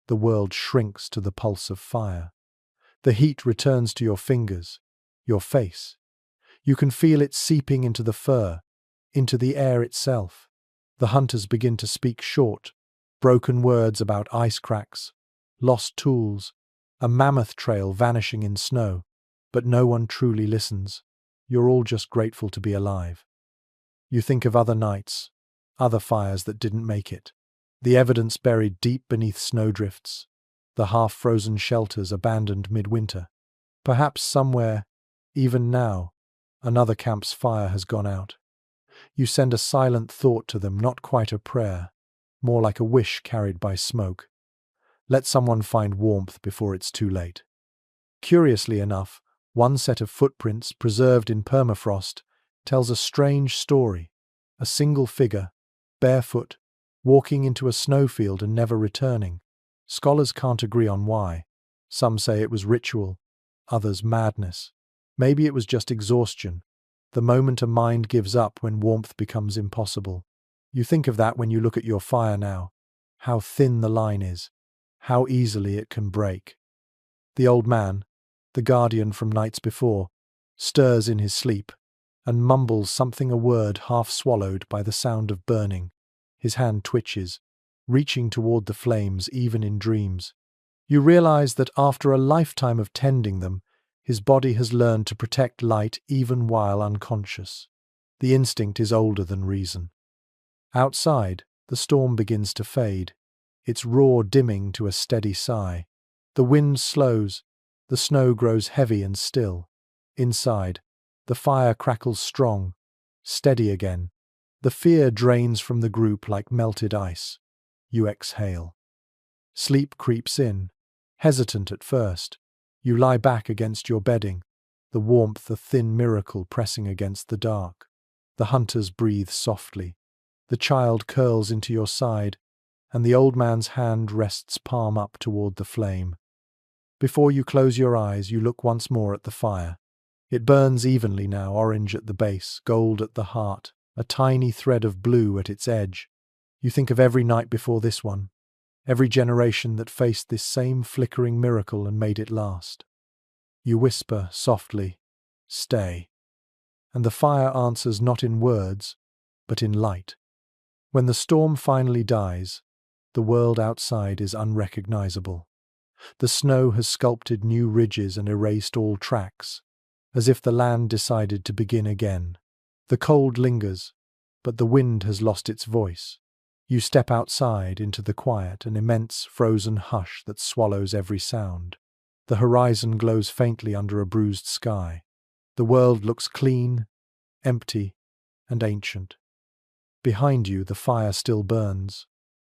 the world shrinks to the pulse of fire. The heat returns to your fingers, your face. You can feel it seeping into the fur, into the air itself. The hunters begin to speak short, broken words about ice cracks, lost tools, a mammoth trail vanishing in snow, but no one truly listens. You're all just grateful to be alive. You think of other nights, other fires that didn't make it, the evidence buried deep beneath snowdrifts, the half-frozen shelters abandoned midwinter. Perhaps somewhere, even now, another camp's fire has gone out. You send a silent thought to them, not quite a prayer, more like a wish carried by smoke. Let someone find warmth before it's too late. Curiously enough, one set of footprints, preserved in permafrost, tells a strange story. A single figure, barefoot, walking into a snowfield and never returning. Scholars can't agree on why. Some say it was ritual, others madness. Maybe it was just exhaustion, the moment a mind gives up when warmth becomes impossible. You think of that when you look at your fire now, how thin the line is, how easily it can break. The old man, the guardian from nights before, stirs in his sleep and mumbles something, a word half swallowed by the sound of burning. His hand twitches, reaching toward the flames even in dreams. You realize that after a lifetime of tending them, his body has learned to protect light even while unconscious. The instinct is older than reason. Outside, the storm begins to fade, its roar dimming to a steady sigh. The wind slows, the snow grows heavy and still. Inside, the fire crackles strong, steady again. The fear drains from the group like melted ice. You exhale. Sleep creeps in, hesitant at first. You lie back against your bedding, the warmth a thin miracle pressing against the dark. The hunters breathe softly. The child curls into your side, and the old man's hand rests palm up toward the flame. Before you close your eyes, you look once more at the fire. It burns evenly now, orange at the base, gold at the heart, a tiny thread of blue at its edge. You think of every night before this one, every generation that faced this same flickering miracle and made it last. You whisper softly, "Stay." And the fire answers not in words, but in light. When the storm finally dies, the world outside is unrecognizable. The snow has sculpted new ridges and erased all tracks, as if the land decided to begin again. The cold lingers, but the wind has lost its voice. You step outside into the quiet, an immense frozen hush that swallows every sound. The horizon glows faintly under a bruised sky. The world looks clean, empty, and ancient. Behind you, the fire still burns.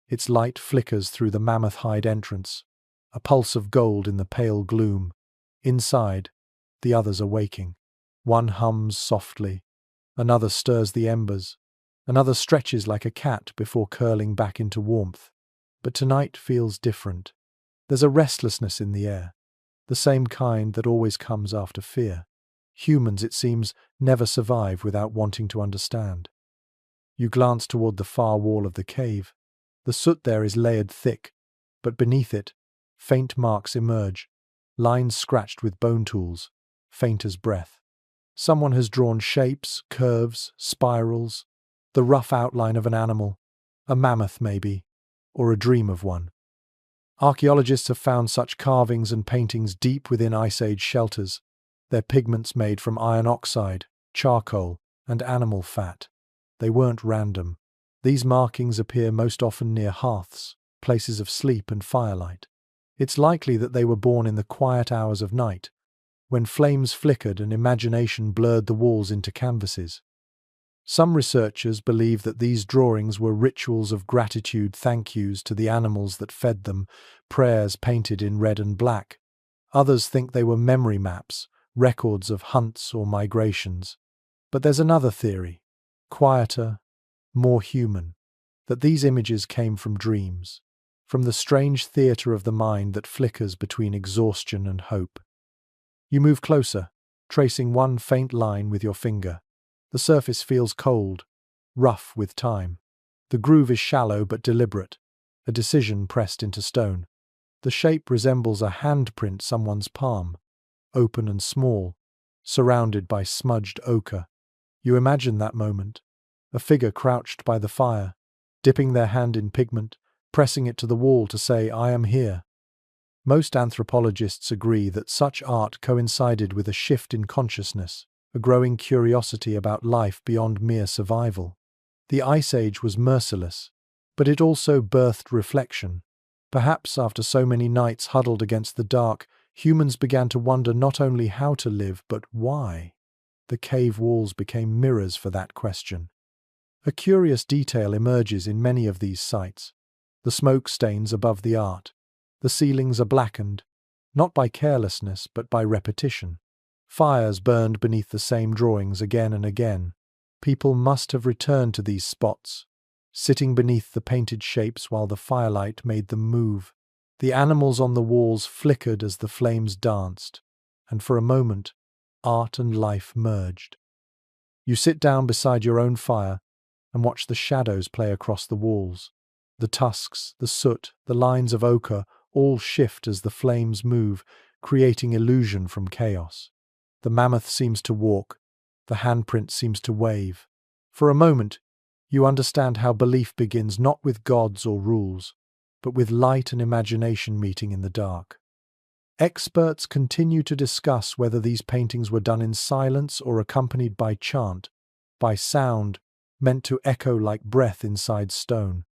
Its light flickers through the mammoth hide entrance, a pulse of gold in the pale gloom. Inside, the others are waking. One hums softly, another stirs the embers, another stretches like a cat before curling back into warmth. But tonight feels different. There's a restlessness in the air, the same kind that always comes after fear. Humans, it seems, never survive without wanting to understand. You glance toward the far wall of the cave. The soot there is layered thick, but beneath it, faint marks emerge, lines scratched with bone tools, faint as breath. Someone has drawn shapes, curves, spirals, the rough outline of an animal, a mammoth maybe, or a dream of one. Archaeologists have found such carvings and paintings deep within Ice Age shelters, their pigments made from iron oxide, charcoal, and animal fat. They weren't random. These markings appear most often near hearths, places of sleep and firelight. It's likely that they were born in the quiet hours of night, when flames flickered and imagination blurred the walls into canvases. Some researchers believe that these drawings were rituals of gratitude, thank yous to the animals that fed them, prayers painted in red and black. Others think they were memory maps, records of hunts or migrations. But there's another theory, quieter, more human, that these images came from dreams, from the strange theatre of the mind that flickers between exhaustion and hope. You move closer, tracing one faint line with your finger. The surface feels cold, rough with time. The groove is shallow but deliberate, a decision pressed into stone. The shape resembles a handprint someone's palm, open and small, surrounded by smudged ochre. You imagine that moment, a figure crouched by the fire, dipping their hand in pigment, pressing it to the wall to say, "I am here." Most anthropologists agree that such art coincided with a shift in consciousness, a growing curiosity about life beyond mere survival. The Ice Age was merciless, but it also birthed reflection. Perhaps after so many nights huddled against the dark, humans began to wonder not only how to live, but why. The cave walls became mirrors for that question. A curious detail emerges in many of these sites. The smoke stains above the art. The ceilings are blackened, not by carelessness, but by repetition. Fires burned beneath the same drawings again and again. People must have returned to these spots, sitting beneath the painted shapes while the firelight made them move. The animals on the walls flickered as the flames danced, and for a moment, art and life merged. You sit down beside your own fire and watch the shadows play across the walls. The tusks, the soot, the lines of ochre all shift as the flames move, creating illusion from chaos. The mammoth seems to walk, the handprint seems to wave. For a moment, you understand how belief begins not with gods or rules, but with light and imagination meeting in the dark. Experts continue to discuss whether these paintings were done in silence or accompanied by chant, by sound, meant to echo like breath inside stone.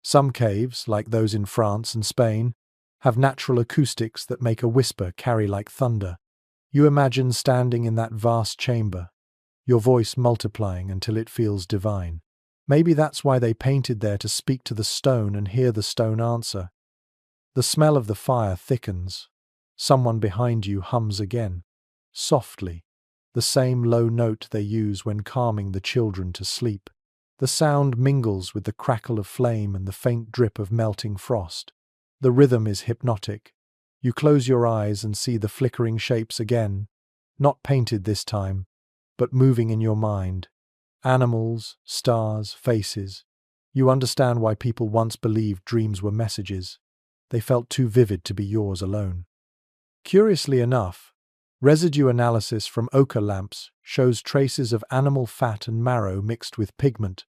Some caves, like those in France and Spain, have natural acoustics that make a whisper carry like thunder. You imagine standing in that vast chamber, your voice multiplying until it feels divine. Maybe that's why they painted there, to speak to the stone and hear the stone answer. The smell of the fire thickens. Someone behind you hums again, softly, the same low note they use when calming the children to sleep. The sound mingles with the crackle of flame and the faint drip of melting frost. The rhythm is hypnotic. You close your eyes and see the flickering shapes again, not painted this time, but moving in your mind. Animals, stars, faces. You understand why people once believed dreams were messages. They felt too vivid to be yours alone. Curiously enough, residue analysis from ochre lamps shows traces of animal fat and marrow mixed with pigment,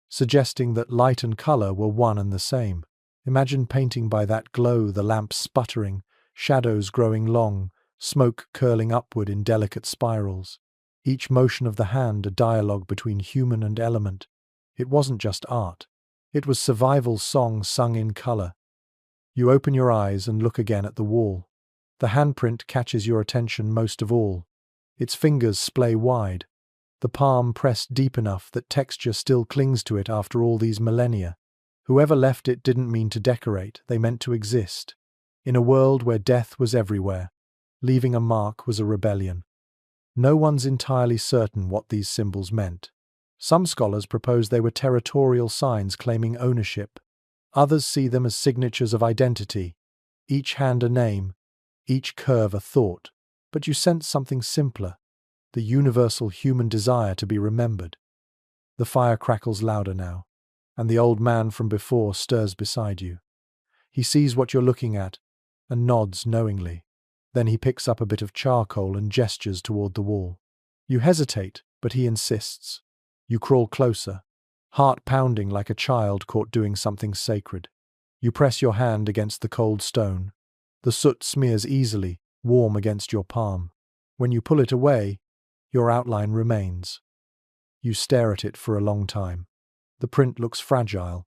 suggesting that light and color were one and the same. Imagine painting by that glow, the lamp sputtering, shadows growing long, smoke curling upward in delicate spirals. Each motion of the hand a dialogue between human and element. It wasn't just art. It was survival's song sung in color. You open your eyes and look again at the wall. The handprint catches your attention most of all. Its fingers splay wide, the palm pressed deep enough that texture still clings to it after all these millennia. Whoever left it didn't mean to decorate, they meant to exist. In a world where death was everywhere, leaving a mark was a rebellion. No one's entirely certain what these symbols meant. Some scholars propose they were territorial signs claiming ownership. Others see them as signatures of identity, each hand a name, each curve a thought. But you sense something simpler, the universal human desire to be remembered. The fire crackles louder now, and the old man from before stirs beside you. He sees what you're looking at and nods knowingly. Then he picks up a bit of charcoal and gestures toward the wall. You hesitate, but he insists. You crawl closer, heart pounding like a child caught doing something sacred. You press your hand against the cold stone. The soot smears easily, warm against your palm. When you pull it away, your outline remains. You stare at it for a long time. The print looks fragile,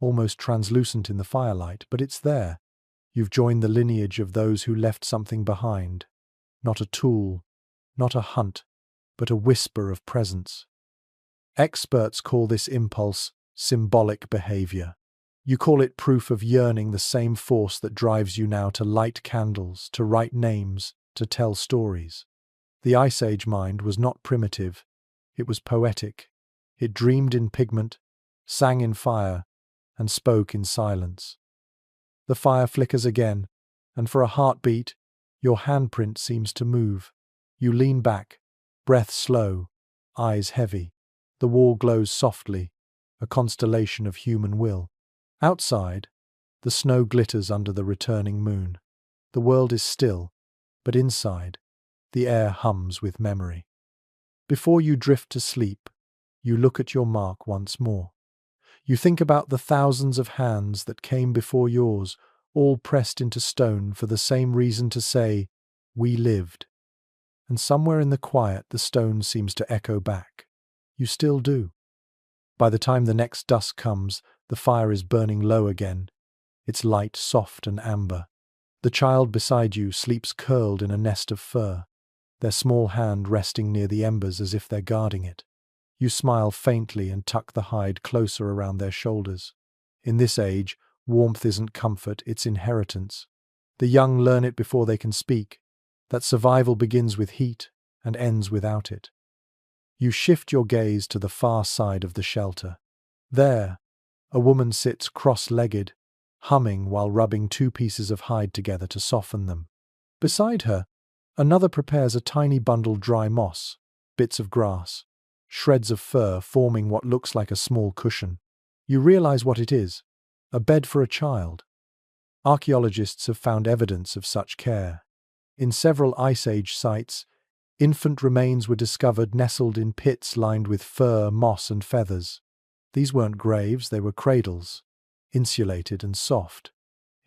almost translucent in the firelight, but it's there. You've joined the lineage of those who left something behind. Not a tool, not a hunt, but a whisper of presence. Experts call this impulse symbolic behavior. You call it proof of yearning, the same force that drives you now to light candles, to write names, to tell stories. The Ice Age mind was not primitive, it was poetic. It dreamed in pigment, sang in fire, and spoke in silence. The fire flickers again, and for a heartbeat, your handprint seems to move. You lean back, breath slow, eyes heavy. The wall glows softly, a constellation of human will. Outside, the snow glitters under the returning moon. The world is still, but inside, the air hums with memory. Before you drift to sleep, you look at your mark once more. You think about the thousands of hands that came before yours, all pressed into stone for the same reason, to say, "We lived." And somewhere in the quiet, the stone seems to echo back, "You still do." By the time the next dusk comes, the fire is burning low again, its light soft and amber. The child beside you sleeps curled in a nest of fur, their small hand resting near the embers as if they're guarding it. You smile faintly and tuck the hide closer around their shoulders. In this age, warmth isn't comfort, it's inheritance. The young learn it before they can speak, that survival begins with heat and ends without it. You shift your gaze to the far side of the shelter. There, a woman sits cross-legged, humming while rubbing two pieces of hide together to soften them. Beside her, another prepares a tiny bundle dry moss, bits of grass, shreds of fur forming what looks like a small cushion. You realize what it is, a bed for a child. Archaeologists have found evidence of such care. In several Ice Age sites, infant remains were discovered nestled in pits lined with fur, moss, and feathers. These weren't graves, they were cradles, insulated and soft.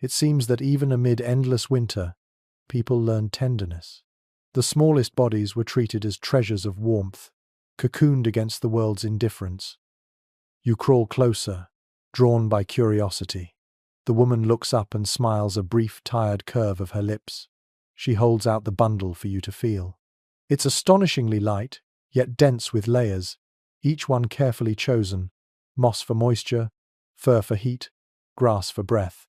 It seems that even amid endless winter, people learned tenderness. The smallest bodies were treated as treasures of warmth, cocooned against the world's indifference. You crawl closer, drawn by curiosity. The woman looks up and smiles, a brief, tired curve of her lips. She holds out the bundle for you to feel. It's astonishingly light, yet dense with layers, each one carefully chosen. Moss for moisture, fur for heat, grass for breath.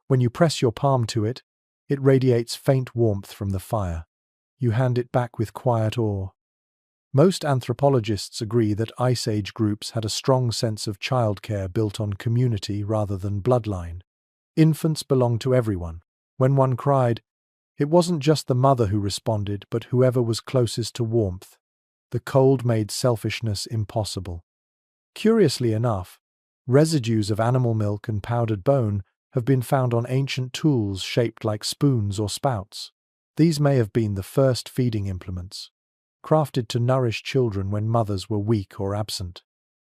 When you press your palm to it, it radiates faint warmth from the fire. You hand it back with quiet awe. Most anthropologists agree that Ice Age groups had a strong sense of childcare built on community rather than bloodline. Infants belonged to everyone. When one cried, it wasn't just the mother who responded, but whoever was closest to warmth. The cold made selfishness impossible. Curiously enough, residues of animal milk and powdered bone have been found on ancient tools shaped like spoons or spouts. These may have been the first feeding implements, crafted to nourish children when mothers were weak or absent.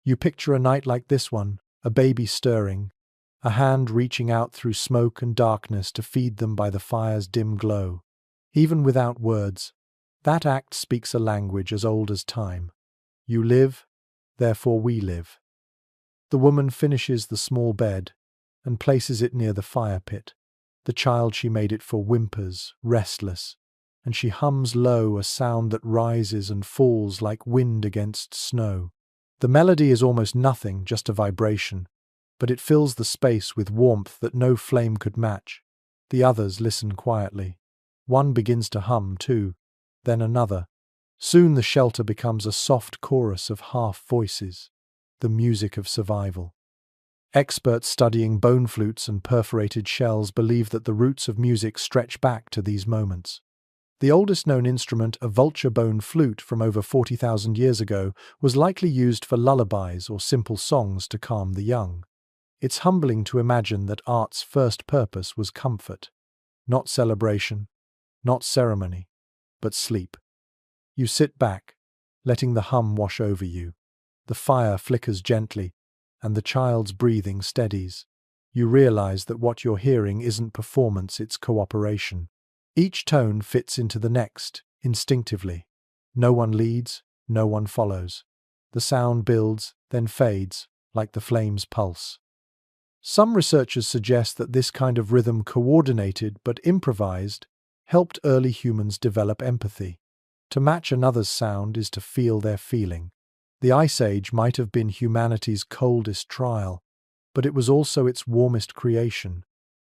You picture a night like this one, a baby stirring, a hand reaching out through smoke and darkness to feed them by the fire's dim glow. Even without words, that act speaks a language as old as time. You live, therefore we live. The woman finishes the small bed and places it near the fire pit. The child she made it for whimpers, restless, and she hums low, a sound that rises and falls like wind against snow. The melody is almost nothing, just a vibration, but it fills the space with warmth that no flame could match. The others listen quietly. One begins to hum too, then another. Soon the shelter becomes a soft chorus of half voices, the music of survival. Experts studying bone flutes and perforated shells believe that the roots of music stretch back to these moments. The oldest known instrument, a vulture bone flute from over 40,000 years ago, was likely used for lullabies or simple songs to calm the young. It's humbling to imagine that art's first purpose was comfort. Not celebration, not ceremony, but sleep. You sit back, letting the hum wash over you. The fire flickers gently, and the child's breathing steadies. You realize that what you're hearing isn't performance, it's cooperation. Each tone fits into the next, instinctively. No one leads, no one follows. The sound builds, then fades, like the flame's pulse. Some researchers suggest that this kind of rhythm, coordinated but improvised, helped early humans develop empathy. To match another's sound is to feel their feeling. The Ice Age might have been humanity's coldest trial, but it was also its warmest creation,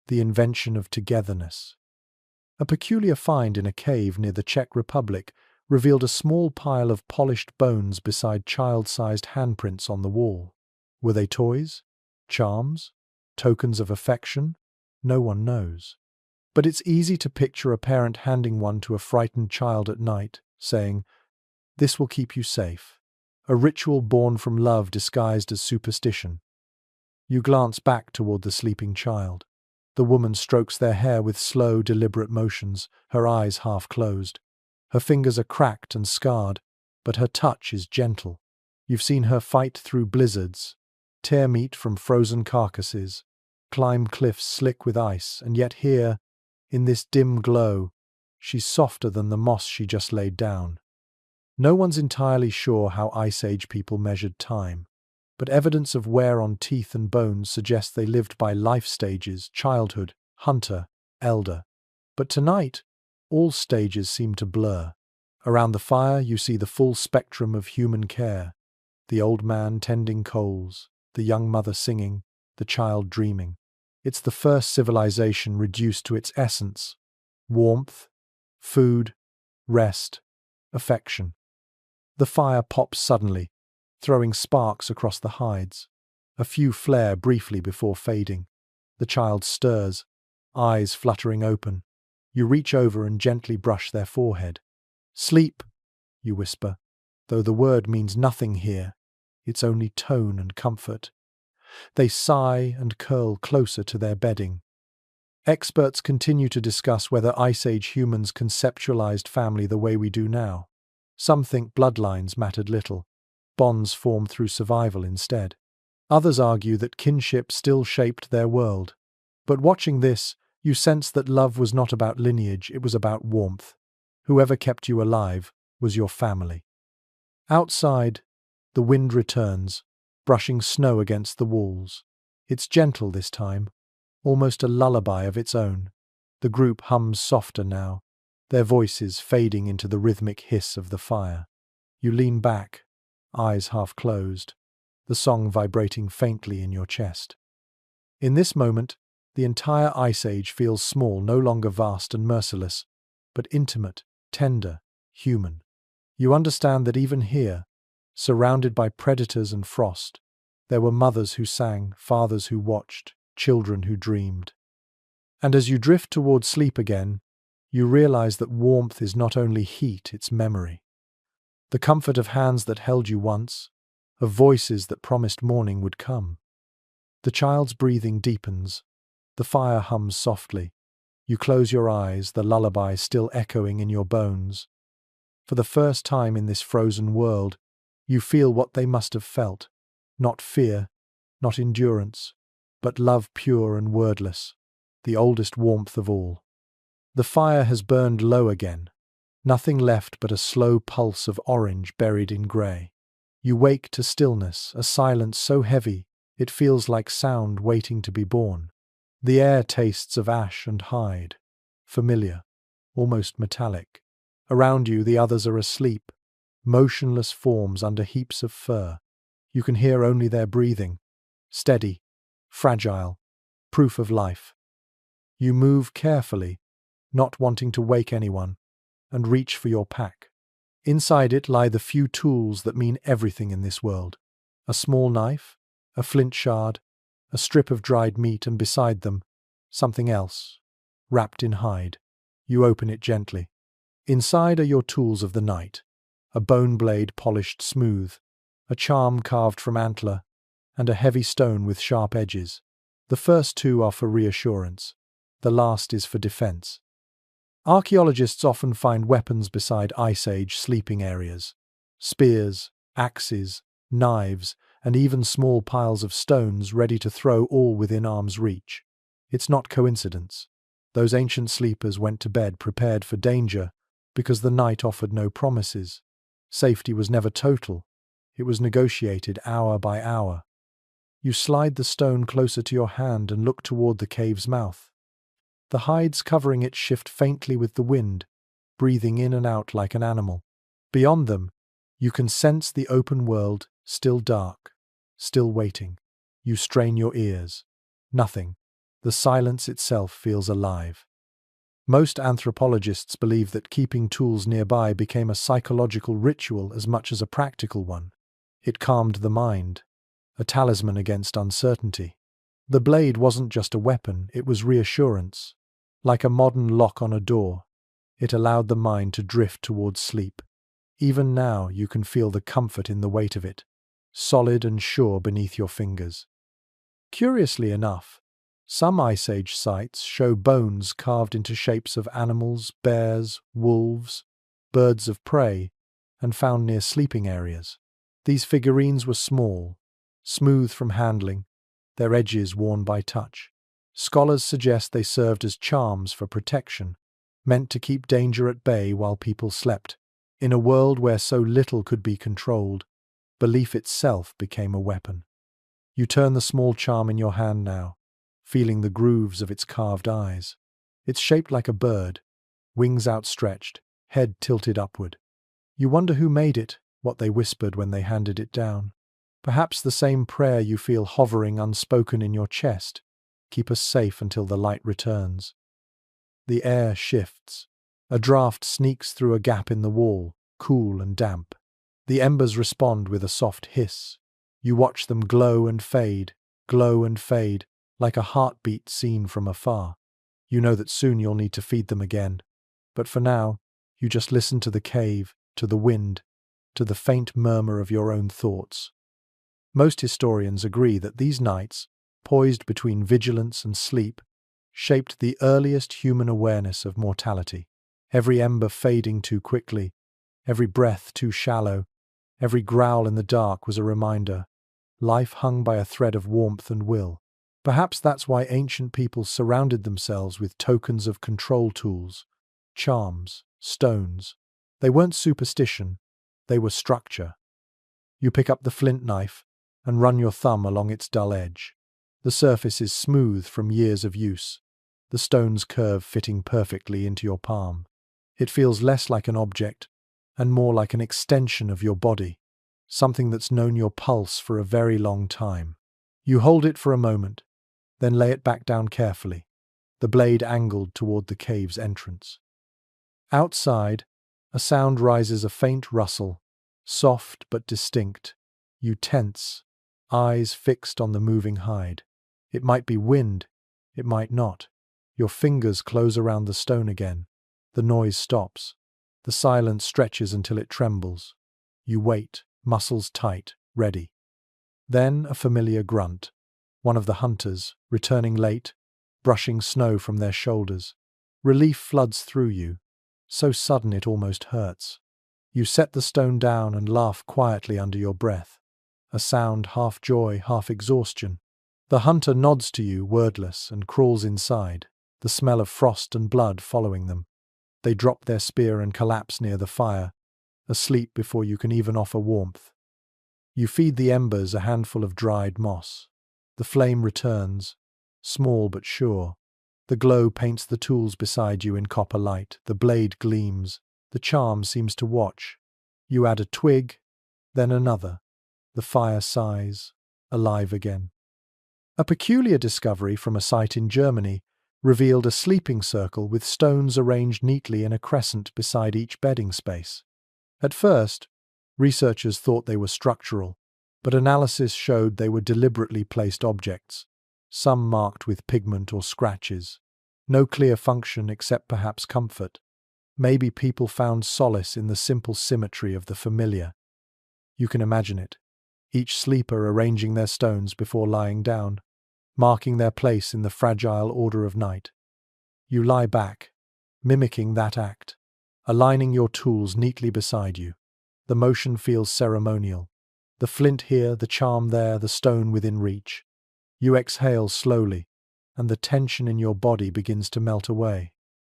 the invention of togetherness. A peculiar find in a cave near the Czech Republic revealed a small pile of polished bones beside child-sized handprints on the wall. Were they toys? Charms? Tokens of affection? No one knows. But it's easy to picture a parent handing one to a frightened child at night, saying, "This will keep you safe." A ritual born from love disguised as superstition. You glance back toward the sleeping child. The woman strokes their hair with slow, deliberate motions, her eyes half closed. Her fingers are cracked and scarred, but her touch is gentle. You've seen her fight through blizzards, tear meat from frozen carcasses, climb cliffs slick with ice, and yet here, in this dim glow, she's softer than the moss she just laid down. No one's entirely sure how Ice Age people measured time, but evidence of wear on teeth and bones suggests they lived by life stages: childhood, hunter, elder. But tonight, all stages seem to blur. Around the fire you see the full spectrum of human care: the old man tending coals, the young mother singing, the child dreaming. It's the first civilization reduced to its essence: warmth, food, rest, affection. The fire pops suddenly, throwing sparks across the hides. A few flare briefly before fading. The child stirs, eyes fluttering open. You reach over and gently brush their forehead. "Sleep," you whisper, though the word means nothing here. It's only tone and comfort. They sigh and curl closer to their bedding. Experts continue to discuss whether Ice Age humans conceptualized family the way we do now. Some think bloodlines mattered little. Bonds formed through survival instead. Others argue that kinship still shaped their world. But watching this, you sense that love was not about lineage, it was about warmth. Whoever kept you alive was your family. Outside, the wind returns, brushing snow against the walls. It's gentle this time, almost a lullaby of its own. The group hums softer now, their voices fading into the rhythmic hiss of the fire. You lean back, eyes half closed, the song vibrating faintly in your chest. In this moment, the entire Ice Age feels small, no longer vast and merciless, but intimate, tender, human. You understand that even here, surrounded by predators and frost, there were mothers who sang, fathers who watched, children who dreamed. And as you drift toward sleep again, you realize that warmth is not only heat, it's memory. The comfort of hands that held you once, of voices that promised morning would come. The child's breathing deepens. The fire hums softly. You close your eyes, the lullaby still echoing in your bones. For the first time in this frozen world, you feel what they must have felt. Not fear, not endurance, but love pure and wordless, the oldest warmth of all. The fire has burned low again, nothing left but a slow pulse of orange buried in grey. You wake to stillness, a silence so heavy It feels like sound waiting to be born. The air tastes of ash and hide. Familiar, almost metallic. Around you, the others are asleep, motionless forms under heaps of fur. You can hear only their breathing. Steady, fragile, proof of life. You move carefully, not wanting to wake anyone, and reach for your pack. Inside it lie the few tools that mean everything in this world. A small knife, a flint shard, a strip of dried meat, and beside them, something else, wrapped in hide. You open it gently. Inside are your tools of the night. A bone blade polished smooth, a charm carved from antler, and a heavy stone with sharp edges. The first two are for reassurance. The last is for defense. Archaeologists often find weapons beside Ice Age sleeping areas. Spears, axes, knives, and even small piles of stones ready to throw, all within arm's reach. It's not coincidence. Those ancient sleepers went to bed prepared for danger because the night offered no promises. Safety was never total. It was negotiated hour by hour. You slide the stone closer to your hand and look toward the cave's mouth. The hides covering it shift faintly with the wind, breathing in and out like an animal. Beyond them, you can sense the open world, still dark, still waiting. You strain your ears. Nothing. The silence itself feels alive. Most anthropologists believe that keeping tools nearby became a psychological ritual as much as a practical one. It calmed the mind, a talisman against uncertainty. The blade wasn't just a weapon, it was reassurance. Like a modern lock on a door, it allowed the mind to drift towards sleep. Even now you can feel the comfort in the weight of it, solid and sure beneath your fingers. Curiously enough, some Ice Age sites show bones carved into shapes of animals, bears, wolves, birds of prey, and found near sleeping areas. These figurines were small, smooth from handling, their edges worn by touch. Scholars suggest they served as charms for protection, meant to keep danger at bay while people slept. In a world where so little could be controlled, belief itself became a weapon. You turn the small charm in your hand now, feeling the grooves of its carved eyes. It's shaped like a bird, wings outstretched, head tilted upward. You wonder who made it, what they whispered when they handed it down. Perhaps the same prayer you feel hovering unspoken in your chest. Keep us safe until the light returns. The air shifts. A draft sneaks through a gap in the wall, cool and damp. The embers respond with a soft hiss. You watch them glow and fade, like a heartbeat seen from afar. You know that soon you'll need to feed them again. But for now, you just listen to the cave, to the wind, to the faint murmur of your own thoughts. Most historians agree that these nights, poised between vigilance and sleep, shaped the earliest human awareness of mortality. Every ember fading too quickly, every breath too shallow, every growl in the dark was a reminder. Life hung by a thread of warmth and will. Perhaps that's why ancient peoples surrounded themselves with tokens of control tools, charms, stones. They weren't superstition, they were structure. You pick up the flint knife and run your thumb along its dull edge. The surface is smooth from years of use, the stone's curve fitting perfectly into your palm. It feels less like an object and more like an extension of your body, something that's known your pulse for a very long time. You hold it for a moment, then lay it back down carefully, the blade angled toward the cave's entrance. Outside, a sound rises, a faint rustle, soft but distinct. You tense, eyes fixed on the moving hide. It might be wind, it might not. Your fingers close around the stone again. The noise stops. The silence stretches until it trembles. You wait, muscles tight, ready. Then a familiar grunt. One of the hunters, returning late, brushing snow from their shoulders. Relief floods through you, so sudden it almost hurts. You set the stone down and laugh quietly under your breath, a sound half joy, half exhaustion. The hunter nods to you, wordless, and crawls inside, the smell of frost and blood following them. They drop their spear and collapse near the fire, asleep before you can even offer warmth. You feed the embers a handful of dried moss. The flame returns, small but sure. The glow paints the tools beside you in copper light. The blade gleams. The charm seems to watch. You add a twig, then another. The fire sighs, alive again. A peculiar discovery from a site in Germany revealed a sleeping circle with stones arranged neatly in a crescent beside each bedding space. At first, researchers thought they were structural, but analysis showed they were deliberately placed objects, some marked with pigment or scratches. No clear function except perhaps comfort. Maybe people found solace in the simple symmetry of the familiar. You can imagine it. Each sleeper arranging their stones before lying down, marking their place in the fragile order of night. You lie back, mimicking that act, aligning your tools neatly beside you. The motion feels ceremonial. The flint here, the charm there, the stone within reach. You exhale slowly, and the tension in your body begins to melt away.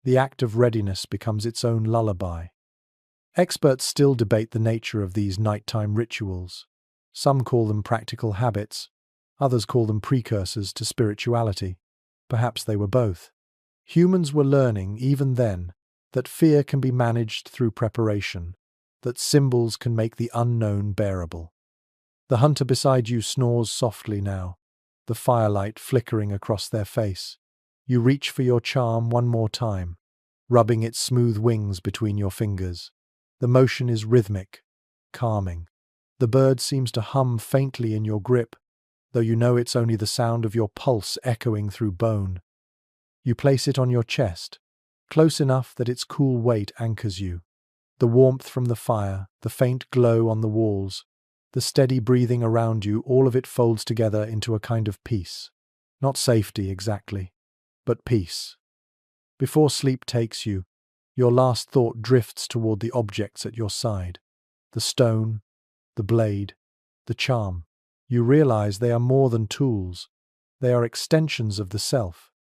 The act of readiness becomes its own lullaby. Experts still debate the nature of these nighttime rituals. Some call them practical habits, others call them precursors to spirituality. Perhaps they were both. Humans were learning, even then, that fear can be managed through preparation, that symbols can make the unknown bearable. The hunter beside you snores softly now, the firelight flickering across their face. You reach for your charm one more time, rubbing its smooth wings between your fingers. The motion is rhythmic, calming. The bird seems to hum faintly in your grip, though you know it's only the sound of your pulse echoing through bone. You place it on your chest, close enough that its cool weight anchors you. The warmth from the fire, the faint glow on the walls, the steady breathing around you, all of it folds together into a kind of peace. Not safety exactly, but peace. Before sleep takes you, your last thought drifts toward the objects at your side. The stone, the blade, the charm. You realize they are more than tools. They are extensions of the self,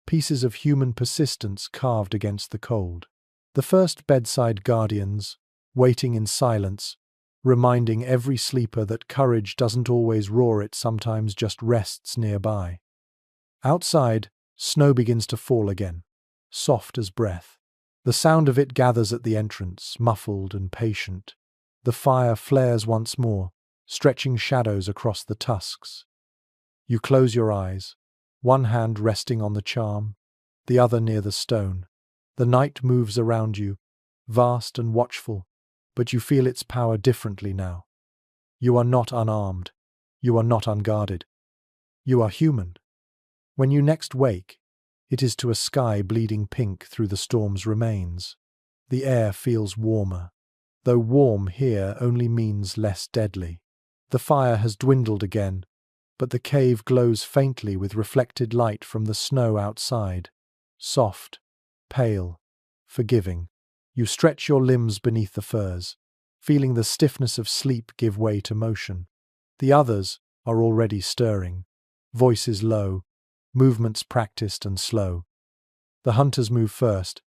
pieces of human persistence carved against the cold. The first bedside guardians, waiting in silence, reminding every sleeper that courage doesn't always roar, it sometimes just rests nearby. Outside, snow begins to fall again, soft as breath. The sound of it gathers at the entrance, muffled and patient. The fire flares once more, stretching shadows across the tusks. You close your eyes, one hand resting on the charm, the other near the stone. The night moves around you, vast and watchful, but you feel its power differently now. You are not unarmed. You are not unguarded. You are human. When you next wake, it is to a sky bleeding pink through the storm's remains. The air feels warmer, though warm here only means less deadly. The fire has dwindled again, but the cave glows faintly with reflected light from the snow outside. Soft, pale, forgiving. You stretch your limbs beneath the furs, feeling the stiffness of sleep give way to motion. The others are already stirring, voices low, movements practiced and slow. The hunters move first,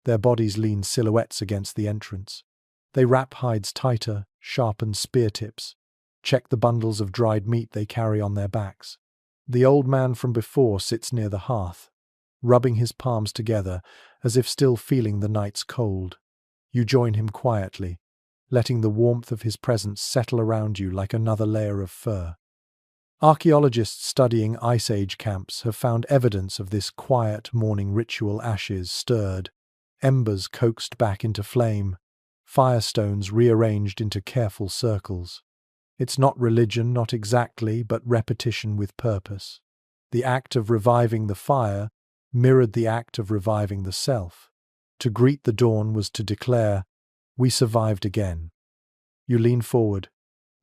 their bodies lean silhouettes against the entrance. They wrap hides tighter, sharpen spear tips, check the bundles of dried meat they carry on their backs. The old man from before sits near the hearth, rubbing his palms together as if still feeling the night's cold. You join him quietly, letting the warmth of his presence settle around you like another layer of fur. Archaeologists studying Ice Age camps have found evidence of this quiet morning ritual: ashes stirred, embers coaxed back into flame, firestones rearranged into careful circles. It's not religion, not exactly, but repetition with purpose. The act of reviving the fire mirrored the act of reviving the self. To greet the dawn was to declare, "We survived again." You lean forward,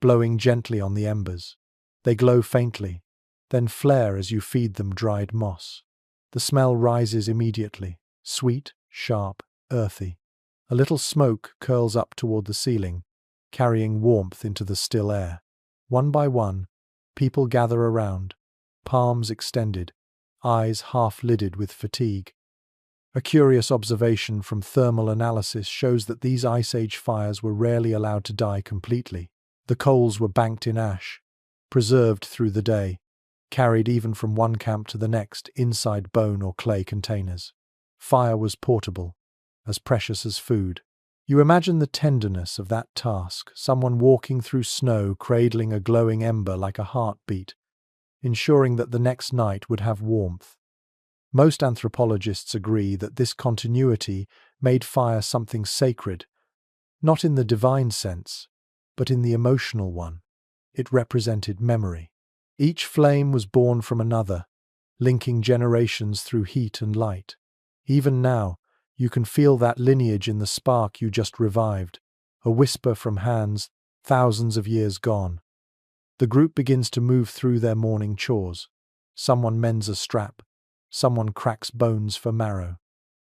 blowing gently on the embers. They glow faintly, then flare as you feed them dried moss. The smell rises immediately, sweet, sharp, earthy. A little smoke curls up toward the ceiling, carrying warmth into the still air. One by one, people gather around, palms extended, eyes half-lidded with fatigue. A curious observation from thermal analysis shows that these Ice Age fires were rarely allowed to die completely. The coals were banked in ash, preserved through the day, carried even from one camp to the next inside bone or clay containers. Fire was portable, as precious as food. You imagine the tenderness of that task, someone walking through snow cradling a glowing ember like a heartbeat, ensuring that the next night would have warmth. Most anthropologists agree that this continuity made fire something sacred, not in the divine sense, but in the emotional one. It represented memory. Each flame was born from another, linking generations through heat and light. Even now, you can feel that lineage in the spark you just revived, a whisper from hands thousands of years gone. The group begins to move through their morning chores. Someone mends a strap. Someone cracks bones for marrow.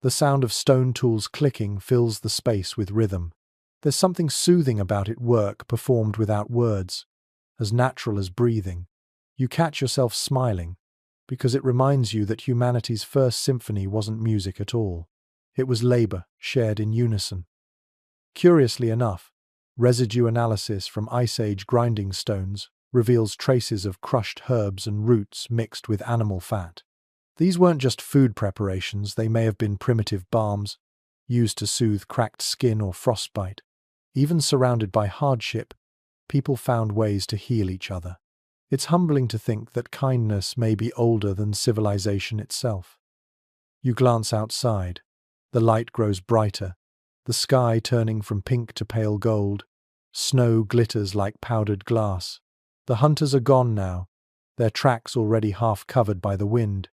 The sound of stone tools clicking fills the space with rhythm. There's something soothing about it, work performed without words, as natural as breathing. You catch yourself smiling, because it reminds you that humanity's first symphony wasn't music at all. It was labor, shared in unison. Curiously enough, residue analysis from Ice Age grinding stones reveals traces of crushed herbs and roots mixed with animal fat. These weren't just food preparations, they may have been primitive balms, used to soothe cracked skin or frostbite. Even surrounded by hardship, people found ways to heal each other. It's humbling to think that kindness may be older than civilization itself. You glance outside. The light grows brighter, the sky turning from pink to pale gold. Snow glitters like powdered glass. The hunters are gone now, their tracks already half covered by the wind.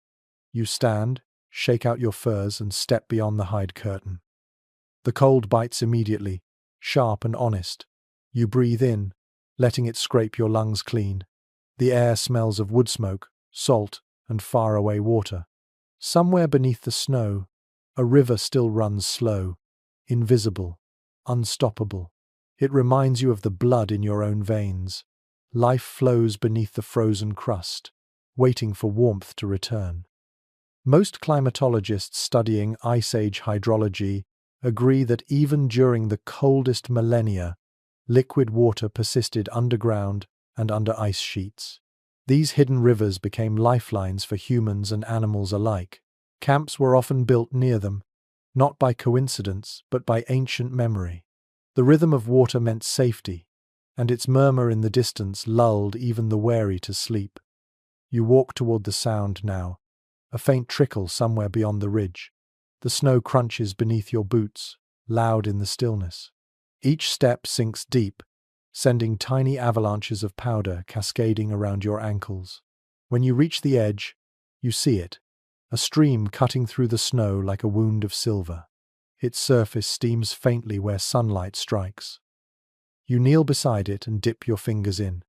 You stand, shake out your furs, and step beyond the hide curtain. The cold bites immediately, sharp and honest. You breathe in, letting it scrape your lungs clean. The air smells of wood smoke, salt, and faraway water. Somewhere beneath the snow, a river still runs slow, invisible, unstoppable. It reminds you of the blood in your own veins. Life flows beneath the frozen crust, waiting for warmth to return. Most climatologists studying Ice Age hydrology agree that even during the coldest millennia, liquid water persisted underground and under ice sheets. These hidden rivers became lifelines for humans and animals alike. Camps were often built near them, not by coincidence, but by ancient memory. The rhythm of water meant safety, and its murmur in the distance lulled even the wary to sleep. You walk toward the sound now, a faint trickle somewhere beyond the ridge. The snow crunches beneath your boots, loud in the stillness. Each step sinks deep, sending tiny avalanches of powder cascading around your ankles. When you reach the edge, you see it, a stream cutting through the snow like a wound of silver. Its surface steams faintly where sunlight strikes. You kneel beside it and dip your fingers in.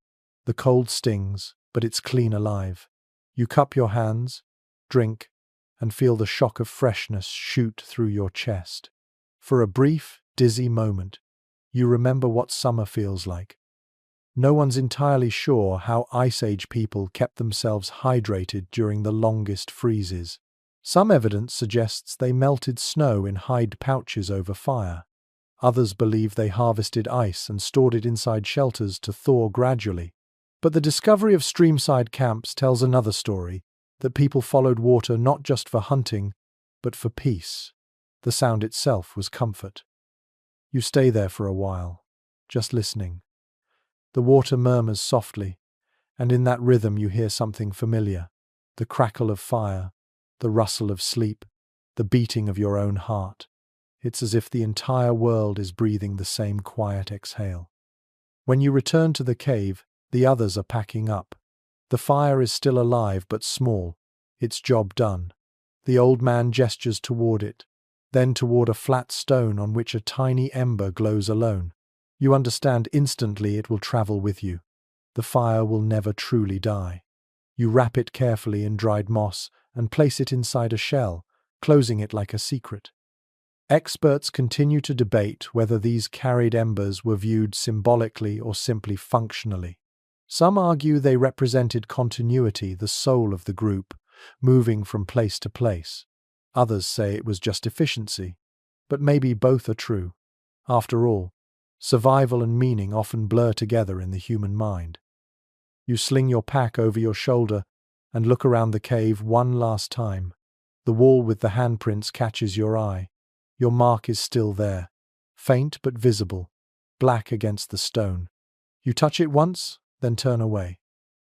The cold stings, but it's clean alive. You cup your hands, drink, and feel the shock of freshness shoot through your chest. For a brief, dizzy moment, you remember what summer feels like. No one's entirely sure how Ice Age people kept themselves hydrated during the longest freezes. Some evidence suggests they melted snow in hide pouches over fire. Others believe they harvested ice and stored it inside shelters to thaw gradually. But the discovery of streamside camps tells another story, that people followed water not just for hunting, but for peace. The sound itself was comfort. You stay there for a while, just listening. The water murmurs softly, and in that rhythm you hear something familiar. The crackle of fire, the rustle of sleep, the beating of your own heart. It's as if the entire world is breathing the same quiet exhale. When you return to the cave, the others are packing up. The fire is still alive but small, its job done. The old man gestures toward it, then toward a flat stone on which a tiny ember glows alone. You understand instantly it will travel with you. The fire will never truly die. You wrap it carefully in dried moss and place it inside a shell, closing it like a secret. Experts continue to debate whether these carried embers were viewed symbolically or simply functionally. Some argue they represented continuity, the soul of the group, moving from place to place. Others say it was just efficiency, but maybe both are true. After all, survival and meaning often blur together in the human mind. You sling your pack over your shoulder and look around the cave one last time. The wall with the handprints catches your eye. Your mark is still there, faint but visible, black against the stone. You touch it once, then turn away.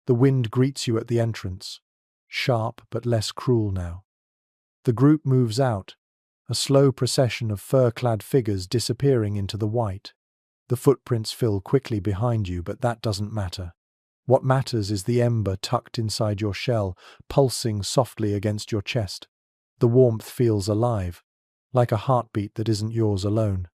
The wind greets you at the entrance, sharp but less cruel now. The group moves out, a slow procession of fur-clad figures disappearing into the white. The footprints fill quickly behind you, but that doesn't matter. What matters is the ember tucked inside your shell, pulsing softly against your chest. The warmth feels alive, like a heartbeat that isn't yours alone.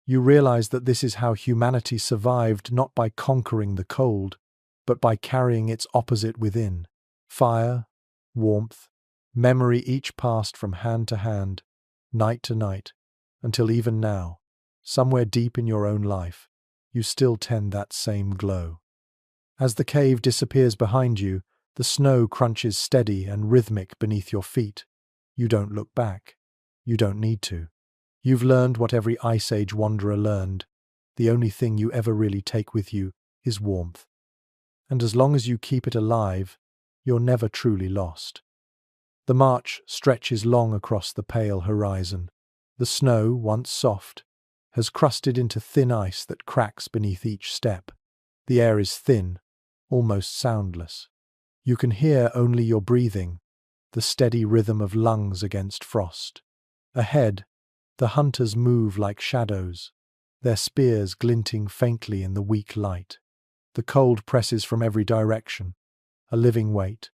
You realize that this is how humanity survived, not by conquering the cold, but by carrying its opposite within. Fire, warmth, memory, each passed from hand to hand, night to night, until even now, somewhere deep in your own life, you still tend that same glow. As the cave disappears behind you, the snow crunches steady and rhythmic beneath your feet. You don't look back. You don't need to. You've learned what every Ice Age wanderer learned. The only thing you ever really take with you is warmth. And as long as you keep it alive, you're never truly lost. The march stretches long across the pale horizon. The snow, once soft, has crusted into thin ice that cracks beneath each step. The air is thin, almost soundless. You can hear only your breathing, the steady rhythm of lungs against frost. Ahead, the hunters move like shadows, their spears glinting faintly in the weak light. The cold presses from every direction, a living weight.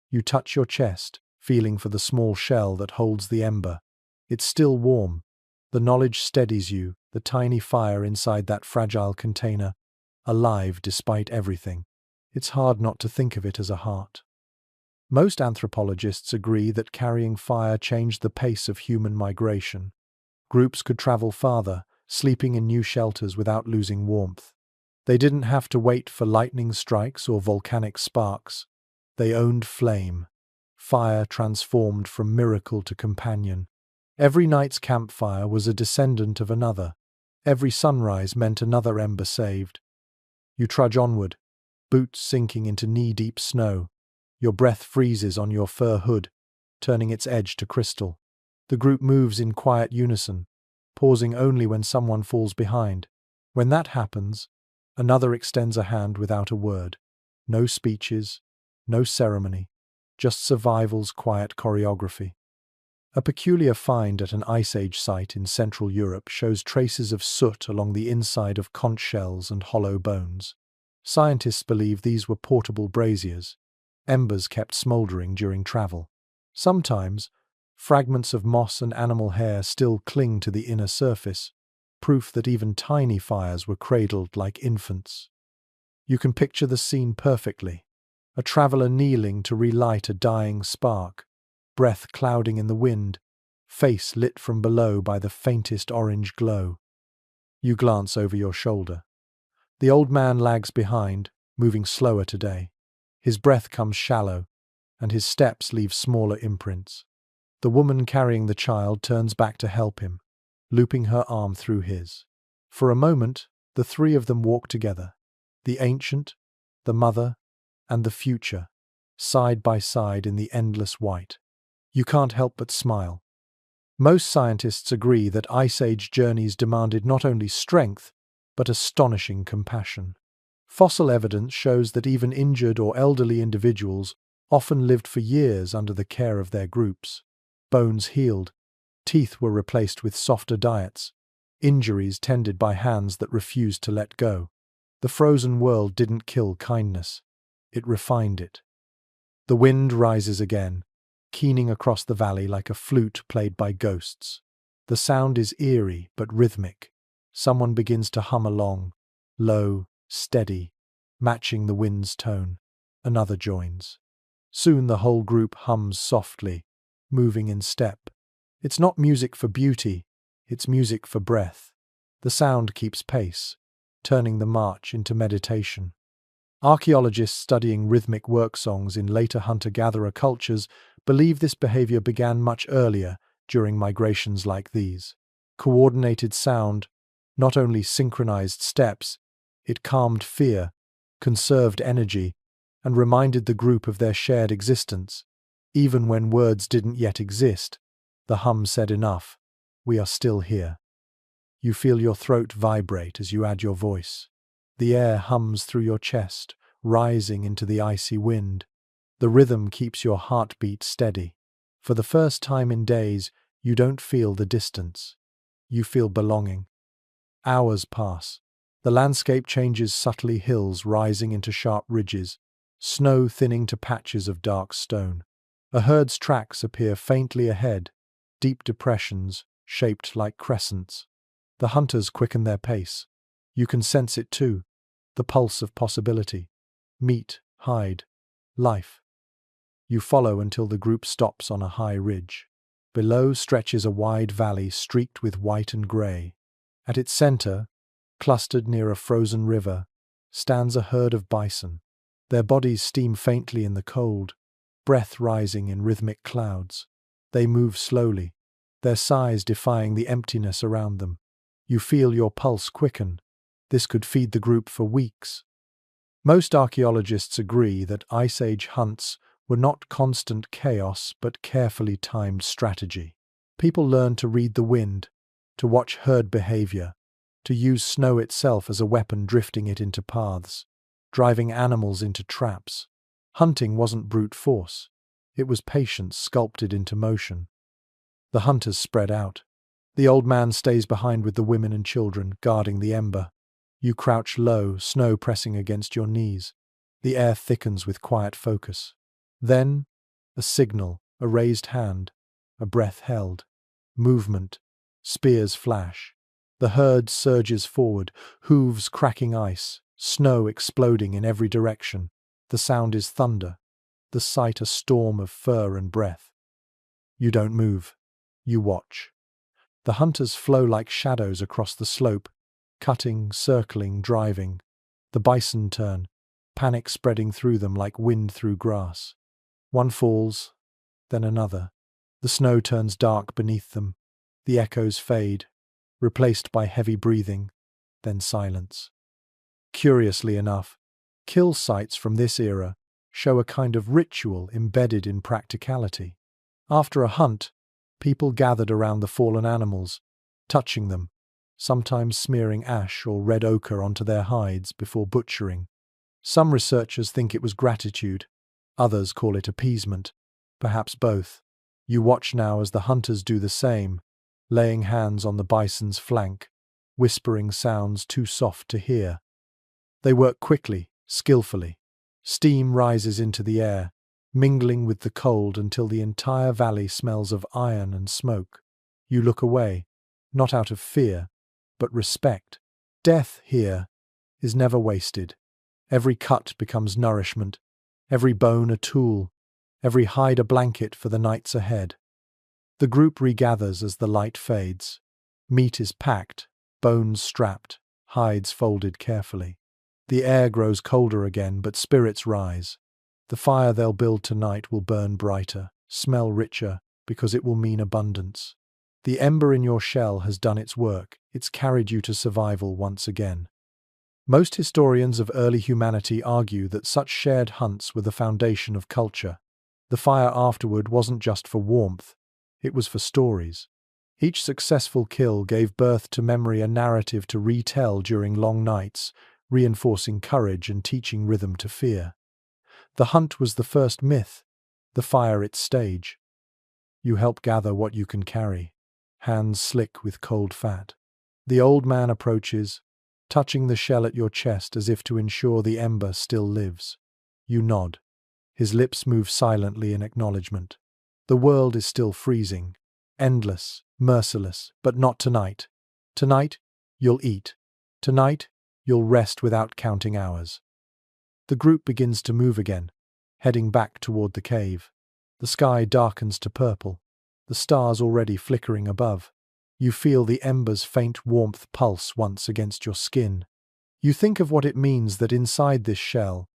You touch your chest, feeling for the small shell that holds the ember. It's still warm. The knowledge steadies you, the tiny fire inside that fragile container, alive despite everything. It's hard not to think of it as a heart. Most anthropologists agree that carrying fire changed the pace of human migration. Groups could travel farther, sleeping in new shelters without losing warmth. They didn't have to wait for lightning strikes or volcanic sparks. They owned flame. Fire transformed from miracle to companion. Every night's campfire was a descendant of another. Every sunrise meant another ember saved. You trudge onward, boots sinking into knee-deep snow. Your breath freezes on your fur hood, turning its edge to crystal. The group moves in quiet unison, pausing only when someone falls behind. When that happens, another extends a hand without a word. No speeches, no ceremony, just survival's quiet choreography. A peculiar find at an Ice Age site in Central Europe shows traces of soot along the inside of conch shells and hollow bones. Scientists believe these were portable braziers, embers kept smoldering during travel. Sometimes, fragments of moss and animal hair still cling to the inner surface, proof that even tiny fires were cradled like infants. You can picture the scene perfectly. A traveler kneeling to relight a dying spark, breath clouding in the wind, face lit from below by the faintest orange glow. You glance over your shoulder. The old man lags behind, moving slower today. His breath comes shallow, and his steps leave smaller imprints. The woman carrying the child turns back to help him, looping her arm through his. For a moment, the three of them walk together. The ancient, the mother, and the future, side by side in the endless white. You can't help but smile. Most scientists agree that Ice Age journeys demanded not only strength, but astonishing compassion. Fossil evidence shows that even injured or elderly individuals often lived for years under the care of their groups. Bones healed, teeth were replaced with softer diets, injuries tended by hands that refused to let go. The frozen world didn't kill kindness, it refined it. The wind rises again, keening across the valley like a flute played by ghosts. The sound is eerie but rhythmic. Someone begins to hum along, low, steady, matching the wind's tone. Another joins. Soon the whole group hums softly, moving in step. It's not music for beauty, it's music for breath. The sound keeps pace, turning the march into meditation. Archaeologists studying rhythmic work songs in later hunter-gatherer cultures believe this behavior began much earlier, during migrations like these. Coordinated sound not only synchronized steps, it calmed fear, conserved energy, and reminded the group of their shared existence. Even when words didn't yet exist, the hum said enough. We are still here. You feel your throat vibrate as you add your voice. The air hums through your chest, rising into the icy wind. The rhythm keeps your heartbeat steady. For the first time in days, you don't feel the distance. You feel belonging. Hours pass. The landscape changes subtly, hills rising into sharp ridges, snow thinning to patches of dark stone. A herd's tracks appear faintly ahead, deep depressions shaped like crescents. The hunters quicken their pace. You can sense it too, the pulse of possibility. Meat, hide, life. You follow until the group stops on a high ridge. Below stretches a wide valley streaked with white and grey. At its center, clustered near a frozen river, stands a herd of bison. Their bodies steam faintly in the cold, breath rising in rhythmic clouds. They move slowly, their sighs defying the emptiness around them. You feel your pulse quicken. This could feed the group for weeks. Most archaeologists agree that Ice Age hunts were not constant chaos but carefully timed strategy. People learned to read the wind, to watch herd behavior, to use snow itself as a weapon, drifting it into paths, driving animals into traps. Hunting wasn't brute force. It was patience sculpted into motion. The hunters spread out. The old man stays behind with the women and children, guarding the ember. You crouch low, snow pressing against your knees. The air thickens with quiet focus. Then, a signal, a raised hand, a breath held. Movement. Spears flash. The herd surges forward, hooves cracking ice, snow exploding in every direction. The sound is thunder, the sight a storm of fur and breath. You don't move. You watch. The hunters flow like shadows across the slope, cutting, circling, driving. The bison turn, panic spreading through them like wind through grass. One falls, then another. The snow turns dark beneath them. The echoes fade, replaced by heavy breathing, then silence. Curiously enough, kill sites from this era show a kind of ritual embedded in practicality. After a hunt, people gathered around the fallen animals, touching them, sometimes smearing ash or red ochre onto their hides before butchering. Some researchers think it was gratitude, others call it appeasement, perhaps both. You watch now as the hunters do the same, laying hands on the bison's flank, whispering sounds too soft to hear. They work quickly, skillfully. Steam rises into the air, mingling with the cold until the entire valley smells of iron and smoke. You look away, not out of fear, but respect. Death here is never wasted. Every cut becomes nourishment, every bone a tool, every hide a blanket for the nights ahead. The group regathers as the light fades. Meat is packed, bones strapped, hides folded carefully. The air grows colder again, but spirits rise. The fire they'll build tonight will burn brighter, smell richer, because it will mean abundance. The ember in your shell has done its work. It's carried you to survival once again. Most historians of early humanity argue that such shared hunts were the foundation of culture. The fire afterward wasn't just for warmth, it was for stories. Each successful kill gave birth to memory, a narrative to retell during long nights, reinforcing courage and teaching rhythm to fear. The hunt was the first myth, the fire its stage. You help gather what you can carry, hands slick with cold fat. The old man approaches, touching the shell at your chest as if to ensure the ember still lives. You nod. His lips move silently in acknowledgement. The world is still freezing, endless, merciless, but not tonight. Tonight, you'll eat. Tonight, you'll rest without counting hours. The group begins to move again, heading back toward the cave. The sky darkens to purple, the stars already flickering above. You feel the ember's faint warmth pulse once against your skin. You think of what it means that inside this shell,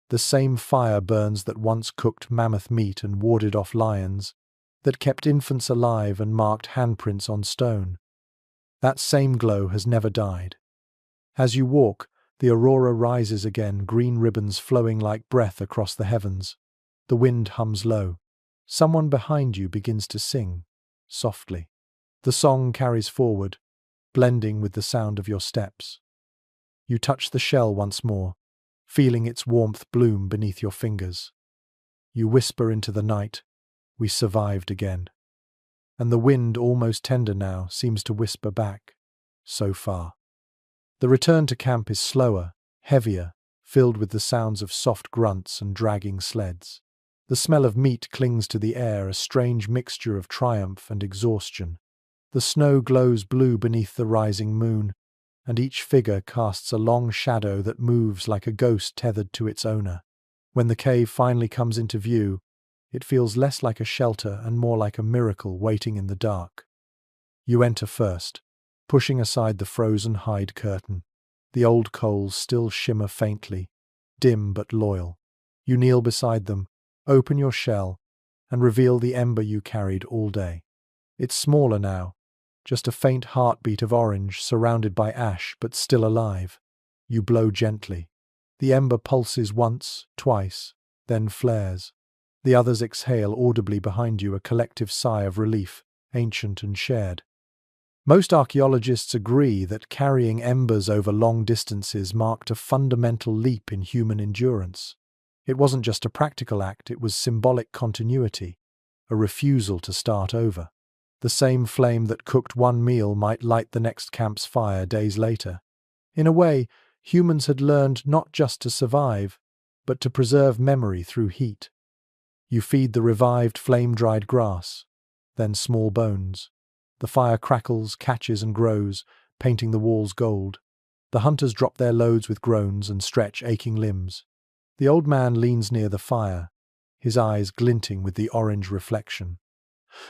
the same fire burns that once cooked mammoth meat and warded off lions, that kept infants alive and marked handprints on stone. That same glow has never died. As you walk, The aurora rises again, green ribbons flowing like breath across the heavens. The wind hums low. Someone behind you begins to sing, softly. The song carries forward, blending with the sound of your steps. You touch the shell once more, feeling its warmth bloom beneath your fingers. You whisper into the night, "We survived again." And the wind, almost tender now, seems to whisper back, "So far." The return to camp is slower, heavier, filled with the sounds of soft grunts and dragging sleds. The smell of meat clings to the air, a strange mixture of triumph and exhaustion. The snow glows blue beneath the rising moon, and each figure casts a long shadow that moves like a ghost tethered to its owner. When the cave finally comes into view, it feels less like a shelter and more like a miracle waiting in the dark. You enter first, pushing aside the frozen hide curtain. The old coals still shimmer faintly, dim but loyal. You kneel beside them, open your shell, and reveal the ember you carried all day. It's smaller now, just a faint heartbeat of orange surrounded by ash but still alive. You blow gently. The ember pulses once, twice, then flares. The others exhale audibly behind you, a collective sigh of relief, ancient and shared. Most archaeologists agree that carrying embers over long distances marked a fundamental leap in human endurance. It wasn't just a practical act, it was symbolic continuity, a refusal to start over. The same flame that cooked one meal might light the next camp's fire days later. In a way, humans had learned not just to survive, but to preserve memory through heat. You feed the revived flame-dried grass, then small bones. The fire crackles, catches and grows, painting the walls gold. The hunters drop their loads with groans and stretch aching limbs. The old man leans near the fire, his eyes glinting with the orange reflection.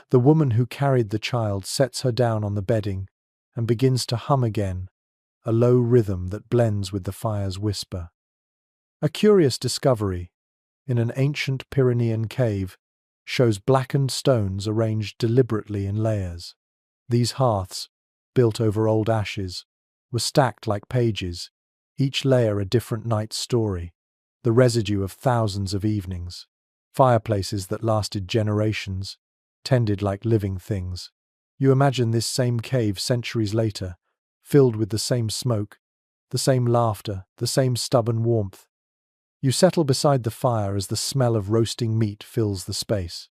The woman who carried the child sets her down on the bedding and begins to hum again, a low rhythm that blends with the fire's whisper. A curious discovery, in an ancient Pyrenean cave, shows blackened stones arranged deliberately in layers. These hearths, built over old ashes, were stacked like pages, each layer a different night's story, the residue of thousands of evenings. Fireplaces that lasted generations, tended like living things. You imagine this same cave centuries later, filled with the same smoke, the same laughter, the same stubborn warmth. You settle beside the fire as the smell of roasting meat fills the space.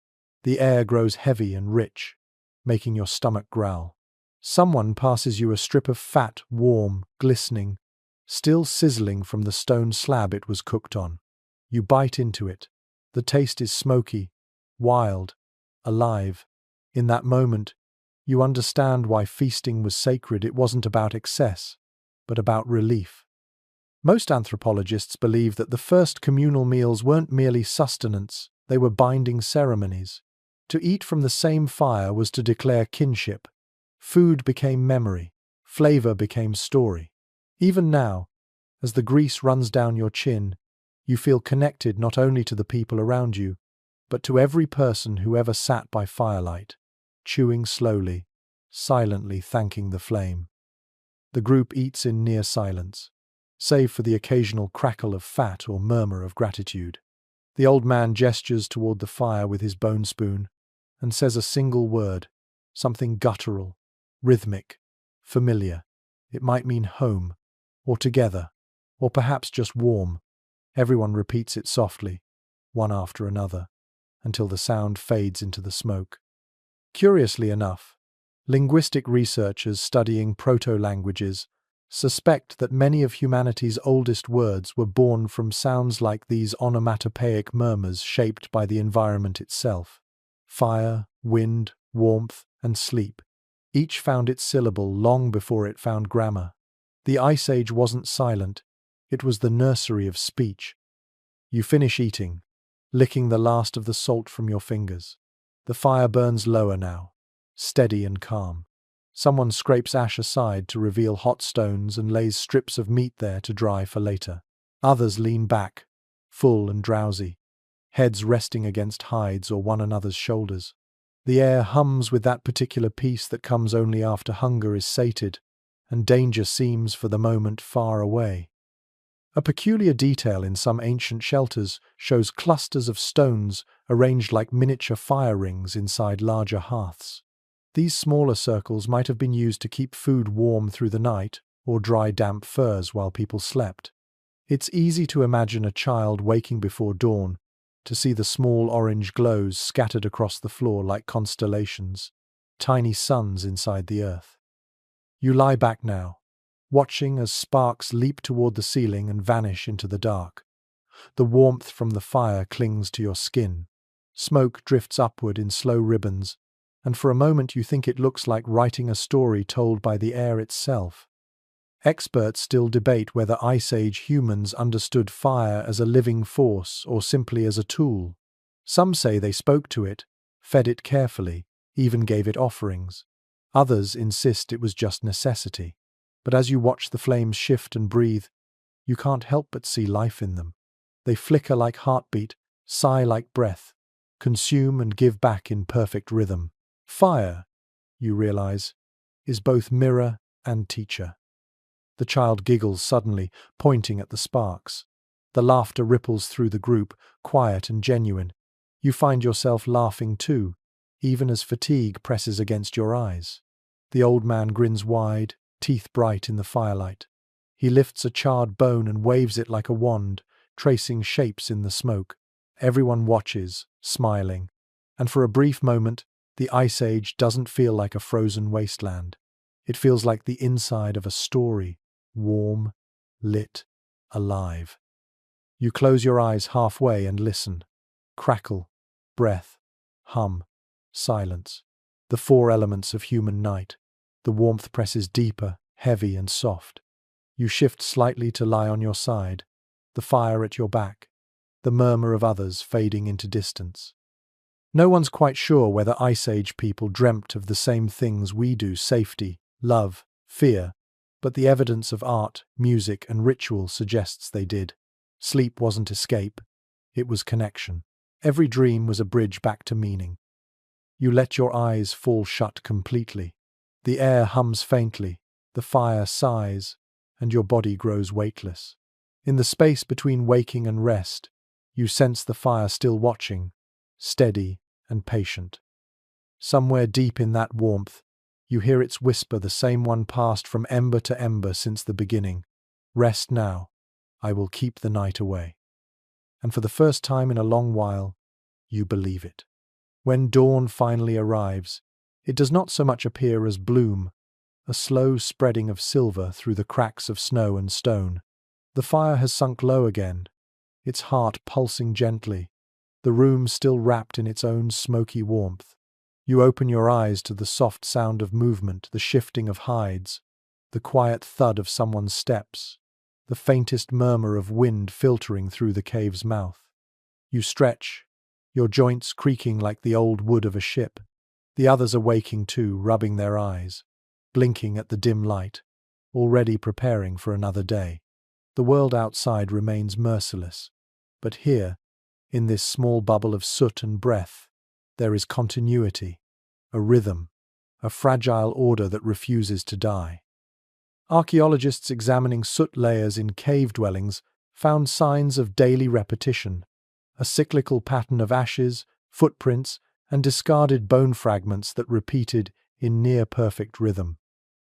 The air grows heavy and rich, making your stomach growl. Someone passes you a strip of fat, warm, glistening, still sizzling from the stone slab it was cooked on. You bite into it. The taste is smoky, wild, alive. In that moment, you understand why feasting was sacred. It wasn't about excess, but about relief. Most anthropologists believe that the first communal meals weren't merely sustenance, they were binding ceremonies. To eat from the same fire was to declare kinship. Food became memory, flavor became story. Even now, as the grease runs down your chin, you feel connected not only to the people around you, but to every person who ever sat by firelight, chewing slowly, silently thanking the flame. The group eats in near silence, save for the occasional crackle of fat or murmur of gratitude. The old man gestures toward the fire with his bone spoon and says a single word, something guttural, rhythmic, familiar. It might mean home, or together, or perhaps just warm. Everyone repeats it softly, one after another, until the sound fades into the smoke. Curiously enough, linguistic researchers studying proto-languages suspect that many of humanity's oldest words were born from sounds like these onomatopoeic murmurs shaped by the environment itself. Fire, wind, warmth, and sleep. Each found its syllable long before it found grammar. The Ice Age wasn't silent, it was the nursery of speech. You finish eating, licking the last of the salt from your fingers. The fire burns lower now, steady and calm. Someone scrapes ash aside to reveal hot stones and lays strips of meat there to dry for later. Others lean back, full and drowsy, heads resting against hides or one another's shoulders. The air hums with that particular peace that comes only after hunger is sated, and danger seems for the moment far away. A peculiar detail in some ancient shelters shows clusters of stones arranged like miniature fire rings inside larger hearths. These smaller circles might have been used to keep food warm through the night or dry damp furs while people slept. It's easy to imagine a child waking before dawn to see the small orange glows scattered across the floor like constellations, tiny suns inside the earth. You lie back now, watching as sparks leap toward the ceiling and vanish into the dark. The warmth from the fire clings to your skin. Smoke drifts upward in slow ribbons, and for a moment you think it looks like writing a story told by the air itself. Experts still debate whether Ice Age humans understood fire as a living force or simply as a tool. Some say they spoke to it, fed it carefully, even gave it offerings. Others insist it was just necessity. But as you watch the flames shift and breathe, you can't help but see life in them. They flicker like heartbeat, sigh like breath, consume and give back in perfect rhythm. Fire, you realize, is both mirror and teacher. The child giggles suddenly, pointing at the sparks. The laughter ripples through the group, quiet and genuine. You find yourself laughing too, even as fatigue presses against your eyes. The old man grins wide, teeth bright in the firelight. He lifts a charred bone and waves it like a wand, tracing shapes in the smoke. Everyone watches, smiling. And for a brief moment, the Ice Age doesn't feel like a frozen wasteland. It feels like the inside of a story, warm, lit, alive. You close your eyes halfway and listen. Crackle, breath, hum, silence. The four elements of human night. The warmth presses deeper, heavy and soft. You shift slightly to lie on your side, the fire at your back, the murmur of others fading into distance. No one's quite sure whether Ice Age people dreamt of the same things we do: safety, love, fear, but the evidence of art, music and ritual suggests they did. Sleep wasn't escape, it was connection. Every dream was a bridge back to meaning. You let your eyes fall shut completely. The air hums faintly, the fire sighs, and your body grows weightless. In the space between waking and rest, you sense the fire still watching, steady and patient. Somewhere deep in that warmth, you hear its whisper, the same one passed from ember to ember since the beginning. Rest now, I will keep the night away. And for the first time in a long while, you believe it. When dawn finally arrives, it does not so much appear as bloom, a slow spreading of silver through the cracks of snow and stone. The fire has sunk low again, its heart pulsing gently, the room still wrapped in its own smoky warmth. You open your eyes to the soft sound of movement, the shifting of hides, the quiet thud of someone's steps, the faintest murmur of wind filtering through the cave's mouth. You stretch, your joints creaking like the old wood of a ship. The others are waking too, rubbing their eyes, blinking at the dim light, already preparing for another day. The world outside remains merciless, but here, in this small bubble of soot and breath, there is continuity, a rhythm, a fragile order that refuses to die. Archaeologists examining soot layers in cave dwellings found signs of daily repetition, a cyclical pattern of ashes, footprints, and discarded bone fragments that repeated in near-perfect rhythm.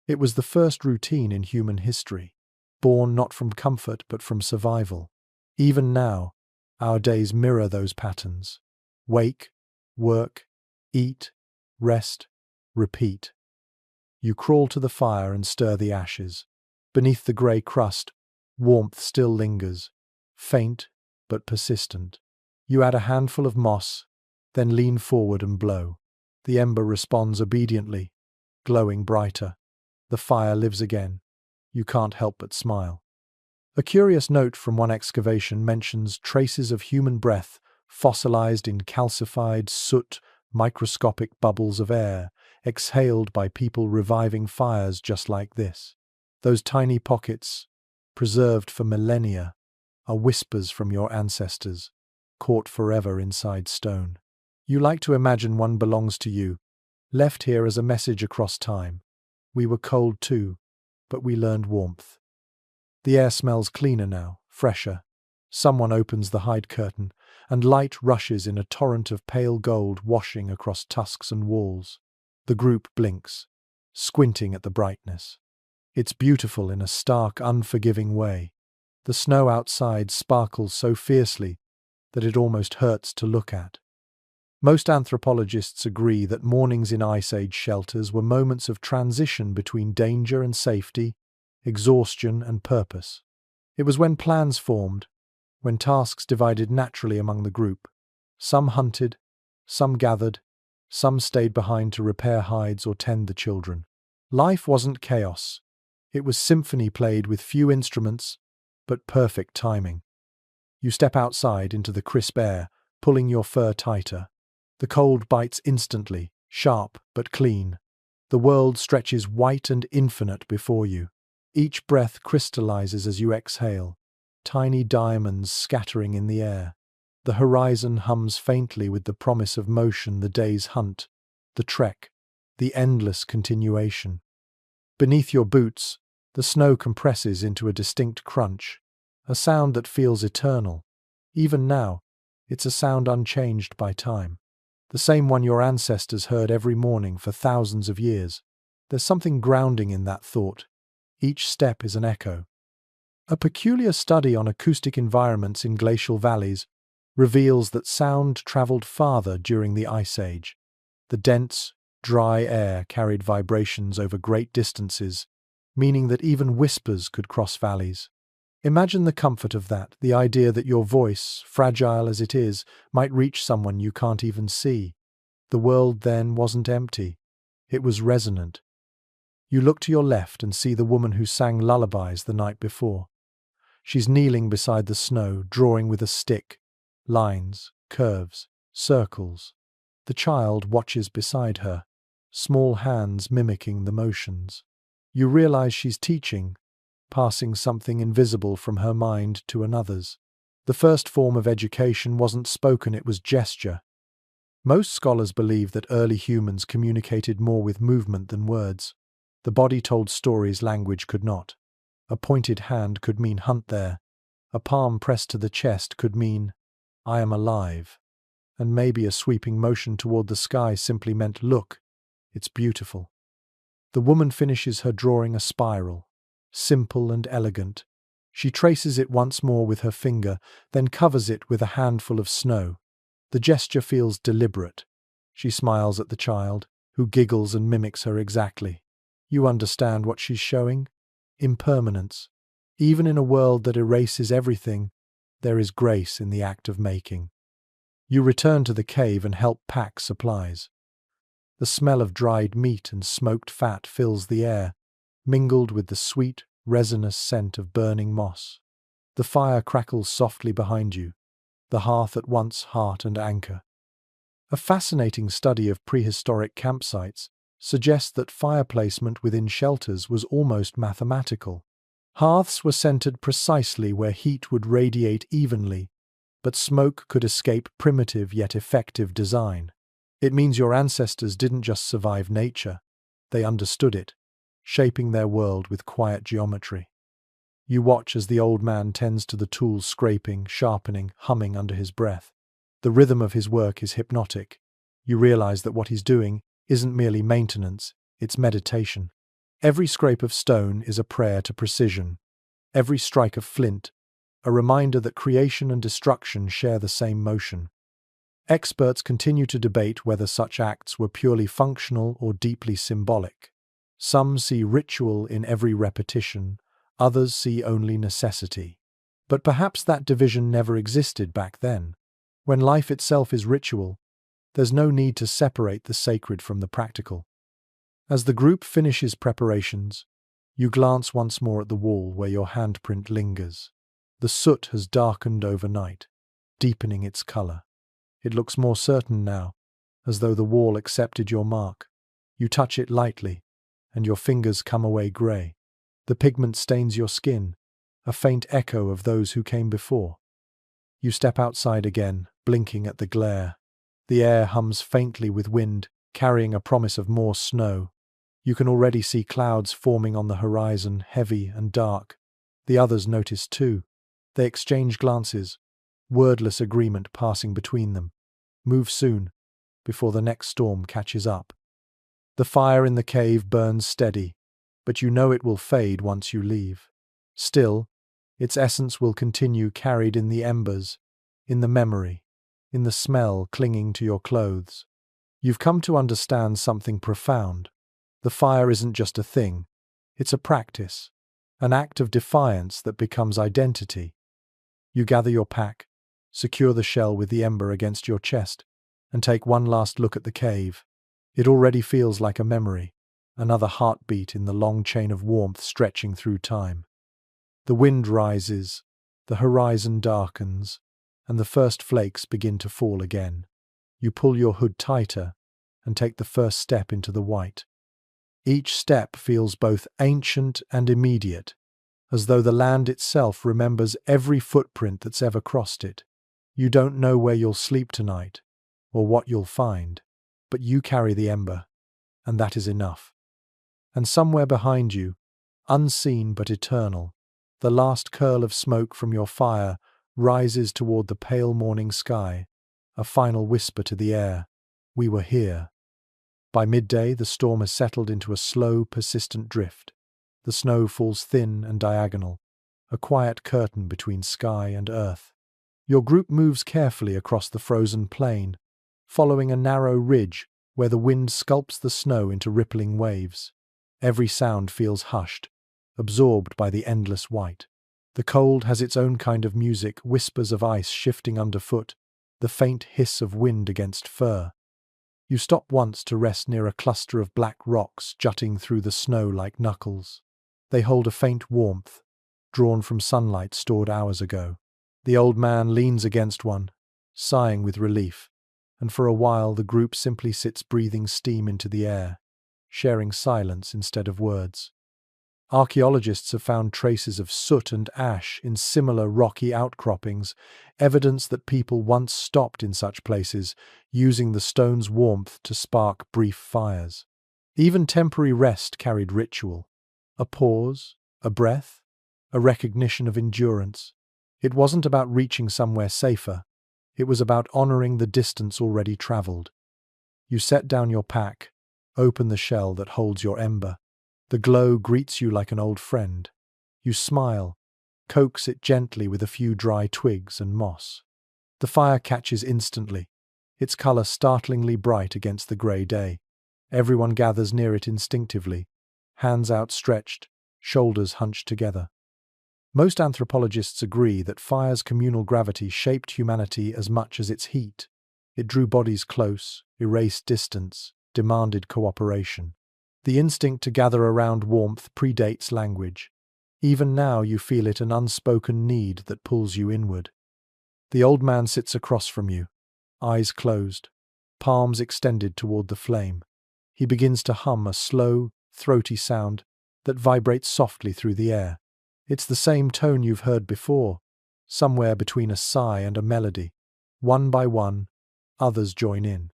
It was the first routine in human history, born not from comfort but from survival. Even now, our days mirror those patterns. Wake, work, eat, rest, repeat. You crawl to the fire and stir the ashes. Beneath the grey crust, warmth still lingers, faint but persistent. You add a handful of moss, then lean forward and blow. The ember responds obediently, glowing brighter. The fire lives again. You can't help but smile. A curious note from one excavation mentions traces of human breath fossilized in calcified soot, microscopic bubbles of air, exhaled by people reviving fires just like this. Those tiny pockets, preserved for millennia, are whispers from your ancestors, caught forever inside stone. You like to imagine one belongs to you, left here as a message across time. We were cold too, but we learned warmth. The air smells cleaner now, fresher. Someone opens the hide curtain, and light rushes in a torrent of pale gold washing across tusks and walls. The group blinks, squinting at the brightness. It's beautiful in a stark, unforgiving way. The snow outside sparkles so fiercely that it almost hurts to look at. Most anthropologists agree that mornings in Ice Age shelters were moments of transition between danger and safety, exhaustion and purpose. It was when plans formed, when tasks divided naturally among the group. Some hunted, some gathered, some stayed behind to repair hides or tend the children. Life wasn't chaos. It was symphony played with few instruments, but perfect timing. You step outside into the crisp air, pulling your fur tighter. The cold bites instantly, sharp but clean. The world stretches white and infinite before you. Each breath crystallizes as you exhale, tiny diamonds scattering in the air. The horizon hums faintly with the promise of motion, the day's hunt, the trek, the endless continuation. Beneath your boots, the snow compresses into a distinct crunch, a sound that feels eternal. Even now, it's a sound unchanged by time. The same one your ancestors heard every morning for thousands of years. There's something grounding in that thought. Each step is an echo. A peculiar study on acoustic environments in glacial valleys reveals that sound traveled farther during the Ice Age. The dense, dry air carried vibrations over great distances, meaning that even whispers could cross valleys. Imagine the comfort of that, the idea that your voice, fragile as it is, might reach someone you can't even see. The world then wasn't empty. It was resonant. You look to your left and see the woman who sang lullabies the night before. She's kneeling beside the snow, drawing with a stick. Lines, curves, circles. The child watches beside her, small hands mimicking the motions. You realize she's teaching, passing something invisible from her mind to another's. The first form of education wasn't spoken, it was gesture. Most scholars believe that early humans communicated more with movement than words. The body told stories language could not. A pointed hand could mean hunt there. A palm pressed to the chest could mean I am alive. And maybe a sweeping motion toward the sky simply meant look, it's beautiful. The woman finishes her drawing a spiral. Simple and elegant. She traces it once more with her finger, then covers it with a handful of snow. The gesture feels deliberate. She smiles at the child, who giggles and mimics her exactly. You understand what she's showing? Impermanence. Even in a world that erases everything, there is grace in the act of making. You return to the cave and help pack supplies. The smell of dried meat and smoked fat fills the air, mingled with the sweet, resinous scent of burning moss. The fire crackles softly behind you, the hearth at once heart and anchor. A fascinating study of prehistoric campsites suggests that fire placement within shelters was almost mathematical. Hearths were centered precisely where heat would radiate evenly, but smoke could escape primitive yet effective design. It means your ancestors didn't just survive nature, they understood it, shaping their world with quiet geometry. You watch as the old man tends to the tools, scraping, sharpening, humming under his breath. The rhythm of his work is hypnotic. You realize that what he's doing isn't merely maintenance, it's meditation. Every scrape of stone is a prayer to precision. Every strike of flint, a reminder that creation and destruction share the same motion. Experts continue to debate whether such acts were purely functional or deeply symbolic. Some see ritual in every repetition, others see only necessity. But perhaps that division never existed back then. When life itself is ritual, there's no need to separate the sacred from the practical. As the group finishes preparations, you glance once more at the wall where your handprint lingers. The soot has darkened overnight, deepening its color. It looks more certain now, as though the wall accepted your mark. You touch it lightly, and your fingers come away grey. The pigment stains your skin, a faint echo of those who came before. You step outside again, blinking at the glare. The air hums faintly with wind, carrying a promise of more snow. You can already see clouds forming on the horizon, heavy and dark. The others notice too. They exchange glances, wordless agreement passing between them. Move soon, before the next storm catches up. The fire in the cave burns steady, but you know it will fade once you leave. Still, its essence will continue carried in the embers, in the memory, in the smell clinging to your clothes. You've come to understand something profound. The fire isn't just a thing, it's a practice, an act of defiance that becomes identity. You gather your pack, secure the shell with the ember against your chest, and take one last look at the cave. It already feels like a memory, another heartbeat in the long chain of warmth stretching through time. The wind rises, the horizon darkens, and the first flakes begin to fall again. You pull your hood tighter and take the first step into the white. Each step feels both ancient and immediate, as though the land itself remembers every footprint that's ever crossed it. You don't know where you'll sleep tonight, or what you'll find, but you carry the ember, and that is enough. And somewhere behind you, unseen but eternal, the last curl of smoke from your fire rises toward the pale morning sky, a final whisper to the air, "We were here." By midday, the storm has settled into a slow, persistent drift. The snow falls thin and diagonal, a quiet curtain between sky and earth. Your group moves carefully across the frozen plain, following a narrow ridge where the wind sculpts the snow into rippling waves. Every sound feels hushed, absorbed by the endless white. The cold has its own kind of music, whispers of ice shifting underfoot, the faint hiss of wind against fur. You stop once to rest near a cluster of black rocks jutting through the snow like knuckles. They hold a faint warmth, drawn from sunlight stored hours ago. The old man leans against one, sighing with relief, and for a while the group simply sits breathing steam into the air, sharing silence instead of words. Archaeologists have found traces of soot and ash in similar rocky outcroppings, evidence that people once stopped in such places, using the stone's warmth to spark brief fires. Even temporary rest carried ritual. A pause, a breath, a recognition of endurance. It wasn't about reaching somewhere safer. It was about honoring the distance already traveled. You set down your pack, open the shell that holds your ember. The glow greets you like an old friend. You smile, coax it gently with a few dry twigs and moss. The fire catches instantly, its color startlingly bright against the grey day. Everyone gathers near it instinctively, hands outstretched, shoulders hunched together. Most anthropologists agree that fire's communal gravity shaped humanity as much as its heat. It drew bodies close, erased distance, demanded cooperation. The instinct to gather around warmth predates language. Even now you feel it, an unspoken need that pulls you inward. The old man sits across from you, eyes closed, palms extended toward the flame. He begins to hum a slow, throaty sound that vibrates softly through the air. It's the same tone you've heard before, somewhere between a sigh and a melody. One by one, others join in.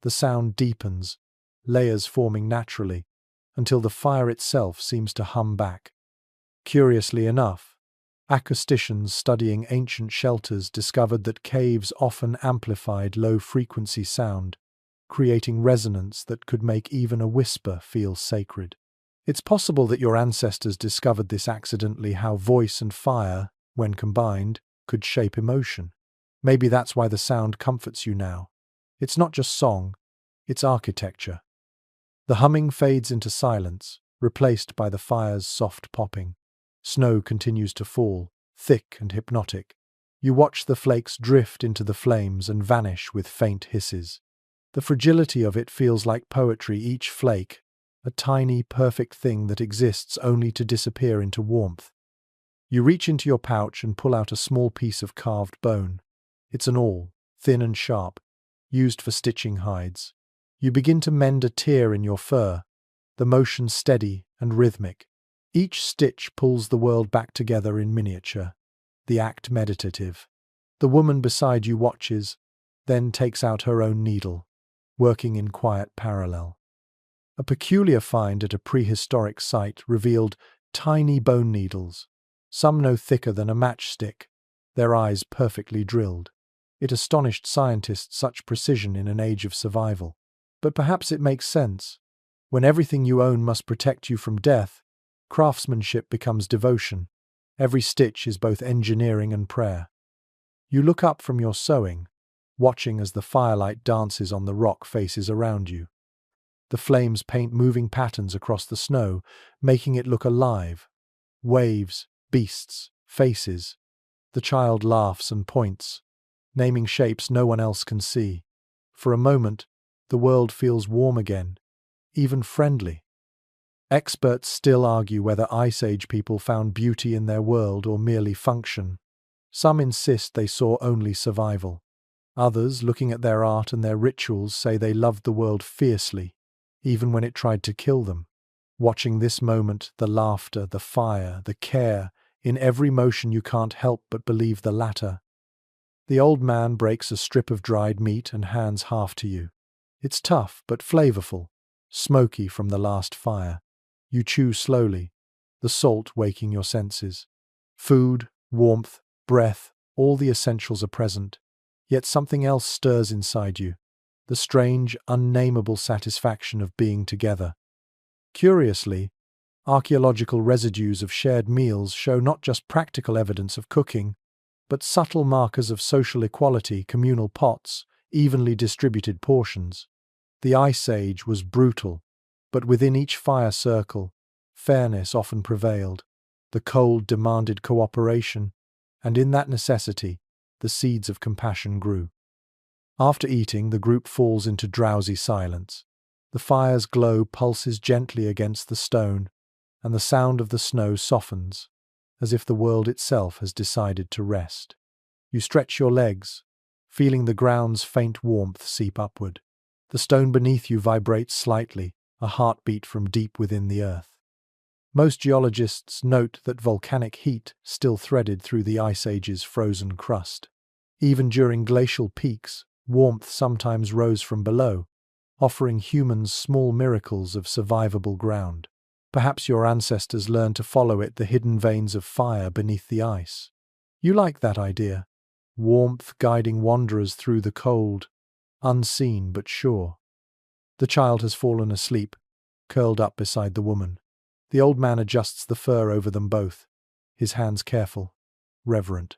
The sound deepens, layers forming naturally, until the fire itself seems to hum back. Curiously enough, acousticians studying ancient shelters discovered that caves often amplified low-frequency sound, creating resonance that could make even a whisper feel sacred. It's possible that your ancestors discovered this accidentally, how voice and fire, when combined, could shape emotion. Maybe that's why the sound comforts you now. It's not just song, it's architecture. The humming fades into silence, replaced by the fire's soft popping. Snow continues to fall, thick and hypnotic. You watch the flakes drift into the flames and vanish with faint hisses. The fragility of it feels like poetry, each flake, a tiny, perfect thing that exists only to disappear into warmth. You reach into your pouch and pull out a small piece of carved bone. It's an awl, thin and sharp, used for stitching hides. You begin to mend a tear in your fur, the motion steady and rhythmic. Each stitch pulls the world back together in miniature, the act meditative. The woman beside you watches, then takes out her own needle, working in quiet parallel. A peculiar find at a prehistoric site revealed tiny bone needles, some no thicker than a matchstick, their eyes perfectly drilled. It astonished scientists, such precision in an age of survival. But perhaps it makes sense. When everything you own must protect you from death, craftsmanship becomes devotion. Every stitch is both engineering and prayer. You look up from your sewing, watching as the firelight dances on the rock faces around you. The flames paint moving patterns across the snow, making it look alive. Waves, beasts, faces. The child laughs and points, naming shapes no one else can see. For a moment, the world feels warm again, even friendly. Experts still argue whether Ice Age people found beauty in their world or merely function. Some insist they saw only survival. Others, looking at their art and their rituals, say they loved the world fiercely, even when it tried to kill them. Watching this moment, the laughter, the fire, the care, in every motion you can't help but believe the latter. The old man breaks a strip of dried meat and hands half to you. It's tough but flavorful, smoky from the last fire. You chew slowly, the salt waking your senses. Food, warmth, breath, all the essentials are present. Yet something else stirs inside you, the strange, unnameable satisfaction of being together. Curiously, archaeological residues of shared meals show not just practical evidence of cooking, but subtle markers of social equality, communal pots, evenly distributed portions. The Ice Age was brutal, but within each fire circle, fairness often prevailed. The cold demanded cooperation, and in that necessity, the seeds of compassion grew. After eating, the group falls into drowsy silence. The fire's glow pulses gently against the stone, and the sound of the snow softens, as if the world itself has decided to rest. You stretch your legs, feeling the ground's faint warmth seep upward. The stone beneath you vibrates slightly, a heartbeat from deep within the earth. Most geologists note that volcanic heat still threaded through the Ice Age's frozen crust. Even during glacial peaks, warmth sometimes rose from below, offering humans small miracles of survivable ground. Perhaps your ancestors learned to follow it, the hidden veins of fire beneath the ice. You like that idea. Warmth guiding wanderers through the cold, unseen but sure. The child has fallen asleep, curled up beside the woman. The old man adjusts the fur over them both, his hands careful, reverent.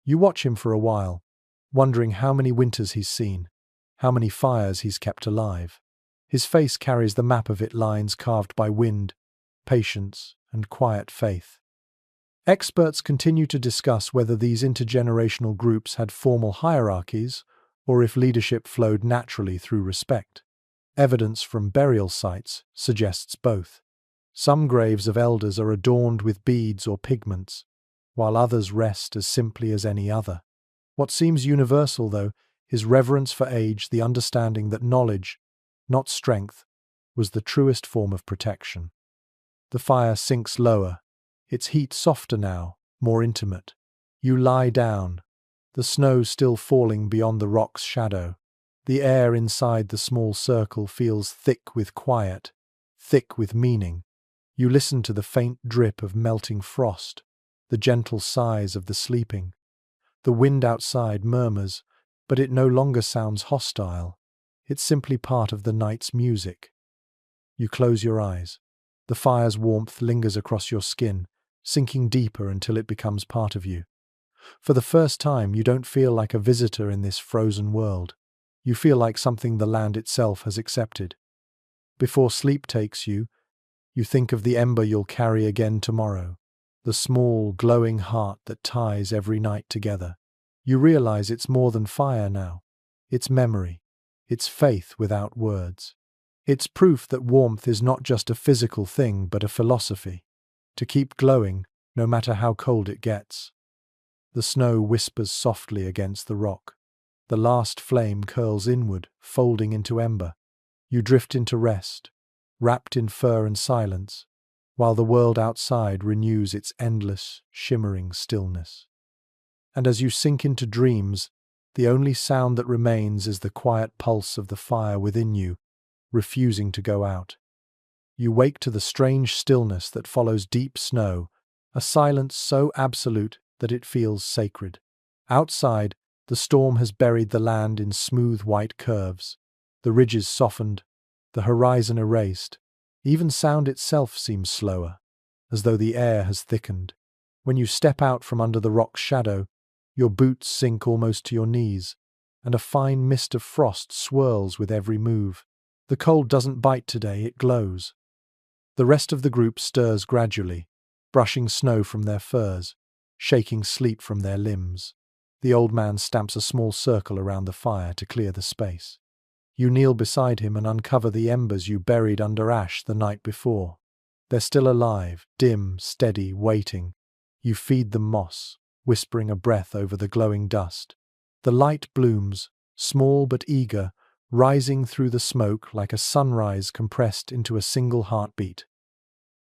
You watch him for a while, wondering how many winters he's seen, how many fires he's kept alive. His face carries the map of it, lines carved by wind, patience, and quiet faith. Experts continue to discuss whether these intergenerational groups had formal hierarchies or if leadership flowed naturally through respect. Evidence from burial sites suggests both. Some graves of elders are adorned with beads or pigments, while others rest as simply as any other. What seems universal, though, is reverence for age, the understanding that knowledge, not strength, was the truest form of protection. The fire sinks lower, its heat softer now, more intimate. You lie down, the snow still falling beyond the rock's shadow. The air inside the small circle feels thick with quiet, thick with meaning. You listen to the faint drip of melting frost, the gentle sighs of the sleeping. The wind outside murmurs, but it no longer sounds hostile. It's simply part of the night's music. You close your eyes. The fire's warmth lingers across your skin, sinking deeper until it becomes part of you. For the first time, you don't feel like a visitor in this frozen world. You feel like something the land itself has accepted. Before sleep takes you, you think of the ember you'll carry again tomorrow, the small, glowing heart that ties every night together. You realize it's more than fire now. It's memory. It's faith without words. It's proof that warmth is not just a physical thing, but a philosophy. To keep glowing, no matter how cold it gets. The snow whispers softly against the rock. The last flame curls inward, folding into ember. You drift into rest, wrapped in fur and silence, while the world outside renews its endless, shimmering stillness. And as you sink into dreams, the only sound that remains is the quiet pulse of the fire within you, refusing to go out. You wake to the strange stillness that follows deep snow, a silence so absolute that it feels sacred. Outside, the storm has buried the land in smooth white curves. The ridges softened, the horizon erased. Even sound itself seems slower, as though the air has thickened. When you step out from under the rock's shadow, your boots sink almost to your knees, and a fine mist of frost swirls with every move. The cold doesn't bite today, it glows. The rest of the group stirs gradually, brushing snow from their furs, shaking sleep from their limbs. The old man stamps a small circle around the fire to clear the space. You kneel beside him and uncover the embers you buried under ash the night before. They're still alive, dim, steady, waiting. You feed them moss, whispering a breath over the glowing dust. The light blooms, small but eager, rising through the smoke like a sunrise compressed into a single heartbeat.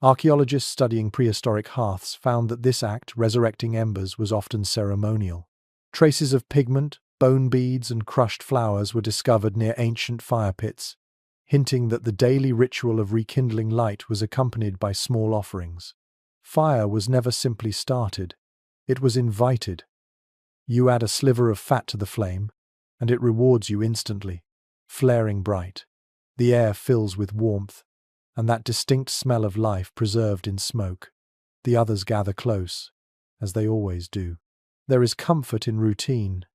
Archaeologists studying prehistoric hearths found that this act, resurrecting embers, was often ceremonial. Traces of pigment, bone beads, and crushed flowers were discovered near ancient fire pits, hinting that the daily ritual of rekindling light was accompanied by small offerings. Fire was never simply started, it was invited. You add a sliver of fat to the flame, and it rewards you instantly, flaring bright. The air fills with warmth, and that distinct smell of life preserved in smoke. The others gather close, as they always do. There is comfort in routine,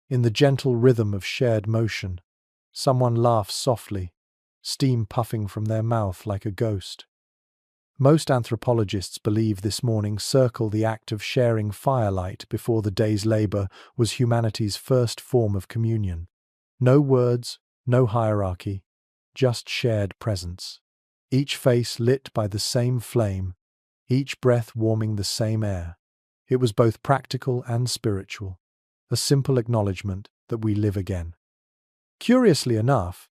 in the gentle rhythm of shared motion. Someone laughs softly, steam puffing from their mouth like a ghost. Most anthropologists believe this morning circle the act of sharing firelight before the day's labor was humanity's first form of communion. No words, no hierarchy, just shared presence. Each face lit by the same flame, each breath warming the same air. It was both practical and spiritual, a simple acknowledgement that we live again. Curiously enough,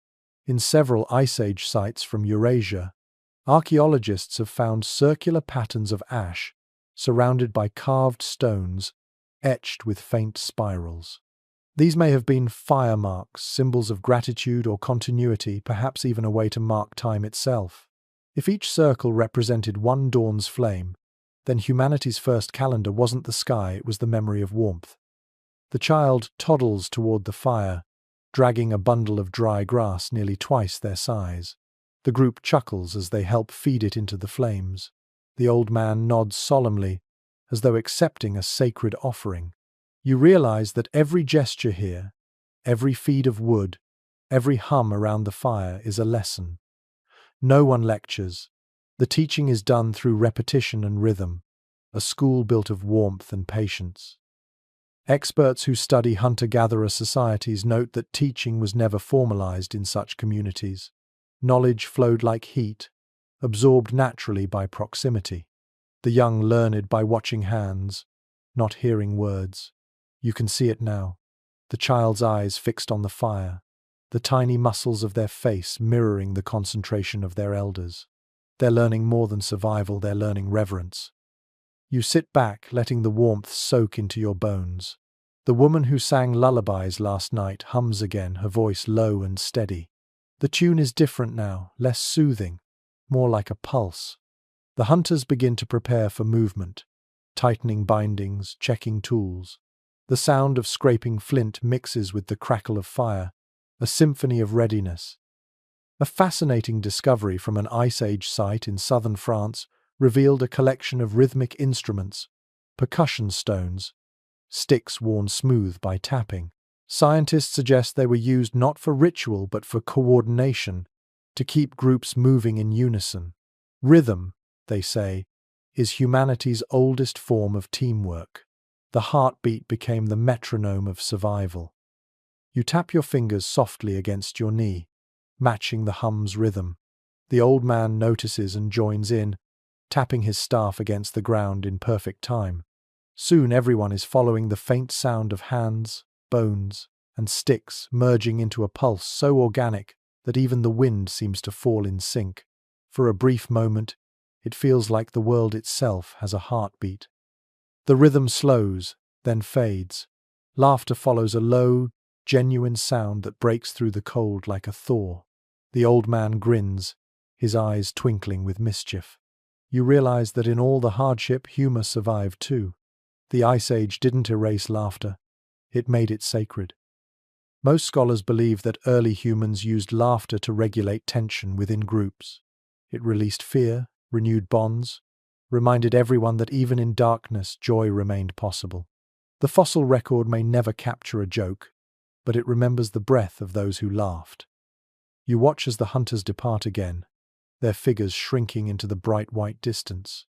in several Ice Age sites from Eurasia, archaeologists have found circular patterns of ash surrounded by carved stones etched with faint spirals. These may have been fire marks, symbols of gratitude or continuity, perhaps even a way to mark time itself. If each circle represented one dawn's flame, then humanity's first calendar wasn't the sky, it was the memory of warmth. The child toddles toward the fire, dragging a bundle of dry grass nearly twice their size. The group chuckles as they help feed it into the flames. The old man nods solemnly, as though accepting a sacred offering. You realize that every gesture here, every feed of wood, every hum around the fire is a lesson. No one lectures. The teaching is done through repetition and rhythm, a school built of warmth and patience. Experts who study hunter-gatherer societies note that teaching was never formalized in such communities. Knowledge flowed like heat, absorbed naturally by proximity. The young learned by watching hands, not hearing words. You can see it now, the child's eyes fixed on the fire, the tiny muscles of their face mirroring the concentration of their elders. They're learning more than survival, they're learning reverence. You sit back, letting the warmth soak into your bones. The woman who sang lullabies last night hums again, her voice low and steady. The tune is different now, less soothing, more like a pulse. The hunters begin to prepare for movement, tightening bindings, checking tools. The sound of scraping flint mixes with the crackle of fire, a symphony of readiness. A fascinating discovery from an Ice Age site in southern France revealed a collection of rhythmic instruments, percussion stones, sticks worn smooth by tapping. Scientists suggest they were used not for ritual but for coordination, to keep groups moving in unison. Rhythm, they say, is humanity's oldest form of teamwork. The heartbeat became the metronome of survival. You tap your fingers softly against your knee, matching the hum's rhythm. The old man notices and joins in, tapping his staff against the ground in perfect time. Soon everyone is following the faint sound of hands, bones, and sticks merging into a pulse so organic that even the wind seems to fall in sync. For a brief moment, it feels like the world itself has a heartbeat. The rhythm slows, then fades. Laughter follows, a low, genuine sound that breaks through the cold like a thaw. The old man grins, his eyes twinkling with mischief. You realize that in all the hardship, humor survived too. The Ice Age didn't erase laughter, It made it sacred. Most scholars believe that early humans used laughter to regulate tension within groups. It released fear, renewed bonds, reminded everyone that even in darkness, joy remained possible. The fossil record may never capture a joke, but it remembers the breath of those who laughed. You watch as the hunters depart again, their figures shrinking into the bright white distance.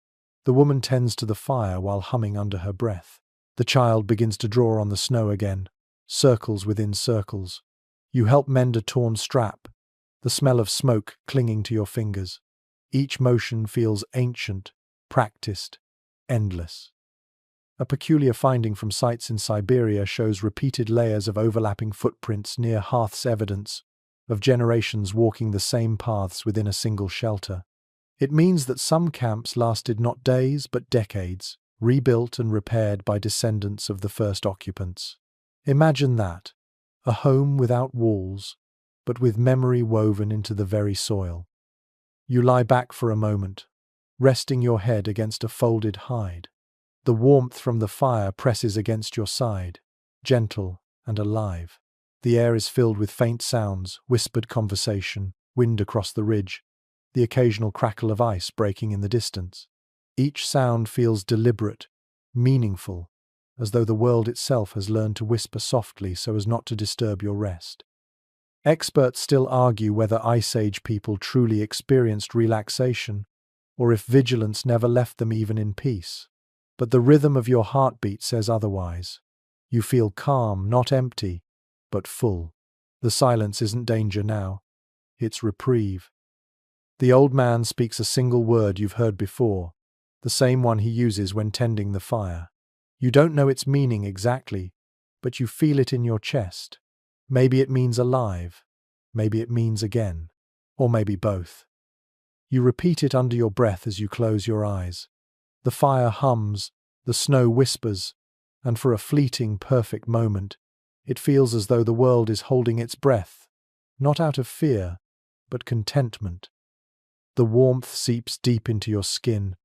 The woman tends to the fire while humming under her breath. The child begins to draw on the snow again, circles within circles. You help mend a torn strap, the smell of smoke clinging to your fingers. Each motion feels ancient, practiced, endless. A peculiar finding from sites in Siberia shows repeated layers of overlapping footprints near hearths, evidence of generations walking the same paths within a single shelter. It means that some camps lasted not days but decades, rebuilt and repaired by descendants of the first occupants. Imagine that, a home without walls, but with memory woven into the very soil. You lie back for a moment, resting your head against a folded hide. The warmth from the fire presses against your side, gentle and alive. The air is filled with faint sounds, whispered conversation, wind across the ridge, the occasional crackle of ice breaking in the distance. Each sound feels deliberate, meaningful, as though the world itself has learned to whisper softly so as not to disturb your rest. Experts still argue whether Ice Age people truly experienced relaxation, or if vigilance never left them even in peace. But the rhythm of your heartbeat says otherwise. You feel calm, not empty, but full. The silence isn't danger now, it's reprieve. The old man speaks a single word you've heard before, the same one he uses when tending the fire. You don't know its meaning exactly, but you feel it in your chest. Maybe it means alive, maybe it means again, or maybe both. You repeat it under your breath as you close your eyes. The fire hums, the snow whispers, and for a fleeting, perfect moment, it feels as though the world is holding its breath, not out of fear, but contentment. The warmth seeps deep into your skin,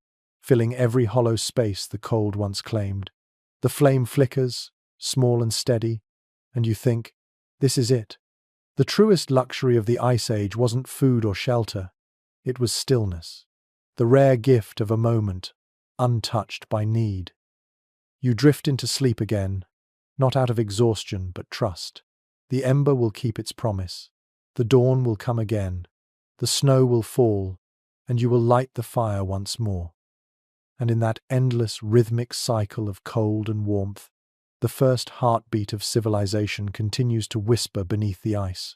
filling every hollow space the cold once claimed. The flame flickers, small and steady, and you think, this is it. The truest luxury of the Ice Age wasn't food or shelter, it was stillness, the rare gift of a moment, untouched by need. You drift into sleep again, not out of exhaustion but trust. The ember will keep its promise. The dawn will come again. The snow will fall, and you will light the fire once more. And in that endless rhythmic cycle of cold and warmth, the first heartbeat of civilization continues to whisper beneath the ice.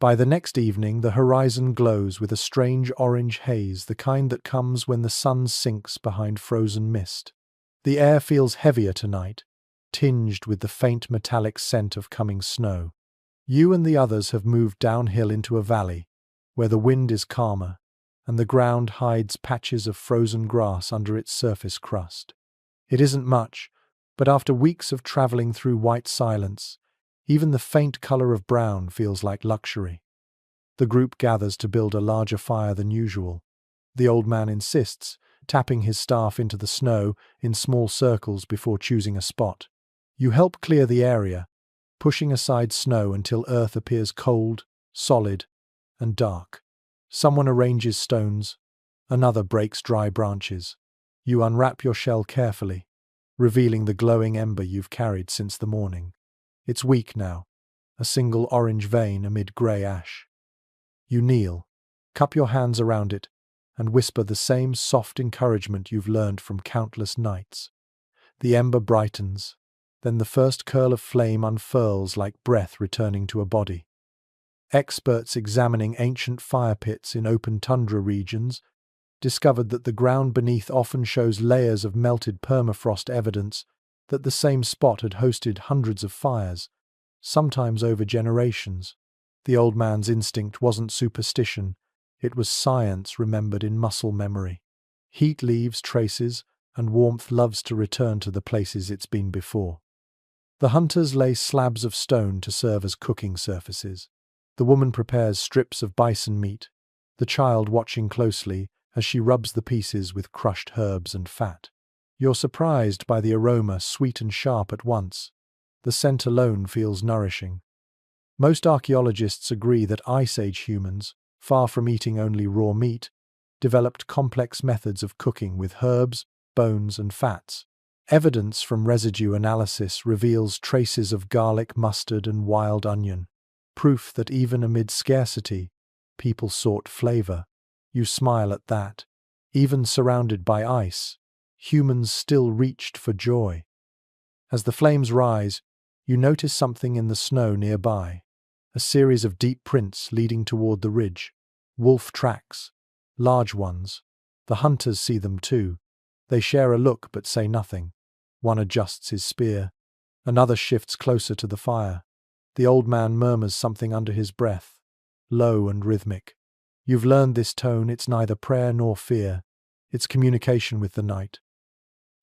By the next evening, the horizon glows with a strange orange haze, the kind that comes when the sun sinks behind frozen mist. The air feels heavier tonight, tinged with the faint metallic scent of coming snow. You and the others have moved downhill into a valley, where the wind is calmer, and the ground hides patches of frozen grass under its surface crust. It isn't much, but after weeks of traveling through white silence, even the faint color of brown feels like luxury. The group gathers to build a larger fire than usual. The old man insists, tapping his staff into the snow in small circles before choosing a spot. You help clear the area, pushing aside snow until earth appears cold, solid, and dark. Someone arranges stones, another breaks dry branches. You unwrap your shell carefully, revealing the glowing ember you've carried since the morning. It's weak now, a single orange vein amid grey ash. You kneel, cup your hands around it, and whisper the same soft encouragement you've learned from countless nights. The ember brightens, then the first curl of flame unfurls like breath returning to a body. Experts examining ancient fire pits in open tundra regions discovered that the ground beneath often shows layers of melted permafrost, evidence that the same spot had hosted hundreds of fires, sometimes over generations. The old man's instinct wasn't superstition, it was science remembered in muscle memory. Heat leaves traces, and warmth loves to return to the places it's been before. The hunters lay slabs of stone to serve as cooking surfaces. The woman prepares strips of bison meat, the child watching closely as she rubs the pieces with crushed herbs and fat. You're surprised by the aroma, sweet and sharp at once. The scent alone feels nourishing. Most archaeologists agree that Ice Age humans, far from eating only raw meat, developed complex methods of cooking with herbs, bones, and fats. Evidence from residue analysis reveals traces of garlic, mustard, and wild onion, proof that even amid scarcity, people sought flavor. You smile at that. Even surrounded by ice, humans still reached for joy. As the flames rise, you notice something in the snow nearby. A series of deep prints leading toward the ridge. Wolf tracks. Large ones. The hunters see them too. They share a look but say nothing. One adjusts his spear. Another shifts closer to the fire. The old man murmurs something under his breath, low and rhythmic. You've learned this tone, it's neither prayer nor fear. It's communication with the night.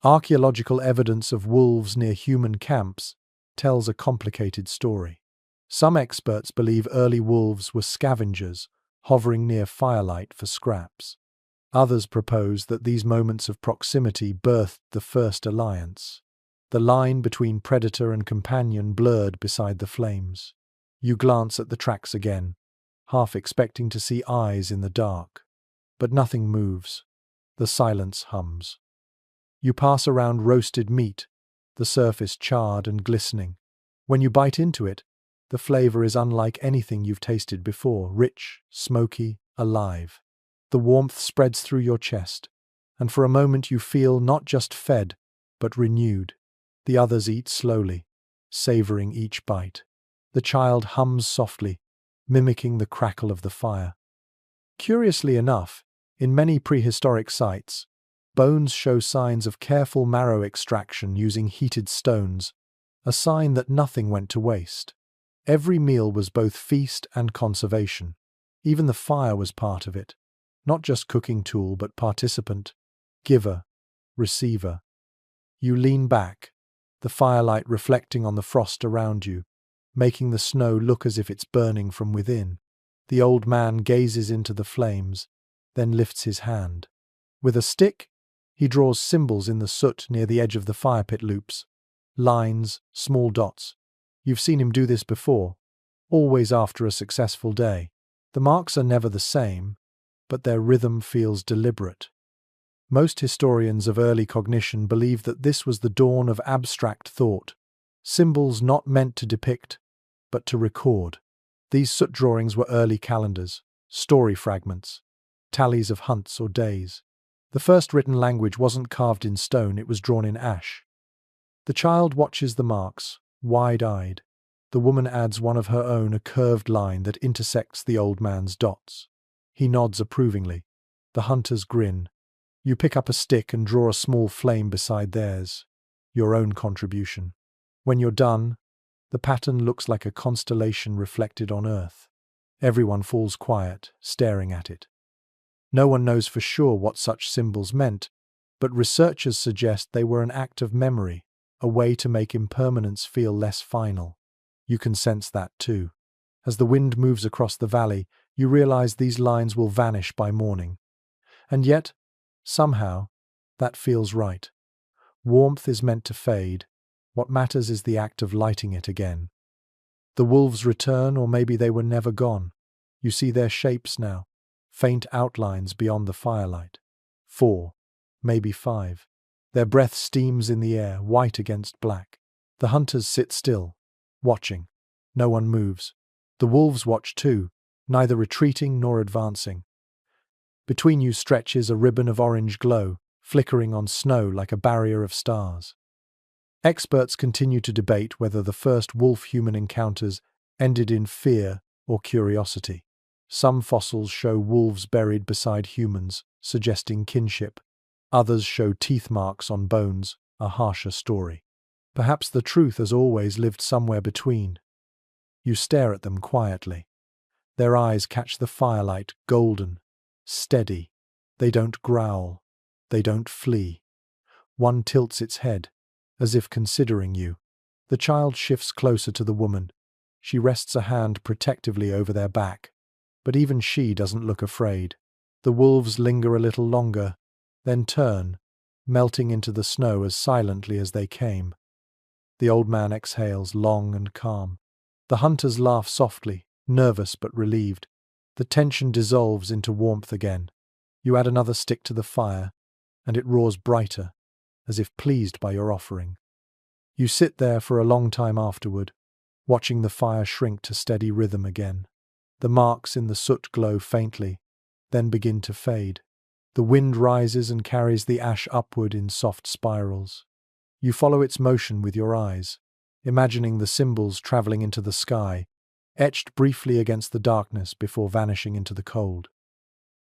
Archaeological evidence of wolves near human camps tells a complicated story. Some experts believe early wolves were scavengers, hovering near firelight for scraps. Others propose that these moments of proximity birthed the first alliance. The line between predator and companion blurred beside the flames. You glance at the tracks again, half expecting to see eyes in the dark. But nothing moves. The silence hums. You pass around roasted meat, the surface charred and glistening. When you bite into it, the flavor is unlike anything you've tasted before, rich, smoky, alive. The warmth spreads through your chest, and for a moment you feel not just fed, but renewed. The others eat slowly, savoring each bite. The child hums softly, mimicking the crackle of the fire. Curiously enough, in many prehistoric sites, bones show signs of careful marrow extraction using heated stones, a sign that nothing went to waste. Every meal was both feast and conservation. Even the fire was part of it. Not just cooking tool, but participant, giver, receiver. You lean back, the firelight reflecting on the frost around you, making the snow look as if it's burning from within. The old man gazes into the flames, then lifts his hand. With a stick, he draws symbols in the soot near the edge of the fire pit loops. Lines, small dots. You've seen him do this before, always after a successful day. The marks are never the same, but their rhythm feels deliberate. Most historians of early cognition believe that this was the dawn of abstract thought, symbols not meant to depict, but to record. These soot drawings were early calendars, story fragments, tallies of hunts or days. The first written language wasn't carved in stone, it was drawn in ash. The child watches the marks, wide-eyed. The woman adds one of her own, a curved line that intersects the old man's dots. He nods approvingly. The hunters grin. You pick up a stick and draw a small flame beside theirs, your own contribution. When you're done, the pattern looks like a constellation reflected on Earth. Everyone falls quiet, staring at it. No one knows for sure what such symbols meant, but researchers suggest they were an act of memory, a way to make impermanence feel less final. You can sense that too. As the wind moves across the valley, you realize these lines will vanish by morning. And yet, somehow, that feels right. Warmth is meant to fade. What matters is the act of lighting it again. The wolves return, or maybe they were never gone. You see their shapes now, faint outlines beyond the firelight. 4, maybe 5. Their breath steams in the air, white against black. The hunters sit still, watching. No one moves. The wolves watch too, neither retreating nor advancing. Between you stretches a ribbon of orange glow, flickering on snow like a barrier of stars. Experts continue to debate whether the first wolf-human encounters ended in fear or curiosity. Some fossils show wolves buried beside humans, suggesting kinship. Others show teeth marks on bones, a harsher story. Perhaps the truth has always lived somewhere between. You stare at them quietly. Their eyes catch the firelight, golden, steady. They don't growl. They don't flee. One tilts its head, as if considering you. The child shifts closer to the woman. She rests a hand protectively over their back. But even she doesn't look afraid. The wolves linger a little longer, then turn, melting into the snow as silently as they came. The old man exhales, long and calm. The hunters laugh softly, nervous but relieved. The tension dissolves into warmth again. You add another stick to the fire, and it roars brighter, as if pleased by your offering. You sit there for a long time afterward, watching the fire shrink to steady rhythm again. The marks in the soot glow faintly, then begin to fade. The wind rises and carries the ash upward in soft spirals. You follow its motion with your eyes, imagining the symbols traveling into the sky, etched briefly against the darkness before vanishing into the cold.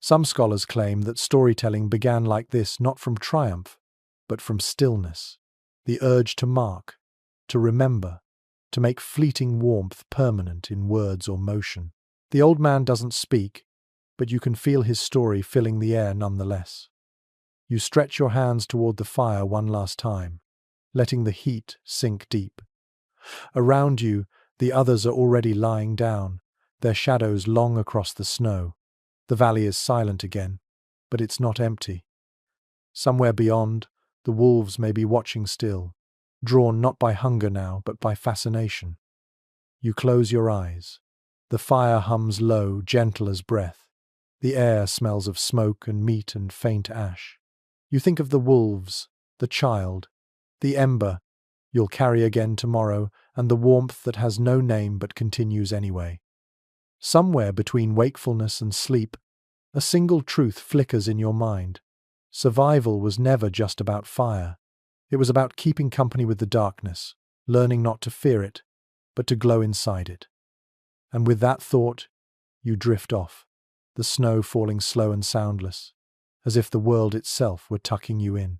Some scholars claim that storytelling began like this not from triumph, but from stillness, the urge to mark, to remember, to make fleeting warmth permanent in words or motion. The old man doesn't speak, but you can feel his story filling the air nonetheless. You stretch your hands toward the fire one last time, letting the heat sink deep. Around you, the others are already lying down, their shadows long across the snow. The valley is silent again, but it's not empty. Somewhere beyond, the wolves may be watching still, drawn not by hunger now, but by fascination. You close your eyes. The fire hums low, gentle as breath. The air smells of smoke and meat and faint ash. You think of the wolves, the child, the ember you'll carry again tomorrow, and the warmth that has no name but continues anyway. Somewhere between wakefulness and sleep, a single truth flickers in your mind. Survival was never just about fire. It was about keeping company with the darkness, learning not to fear it, but to glow inside it. And with that thought, you drift off, the snow falling slow and soundless, as if the world itself were tucking you in.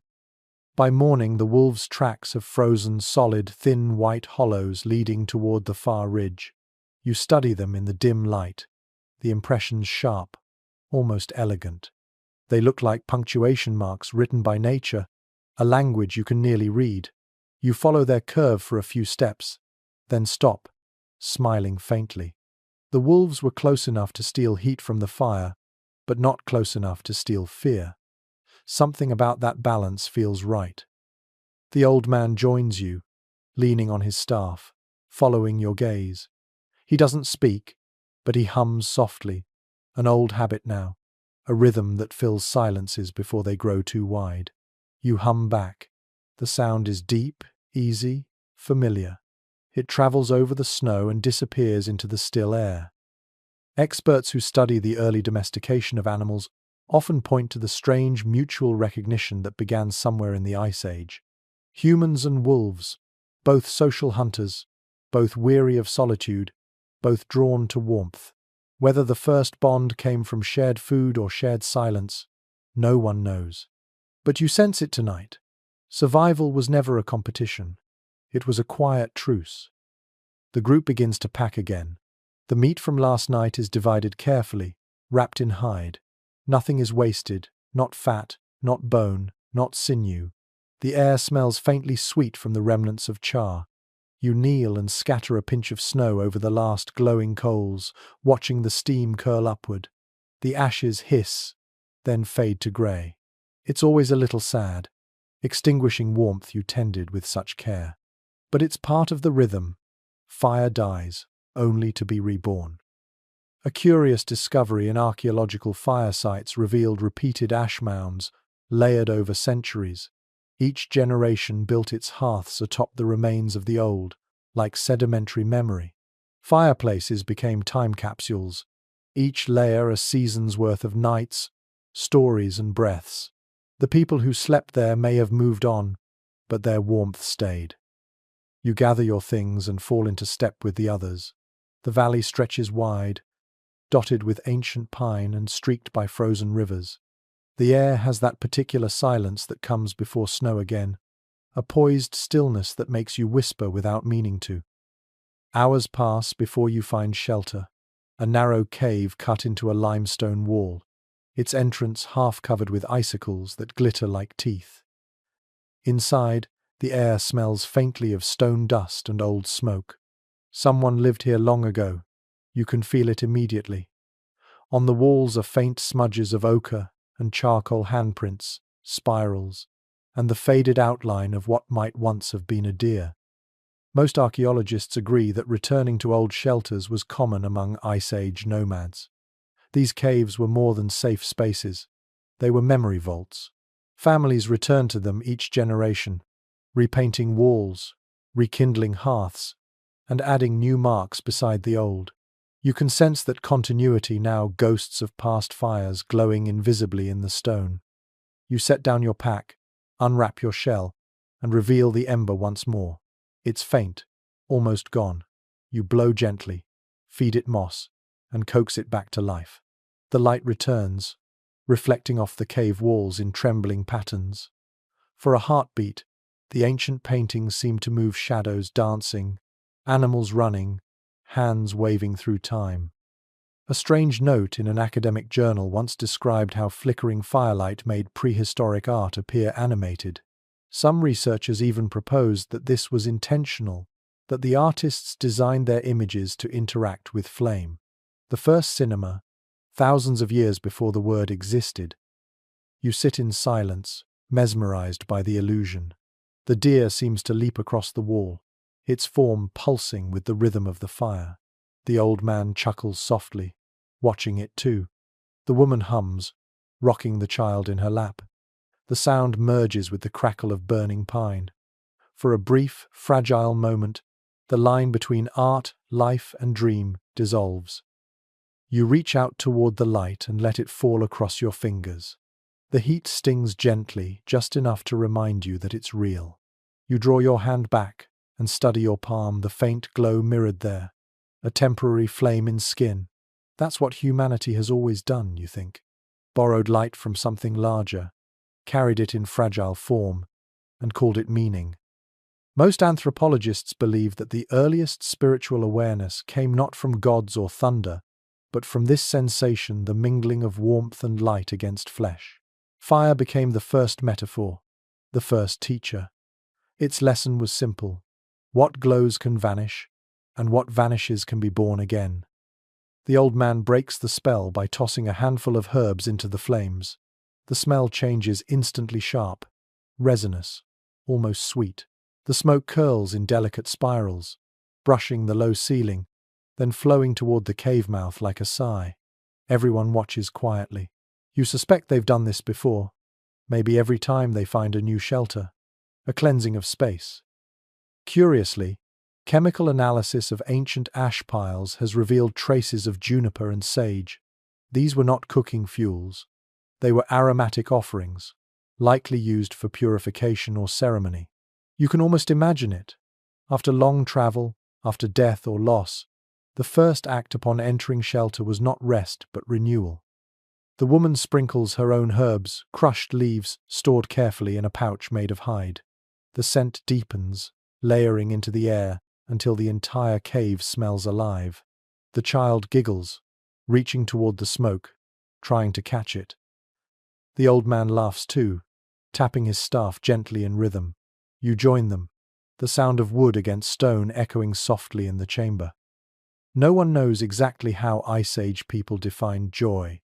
By morning, the wolves' tracks have frozen solid, thin white hollows leading toward the far ridge. You study them in the dim light, the impressions sharp, almost elegant. They look like punctuation marks written by nature, a language you can nearly read. You follow their curve for a few steps, then stop, smiling faintly. The wolves were close enough to steal heat from the fire, but not close enough to steal fear. Something about that balance feels right. The old man joins you, leaning on his staff, following your gaze. He doesn't speak, but he hums softly, an old habit now, a rhythm that fills silences before they grow too wide. You hum back. The sound is deep, easy, familiar. It travels over the snow and disappears into the still air. Experts who study the early domestication of animals often point to the strange mutual recognition that began somewhere in the Ice Age. Humans and wolves, both social hunters, both weary of solitude, both drawn to warmth. Whether the first bond came from shared food or shared silence, no one knows. But you sense it tonight. Survival was never a competition. It was a quiet truce. The group begins to pack again. The meat from last night is divided carefully, wrapped in hide. Nothing is wasted, not fat, not bone, not sinew. The air smells faintly sweet from the remnants of char. You kneel and scatter a pinch of snow over the last glowing coals, watching the steam curl upward. The ashes hiss, then fade to grey. It's always a little sad, extinguishing warmth you tended with such care. But it's part of the rhythm. Fire dies, only to be reborn. A curious discovery in archaeological fire sites revealed repeated ash mounds, layered over centuries. Each generation built its hearths atop the remains of the old, like sedimentary memory. Fireplaces became time capsules, each layer a season's worth of nights, stories and breaths. The people who slept there may have moved on, but their warmth stayed. You gather your things and fall into step with the others. The valley stretches wide, dotted with ancient pine and streaked by frozen rivers. The air has that particular silence that comes before snow again, a poised stillness that makes you whisper without meaning to. Hours pass before you find shelter, a narrow cave cut into a limestone wall, its entrance half covered with icicles that glitter like teeth. Inside, the air smells faintly of stone dust and old smoke. Someone lived here long ago. You can feel it immediately. On the walls are faint smudges of ochre and charcoal handprints, spirals, and the faded outline of what might once have been a deer. Most archaeologists agree that returning to old shelters was common among Ice Age nomads. These caves were more than safe spaces. They were memory vaults. Families returned to them each generation, repainting walls, rekindling hearths, and adding new marks beside the old. You can sense that continuity now, ghosts of past fires glowing invisibly in the stone. You set down your pack, unwrap your shell, and reveal the ember once more. It's faint, almost gone. You blow gently, feed it moss, and coax it back to life. The light returns, reflecting off the cave walls in trembling patterns. For a heartbeat, the ancient paintings seem to move, shadows dancing, animals running, hands waving through time. A strange note in an academic journal once described how flickering firelight made prehistoric art appear animated. Some researchers even proposed that this was intentional, that the artists designed their images to interact with flame. The first cinema, thousands of years before the word existed. You sit in silence, mesmerized by the illusion. The deer seems to leap across the wall, its form pulsing with the rhythm of the fire. The old man chuckles softly, watching it too. The woman hums, rocking the child in her lap. The sound merges with the crackle of burning pine. For a brief, fragile moment, the line between art, life, and dream dissolves. You reach out toward the light and let it fall across your fingers. The heat stings gently, just enough to remind you that it's real. You draw your hand back and study your palm, the faint glow mirrored there. A temporary flame in skin. That's what humanity has always done, you think. Borrowed light from something larger, carried it in fragile form, and called it meaning. Most anthropologists believe that the earliest spiritual awareness came not from gods or thunder, but from this sensation, the mingling of warmth and light against flesh. Fire became the first metaphor, the first teacher. Its lesson was simple. What glows can vanish, and what vanishes can be born again. The old man breaks the spell by tossing a handful of herbs into the flames. The smell changes instantly sharp, resinous, almost sweet. The smoke curls in delicate spirals, brushing the low ceiling, then flowing toward the cave mouth like a sigh. Everyone watches quietly. You suspect they've done this before, maybe every time they find a new shelter, a cleansing of space. Curiously, chemical analysis of ancient ash piles has revealed traces of juniper and sage. These were not cooking fuels. They were aromatic offerings, likely used for purification or ceremony. You can almost imagine it. After long travel, after death or loss, the first act upon entering shelter was not rest but renewal. The woman sprinkles her own herbs, crushed leaves stored carefully in a pouch made of hide. The scent deepens, layering into the air until the entire cave smells alive. The child giggles, reaching toward the smoke, trying to catch it. The old man laughs too, tapping his staff gently in rhythm. You join them, the sound of wood against stone echoing softly in the chamber. No one knows exactly how Ice Age people defined joy,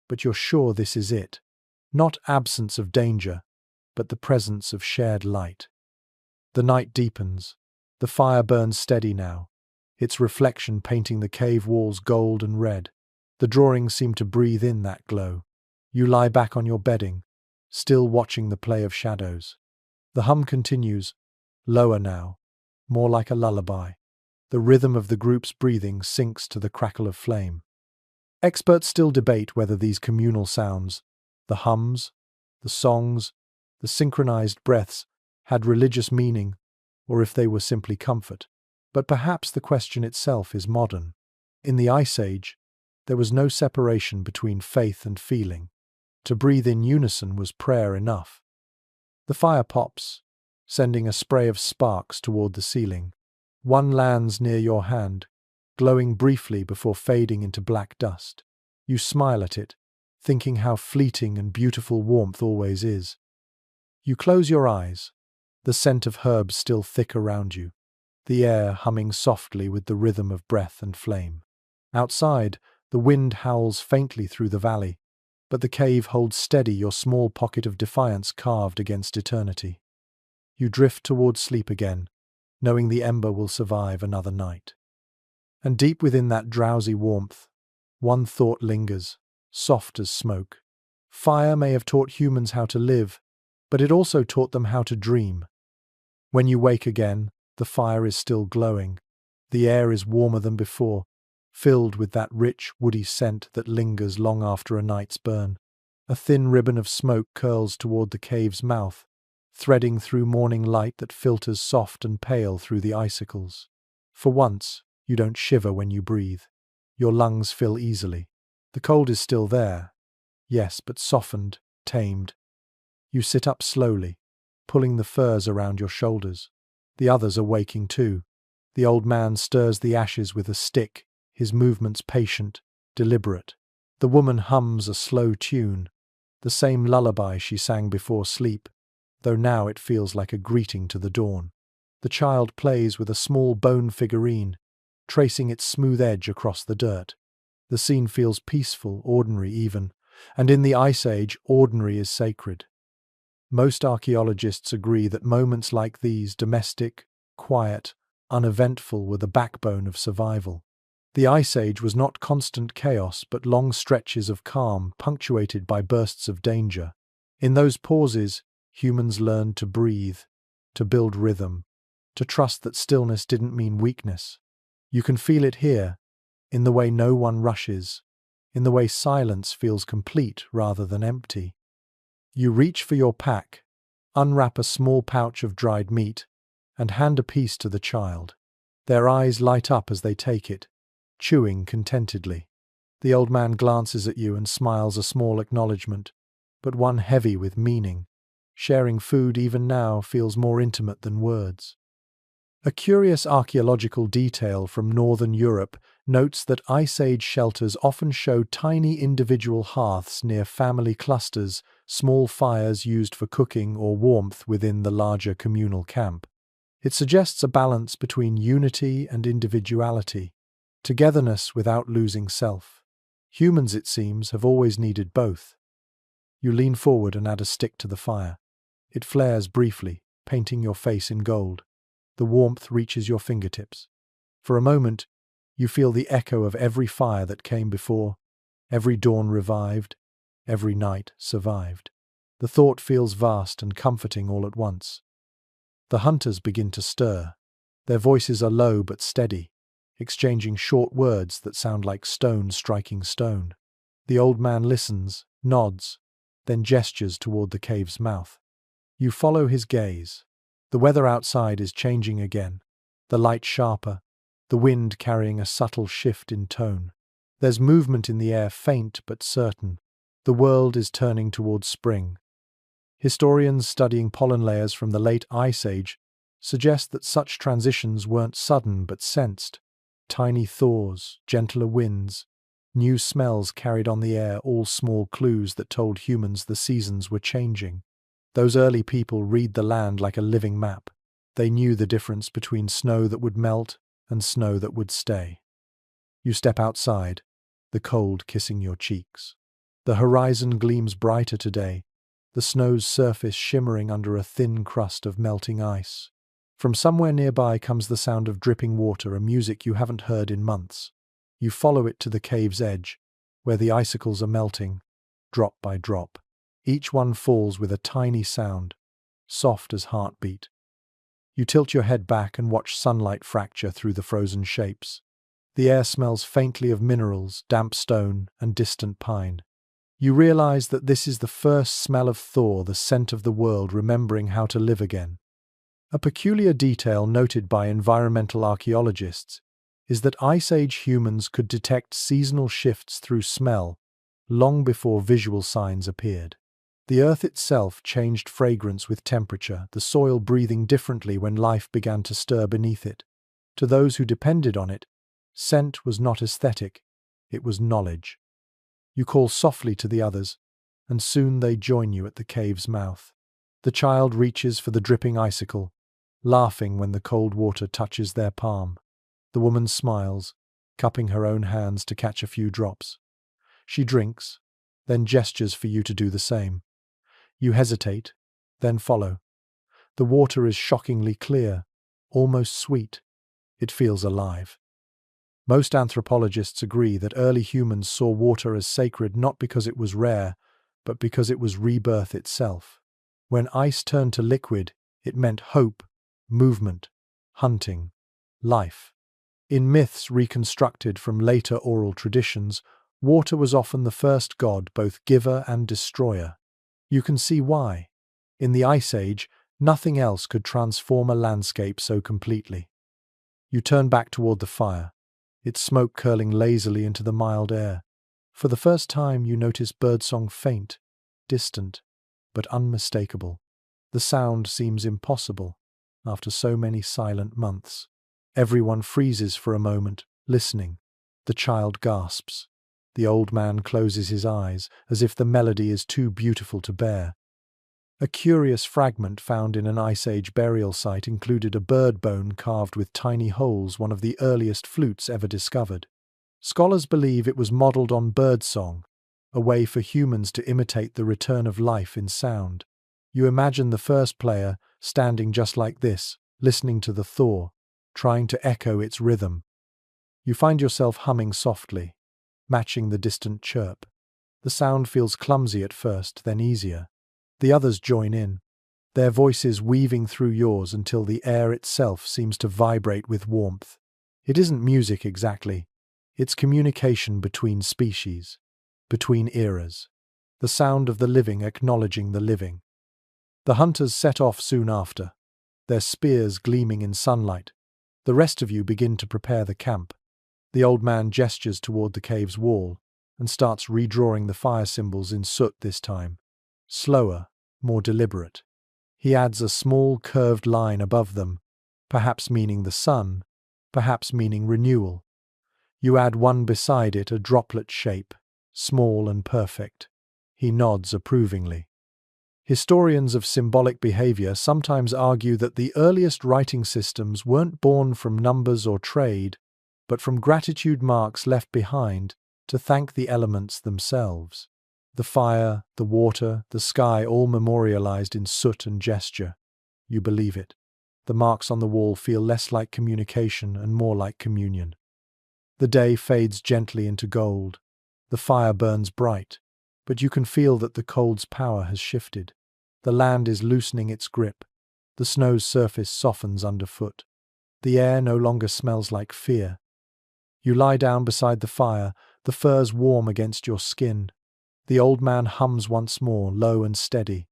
but you're sure this is it. Not absence of danger, but the presence of shared light. The night deepens. The fire burns steady now, its reflection painting the cave walls gold and red. The drawings seem to breathe in that glow. You lie back on your bedding, still watching the play of shadows. The hum continues, lower now, more like a lullaby. The rhythm of the group's breathing sinks to the crackle of flame. Experts still debate whether these communal sounds, the hums, the songs, the synchronized breaths, had religious meaning, or if they were simply comfort. But perhaps the question itself is modern. In the Ice Age, there was no separation between faith and feeling. To breathe in unison was prayer enough. The fire pops, sending a spray of sparks toward the ceiling. One lands near your hand, glowing briefly before fading into black dust. You smile at it, thinking how fleeting and beautiful warmth always is. You close your eyes, the scent of herbs still thick around you, the air humming softly with the rhythm of breath and flame. Outside, the wind howls faintly through the valley, but the cave holds steady, your small pocket of defiance carved against eternity. You drift toward sleep again, knowing the ember will survive another night. And deep within that drowsy warmth, one thought lingers, soft as smoke. Fire may have taught humans how to live, but it also taught them how to dream. When you wake again, the fire is still glowing. The air is warmer than before, filled with that rich, woody scent that lingers long after a night's burn. A thin ribbon of smoke curls toward the cave's mouth, threading through morning light that filters soft and pale through the icicles. For once, you don't shiver when you breathe. Your lungs fill easily. The cold is still there, yes, but softened, tamed. You sit up slowly, pulling the furs around your shoulders. The others are waking too. The old man stirs the ashes with a stick, his movements patient, deliberate. The woman hums a slow tune, the same lullaby she sang before sleep, though now it feels like a greeting to the dawn. The child plays with a small bone figurine, tracing its smooth edge across the dirt. The scene feels peaceful, ordinary even, and in the Ice Age, ordinary is sacred. Most archaeologists agree that moments like these, domestic, quiet, uneventful, were the backbone of survival. The Ice Age was not constant chaos, but long stretches of calm, punctuated by bursts of danger. In those pauses, humans learned to breathe, to build rhythm, to trust that stillness didn't mean weakness. You can feel it here, in the way no one rushes, in the way silence feels complete rather than empty. You reach for your pack, unwrap a small pouch of dried meat, and hand a piece to the child. Their eyes light up as they take it, chewing contentedly. The old man glances at you and smiles a small acknowledgement, but one heavy with meaning. Sharing food even now feels more intimate than words. A curious archaeological detail from northern Europe notes that Ice Age shelters often show tiny individual hearths near family clusters, small fires used for cooking or warmth within the larger communal camp. It suggests a balance between unity and individuality, togetherness without losing self. Humans, it seems, have always needed both. You lean forward and add a stick to the fire. It flares briefly, painting your face in gold. The warmth reaches your fingertips. For a moment, you feel the echo of every fire that came before, every dawn revived, every night survived. The thought feels vast and comforting all at once. The hunters begin to stir. Their voices are low but steady, exchanging short words that sound like stone striking stone. The old man listens, nods, then gestures toward the cave's mouth. You follow his gaze. The weather outside is changing again, the light sharper, the wind carrying a subtle shift in tone. There's movement in the air, faint but certain. The world is turning towards spring. Historians studying pollen layers from the late Ice Age suggest that such transitions weren't sudden but sensed. Tiny thaws, gentler winds, new smells carried on the air, all small clues that told humans the seasons were changing. Those early people read the land like a living map. They knew the difference between snow that would melt and snow that would stay. You step outside, the cold kissing your cheeks. The horizon gleams brighter today, the snow's surface shimmering under a thin crust of melting ice. From somewhere nearby comes the sound of dripping water, a music you haven't heard in months. You follow it to the cave's edge, where the icicles are melting, drop by drop. Each one falls with a tiny sound, soft as heartbeat. You tilt your head back and watch sunlight fracture through the frozen shapes. The air smells faintly of minerals, damp stone, and distant pine. You realize that this is the first smell of thaw, the scent of the world remembering how to live again. A peculiar detail noted by environmental archaeologists is that Ice Age humans could detect seasonal shifts through smell long before visual signs appeared. The earth itself changed fragrance with temperature, the soil breathing differently when life began to stir beneath it. To those who depended on it, scent was not aesthetic, it was knowledge. You call softly to the others, and soon they join you at the cave's mouth. The child reaches for the dripping icicle, laughing when the cold water touches their palm. The woman smiles, cupping her own hands to catch a few drops. She drinks, then gestures for you to do the same. You hesitate, then follow. The water is shockingly clear, almost sweet. It feels alive. Most anthropologists agree that early humans saw water as sacred not because it was rare, but because it was rebirth itself. When ice turned to liquid, it meant hope, movement, hunting, life. In myths reconstructed from later oral traditions, water was often the first god, both giver and destroyer. You can see why. In the Ice Age, nothing else could transform a landscape so completely. You turn back toward the fire, its smoke curling lazily into the mild air. For the first time, you notice birdsong faint, distant, but unmistakable. The sound seems impossible after so many silent months. Everyone freezes for a moment, listening. The child gasps. The old man closes his eyes, as if the melody is too beautiful to bear. A curious fragment found in an Ice Age burial site included a bird bone carved with tiny holes, one of the earliest flutes ever discovered. Scholars believe it was modeled on birdsong, a way for humans to imitate the return of life in sound. You imagine the first player standing just like this, listening to the thaw, trying to echo its rhythm. You find yourself humming softly, matching the distant chirp. The sound feels clumsy at first, then easier. The others join in, their voices weaving through yours until the air itself seems to vibrate with warmth. It isn't music exactly. It's communication between species, between eras. The sound of the living acknowledging the living. The hunters set off soon after, their spears gleaming in sunlight. The rest of you begin to prepare the camp. The old man gestures toward the cave's wall and starts redrawing the fire symbols in soot this time. Slower, more deliberate. He adds a small curved line above them, perhaps meaning the sun, perhaps meaning renewal. You add one beside it, a droplet shape, small and perfect. He nods approvingly. Historians of symbolic behavior sometimes argue that the earliest writing systems weren't born from numbers or trade, but from gratitude marks left behind to thank the elements themselves. The fire, the water, the sky, all memorialized in soot and gesture. You believe it. The marks on the wall feel less like communication and more like communion. The day fades gently into gold. The fire burns bright, but you can feel that the cold's power has shifted. The land is loosening its grip. The snow's surface softens underfoot. The air no longer smells like fear. You lie down beside the fire, the furs warm against your skin. The old man hums once more, low and steady.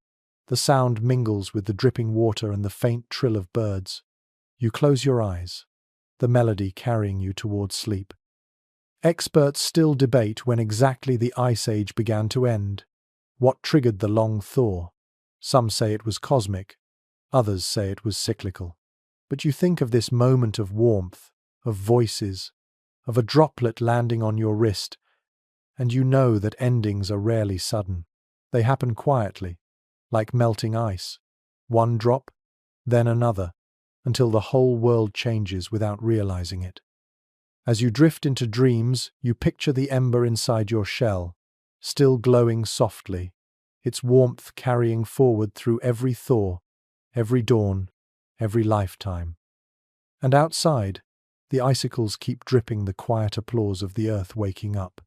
The sound mingles with the dripping water and the faint trill of birds. You close your eyes, the melody carrying you towards sleep. Experts still debate when exactly the Ice Age began to end. What triggered the long thaw? Some say it was cosmic, others say it was cyclical. But you think of this moment of warmth, of voices, of a droplet landing on your wrist, and you know that endings are rarely sudden. They happen quietly, like melting ice. One drop, then another, until the whole world changes without realizing it. As you drift into dreams, you picture the ember inside your shell, still glowing softly, its warmth carrying forward through every thaw, every dawn, every lifetime. And outside, the icicles keep dripping, the quiet applause of the earth waking up.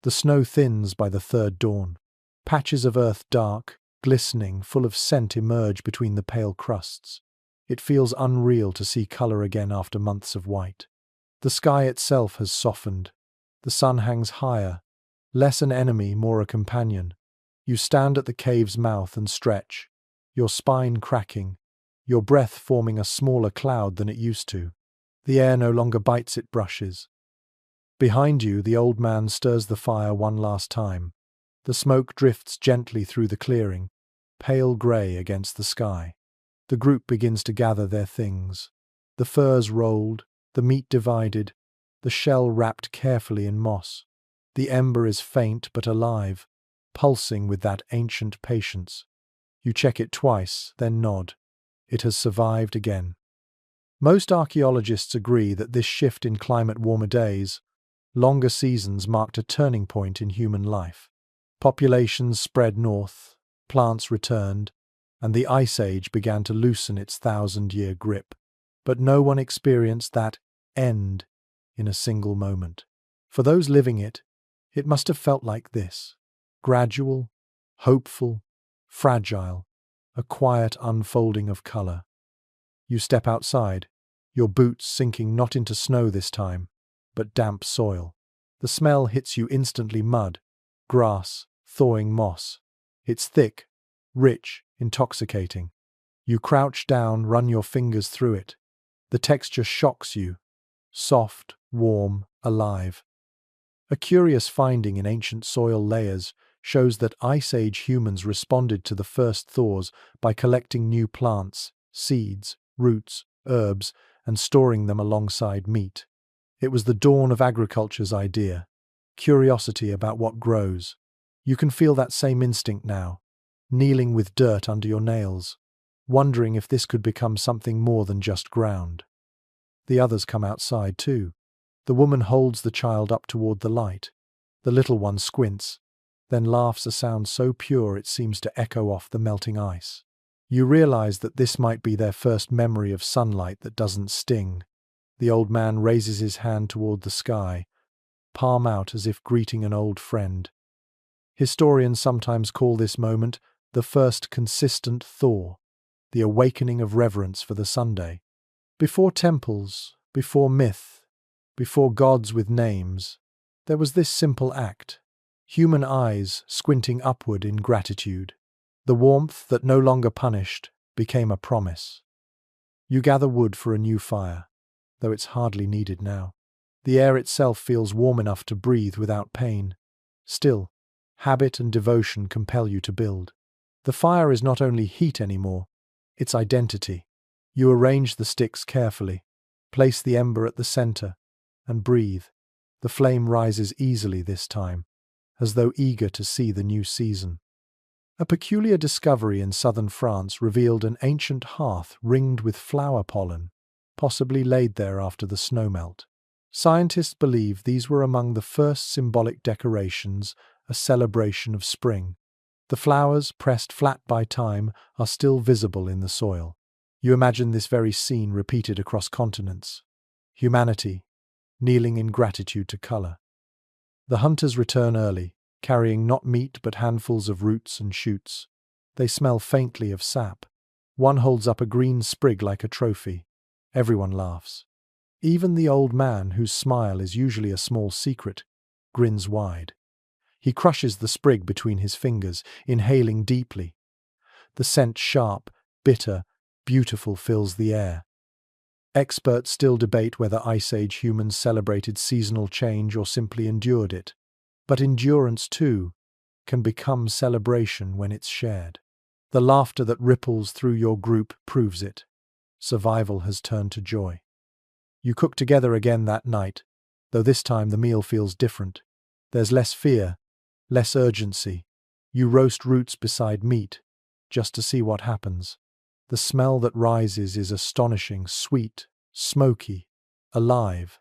The snow thins by the third dawn. Patches of earth dark, glistening, full of scent emerge between the pale crusts. It feels unreal to see color again after months of white. The sky itself has softened. The sun hangs higher, less an enemy, more a companion. You stand at the cave's mouth and stretch, your spine cracking, your breath forming a smaller cloud than it used to. The air no longer bites, it brushes. Behind you, the old man stirs the fire one last time. The smoke drifts gently through the clearing, pale grey against the sky. The group begins to gather their things. The furs rolled, the meat divided, the shell wrapped carefully in moss. The ember is faint but alive, pulsing with that ancient patience. You check it twice, then nod. It has survived again. Most archaeologists agree that this shift in climate, warmer days, longer seasons, marked a turning point in human life. Populations spread north, plants returned, and the Ice Age began to loosen its 1,000-year grip. But no one experienced that end in a single moment. For those living it, it must have felt like this: gradual, hopeful, fragile, a quiet unfolding of color. You step outside, your boots sinking not into snow this time, but damp soil. The smell hits you instantly: mud, grass, thawing moss. It's thick, rich, intoxicating. You crouch down, run your fingers through it. The texture shocks you: soft, warm, alive. A curious finding in ancient soil layers shows that Ice Age humans responded to the first thaws by collecting new plants, seeds, roots, herbs, and storing them alongside meat. It was the dawn of agriculture's idea: curiosity about what grows. You can feel that same instinct now, kneeling with dirt under your nails, wondering if this could become something more than just ground. The others come outside too. The woman holds the child up toward the light. The little one squints, then laughs, a sound so pure it seems to echo off the melting ice. You realize that this might be their first memory of sunlight that doesn't sting. The old man raises his hand toward the sky, palm out as if greeting an old friend. Historians sometimes call this moment the first consistent thaw, the awakening of reverence for the Sunday. Before temples, before myth, before gods with names, there was this simple act: human eyes squinting upward in gratitude. The warmth that no longer punished became a promise. You gather wood for a new fire, though it's hardly needed now. The air itself feels warm enough to breathe without pain. Still, habit and devotion compel you to build. The fire is not only heat anymore, it's identity. You arrange the sticks carefully, place the ember at the center, and breathe. The flame rises easily this time, as though eager to see the new season. A peculiar discovery in southern France revealed an ancient hearth ringed with flower pollen, possibly laid there after the snowmelt. Scientists believe these were among the first symbolic decorations, a celebration of spring. The flowers, pressed flat by time, are still visible in the soil. You imagine this very scene repeated across continents. Humanity, kneeling in gratitude to color. The hunters return early, carrying not meat but handfuls of roots and shoots. They smell faintly of sap. One holds up a green sprig like a trophy. Everyone laughs. Even the old man, whose smile is usually a small secret, grins wide. He crushes the sprig between his fingers, inhaling deeply. The scent, sharp, bitter, beautiful, fills the air. Experts still debate whether Ice Age humans celebrated seasonal change or simply endured it. But endurance, too, can become celebration when it's shared. The laughter that ripples through your group proves it. Survival has turned to joy. You cook together again that night, though this time the meal feels different. There's less fear, less urgency. You roast roots beside meat, just to see what happens. The smell that rises is astonishing, sweet, smoky, alive.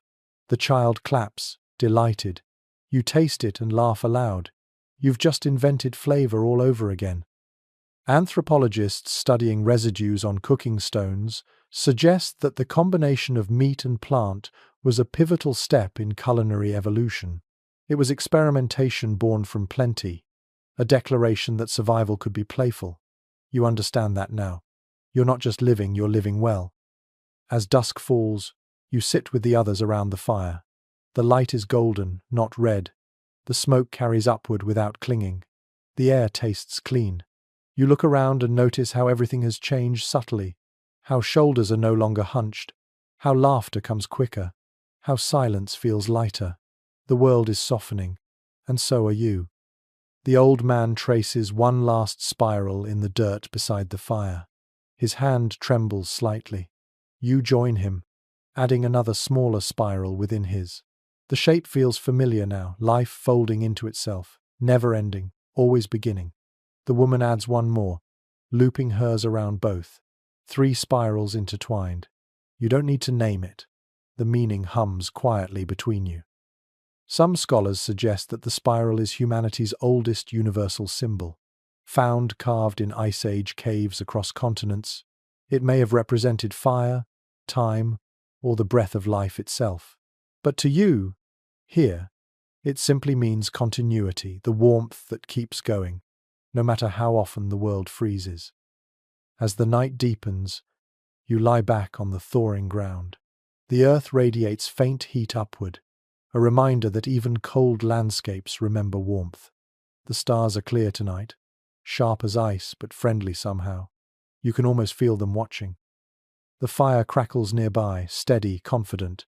The child claps, delighted. You taste it and laugh aloud. You've just invented flavor all over again. Anthropologists studying residues on cooking stones suggest that the combination of meat and plant was a pivotal step in culinary evolution. It was experimentation born from plenty, a declaration that survival could be playful. You understand that now. You're not just living, you're living well. As dusk falls, you sit with the others around the fire. The light is golden, not red. The smoke carries upward without clinging. The air tastes clean. You look around and notice how everything has changed subtly, how shoulders are no longer hunched, how laughter comes quicker, how silence feels lighter. The world is softening, and so are you. The old man traces one last spiral in the dirt beside the fire. His hand trembles slightly. You join him, adding another smaller spiral within his. The shape feels familiar now, life folding into itself, never ending, always beginning. The woman adds one more, looping hers around both. 3 spirals intertwined. You don't need to name it. The meaning hums quietly between you. Some scholars suggest that the spiral is humanity's oldest universal symbol. Found carved in Ice Age caves across continents, it may have represented fire, time, or the breath of life itself. But to you, here, it simply means continuity, the warmth that keeps going, no matter how often the world freezes. As the night deepens, you lie back on the thawing ground. The earth radiates faint heat upward, a reminder that even cold landscapes remember warmth. The stars are clear tonight, sharp as ice but friendly somehow. You can almost feel them watching. The fire crackles nearby, steady, confident.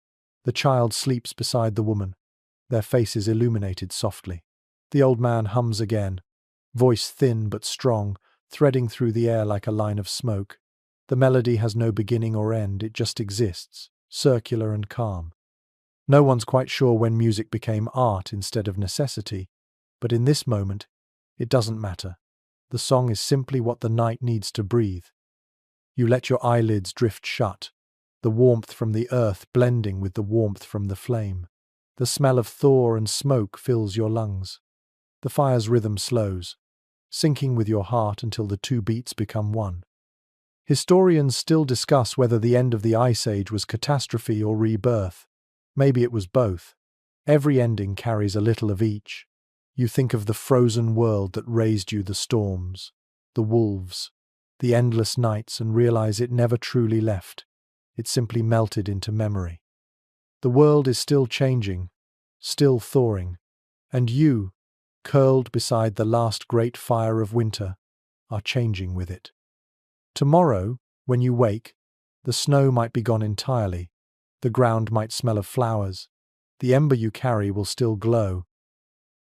The child sleeps beside the woman, their faces illuminated softly. The old man hums again, voice thin but strong, threading through the air like a line of smoke. The melody has no beginning or end, it just exists, circular and calm. No one's quite sure when music became art instead of necessity, but in this moment, it doesn't matter. The song is simply what the night needs to breathe. You let your eyelids drift shut, the warmth from the earth blending with the warmth from the flame. The smell of thaw and smoke fills your lungs. The fire's rhythm slows, syncing with your heart until the two beats become one. Historians still discuss whether the end of the Ice Age was catastrophe or rebirth. Maybe it was both. Every ending carries a little of each. You think of the frozen world that raised you the storms, the wolves, the endless nights, and realize it never truly left. It simply melted into memory. The world is still changing, still thawing, and you, curled beside the last great fire of winter, are changing with it. Tomorrow, when you wake, the snow might be gone entirely, the ground might smell of flowers, the ember you carry will still glow,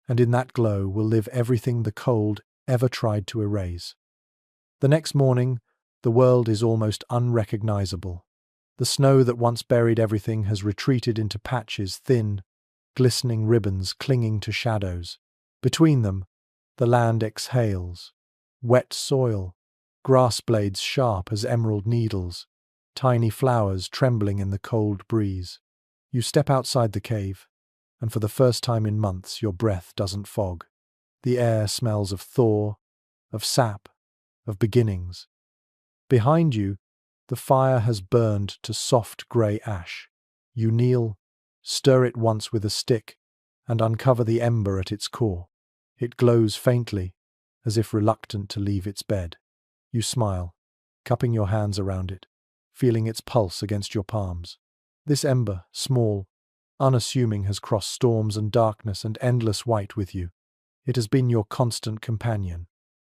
and in that glow will live everything the cold ever tried to erase. The next morning, the world is almost unrecognizable. The snow that once buried everything has retreated into patches, thin, glistening ribbons clinging to shadows. Between them, the land exhales. Wet soil, grass blades sharp as emerald needles, tiny flowers trembling in the cold breeze. You step outside the cave, and for the first time in months your breath doesn't fog. The air smells of thaw, of sap, of beginnings. Behind you, the fire has burned to soft grey ash. You kneel, stir it once with a stick, and uncover the ember at its core. It glows faintly, as if reluctant to leave its bed. You smile, cupping your hands around it, feeling its pulse against your palms. This ember, small, unassuming, has crossed storms and darkness and endless white with you. It has been your constant companion,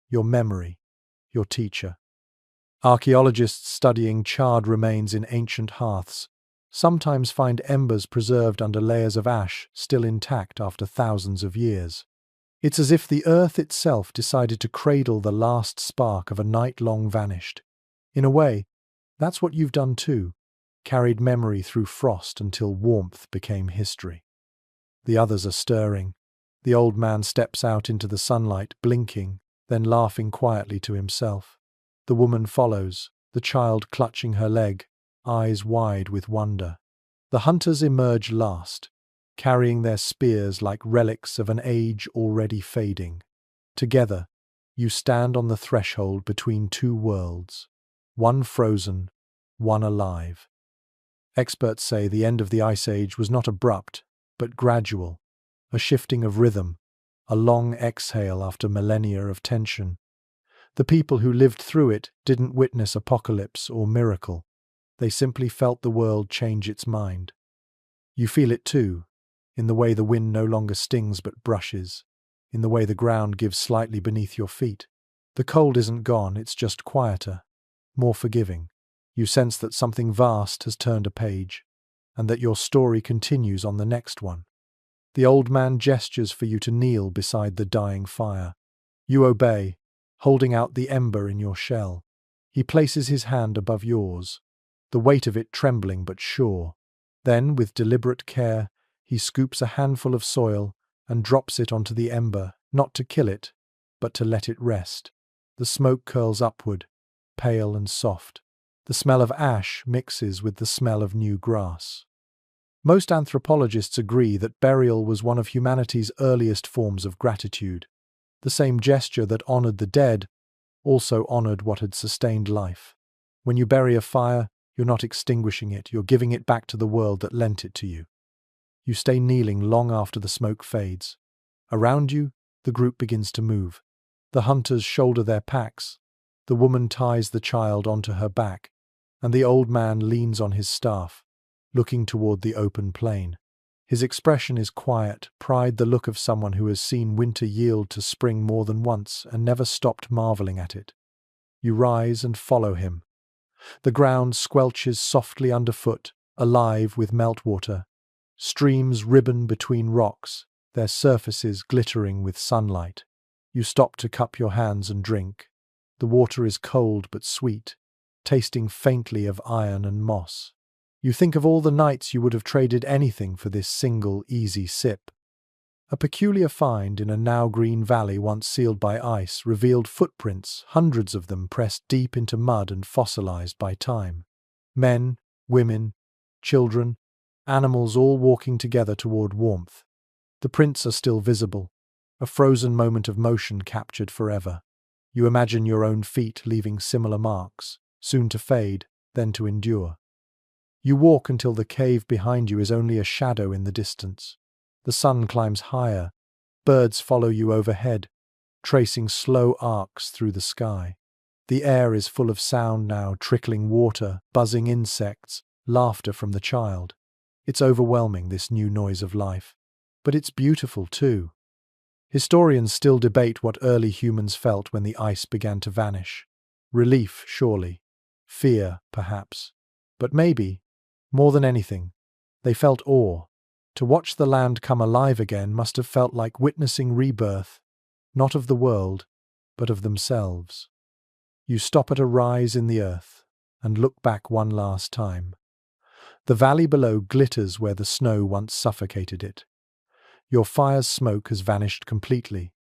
your memory, your teacher. Archaeologists studying charred remains in ancient hearths sometimes find embers preserved under layers of ash still intact after thousands of years. It's as if the earth itself decided to cradle the last spark of a night long vanished. In a way, that's what you've done too, carried memory through frost until warmth became history. The others are stirring. The old man steps out into the sunlight, blinking, then laughing quietly to himself. The woman follows, the child clutching her leg, eyes wide with wonder. The hunters emerge last, carrying their spears like relics of an age already fading. Together, you stand on the threshold between two worlds, one frozen, one alive. Experts say the end of the Ice Age was not abrupt, but gradual, a shifting of rhythm, a long exhale after millennia of tension. The people who lived through it didn't witness apocalypse or miracle. They simply felt the world change its mind. You feel it too, in the way the wind no longer stings but brushes, in the way the ground gives slightly beneath your feet. The cold isn't gone, it's just quieter, more forgiving. You sense that something vast has turned a page, and that your story continues on the next one. The old man gestures for you to kneel beside the dying fire. You obey, holding out the ember in your shell. He places his hand above yours, the weight of it trembling but sure. Then, with deliberate care, he scoops a handful of soil and drops it onto the ember, not to kill it, but to let it rest. The smoke curls upward, pale and soft. The smell of ash mixes with the smell of new grass. Most anthropologists agree that burial was one of humanity's earliest forms of gratitude. The same gesture that honored the dead also honored what had sustained life. When you bury a fire, You're not extinguishing it, you're giving it back to the world that lent it to you. You stay kneeling long after the smoke fades. Around you, the group begins to move. The hunters shoulder their packs. The woman ties the child onto her back, and the old man leans on his staff, looking toward the open plain. His expression is quiet, pride, the look of someone who has seen winter yield to spring more than once and never stopped marveling at it. You rise and follow him. The ground squelches softly underfoot, alive with meltwater. Streams ribbon between rocks, their surfaces glittering with sunlight. You stop to cup your hands and drink. The water is cold but sweet, tasting faintly of iron and moss. You think of all the nights you would have traded anything for this single, easy sip. A peculiar find in a now green valley once sealed by ice revealed footprints, hundreds of them pressed deep into mud and fossilized by time. Men, women, children, animals all walking together toward warmth. The prints are still visible, a frozen moment of motion captured forever. You imagine your own feet leaving similar marks, soon to fade, then to endure. You walk until the cave behind you is only a shadow in the distance. The sun climbs higher. Birds follow you overhead, tracing slow arcs through the sky. The air is full of sound now, trickling water, buzzing insects, laughter from the child. It's overwhelming, this new noise of life. But it's beautiful too. Historians still debate what early humans felt when the ice began to vanish. Relief, surely. Fear, perhaps. But maybe, more than anything, they felt awe. To watch the land come alive again must have felt like witnessing rebirth, not of the world, but of themselves. You stop at a rise in the earth and look back one last time. The valley below glitters where the snow once suffocated it. Your fire's smoke has vanished completely,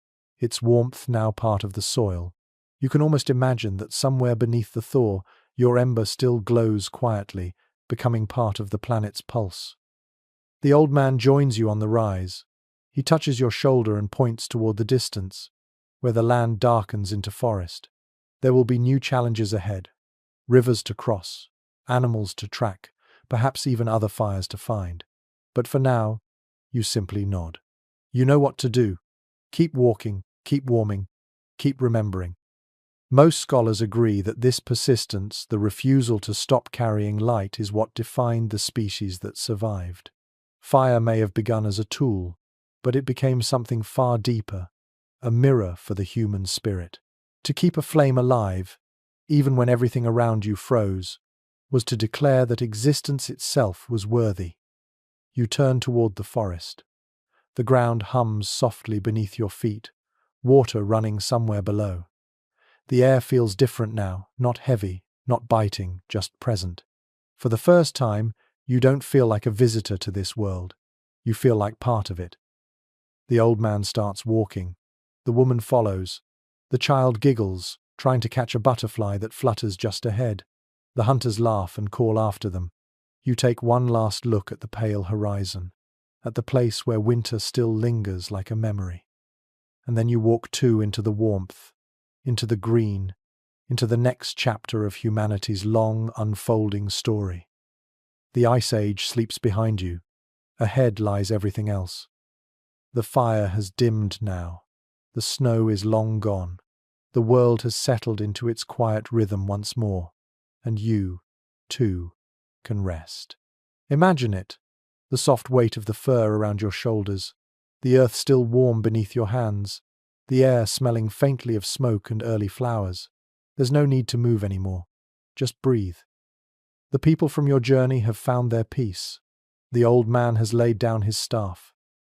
its warmth now part of the soil. You can almost imagine that somewhere beneath the thaw, your ember still glows quietly, becoming part of the planet's pulse. The old man joins you on the rise. He touches your shoulder and points toward the distance, where the land darkens into forest. There will be new challenges ahead. Rivers to cross, animals to track, perhaps even other fires to find. But for now, you simply nod. You know what to do. Keep walking, keep warming, keep remembering. Most scholars agree that this persistence, the refusal to stop carrying light, is what defined the species that survived. Fire may have begun as a tool, but it became something far deeper, a mirror for the human spirit. To keep a flame alive, even when everything around you froze, was to declare that existence itself was worthy. You turn toward the forest. The ground hums softly beneath your feet, water running somewhere below. The air feels different now, not heavy, not biting, just present. For the first time, you don't feel like a visitor to this world. You feel like part of it. The old man starts walking. The woman follows. The child giggles, trying to catch a butterfly that flutters just ahead. The hunters laugh and call after them. You take one last look at the pale horizon, at the place where winter still lingers like a memory. And then you walk too into the warmth, into the green, into the next chapter of humanity's long, unfolding story. The Ice Age sleeps behind you. Ahead lies everything else. The fire has dimmed now. The snow is long gone. The world has settled into its quiet rhythm once more. And you, too, can rest. Imagine it, the soft weight of the fur around your shoulders, the earth still warm beneath your hands, the air smelling faintly of smoke and early flowers. There's no need to move anymore. Just breathe. The people from your journey have found their peace. The old man has laid down his staff.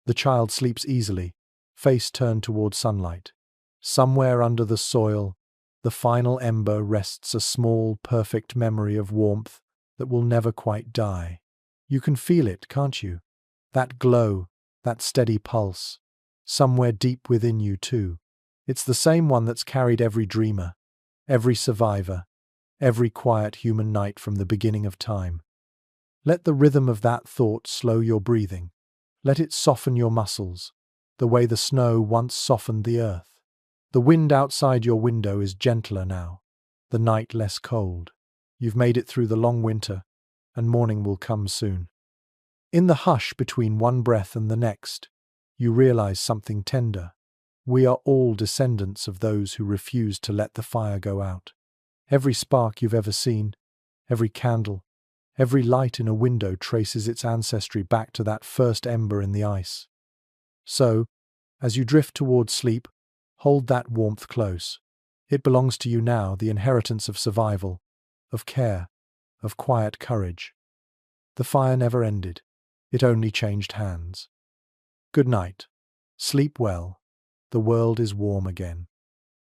The child sleeps easily, face turned toward sunlight. Somewhere under the soil, the final ember rests a small, perfect memory of warmth that will never quite die. You can feel it, can't you? That glow, that steady pulse, somewhere deep within you too. It's the same one that's carried every dreamer, every survivor, every quiet human night from the beginning of time. Let the rhythm of that thought slow your breathing. Let it soften your muscles, the way the snow once softened the earth. The wind outside your window is gentler now, the night less cold. You've made it through the long winter, and morning will come soon. In the hush between one breath and the next, you realize something tender. We are all descendants of those who refused to let the fire go out. Every spark you've ever seen, every candle, every light in a window traces its ancestry back to that first ember in the ice. So, as you drift towards sleep, hold that warmth close. It belongs to you now, the inheritance of survival, of care, of quiet courage. The fire never ended. It only changed hands. Good night. Sleep well. The world is warm again.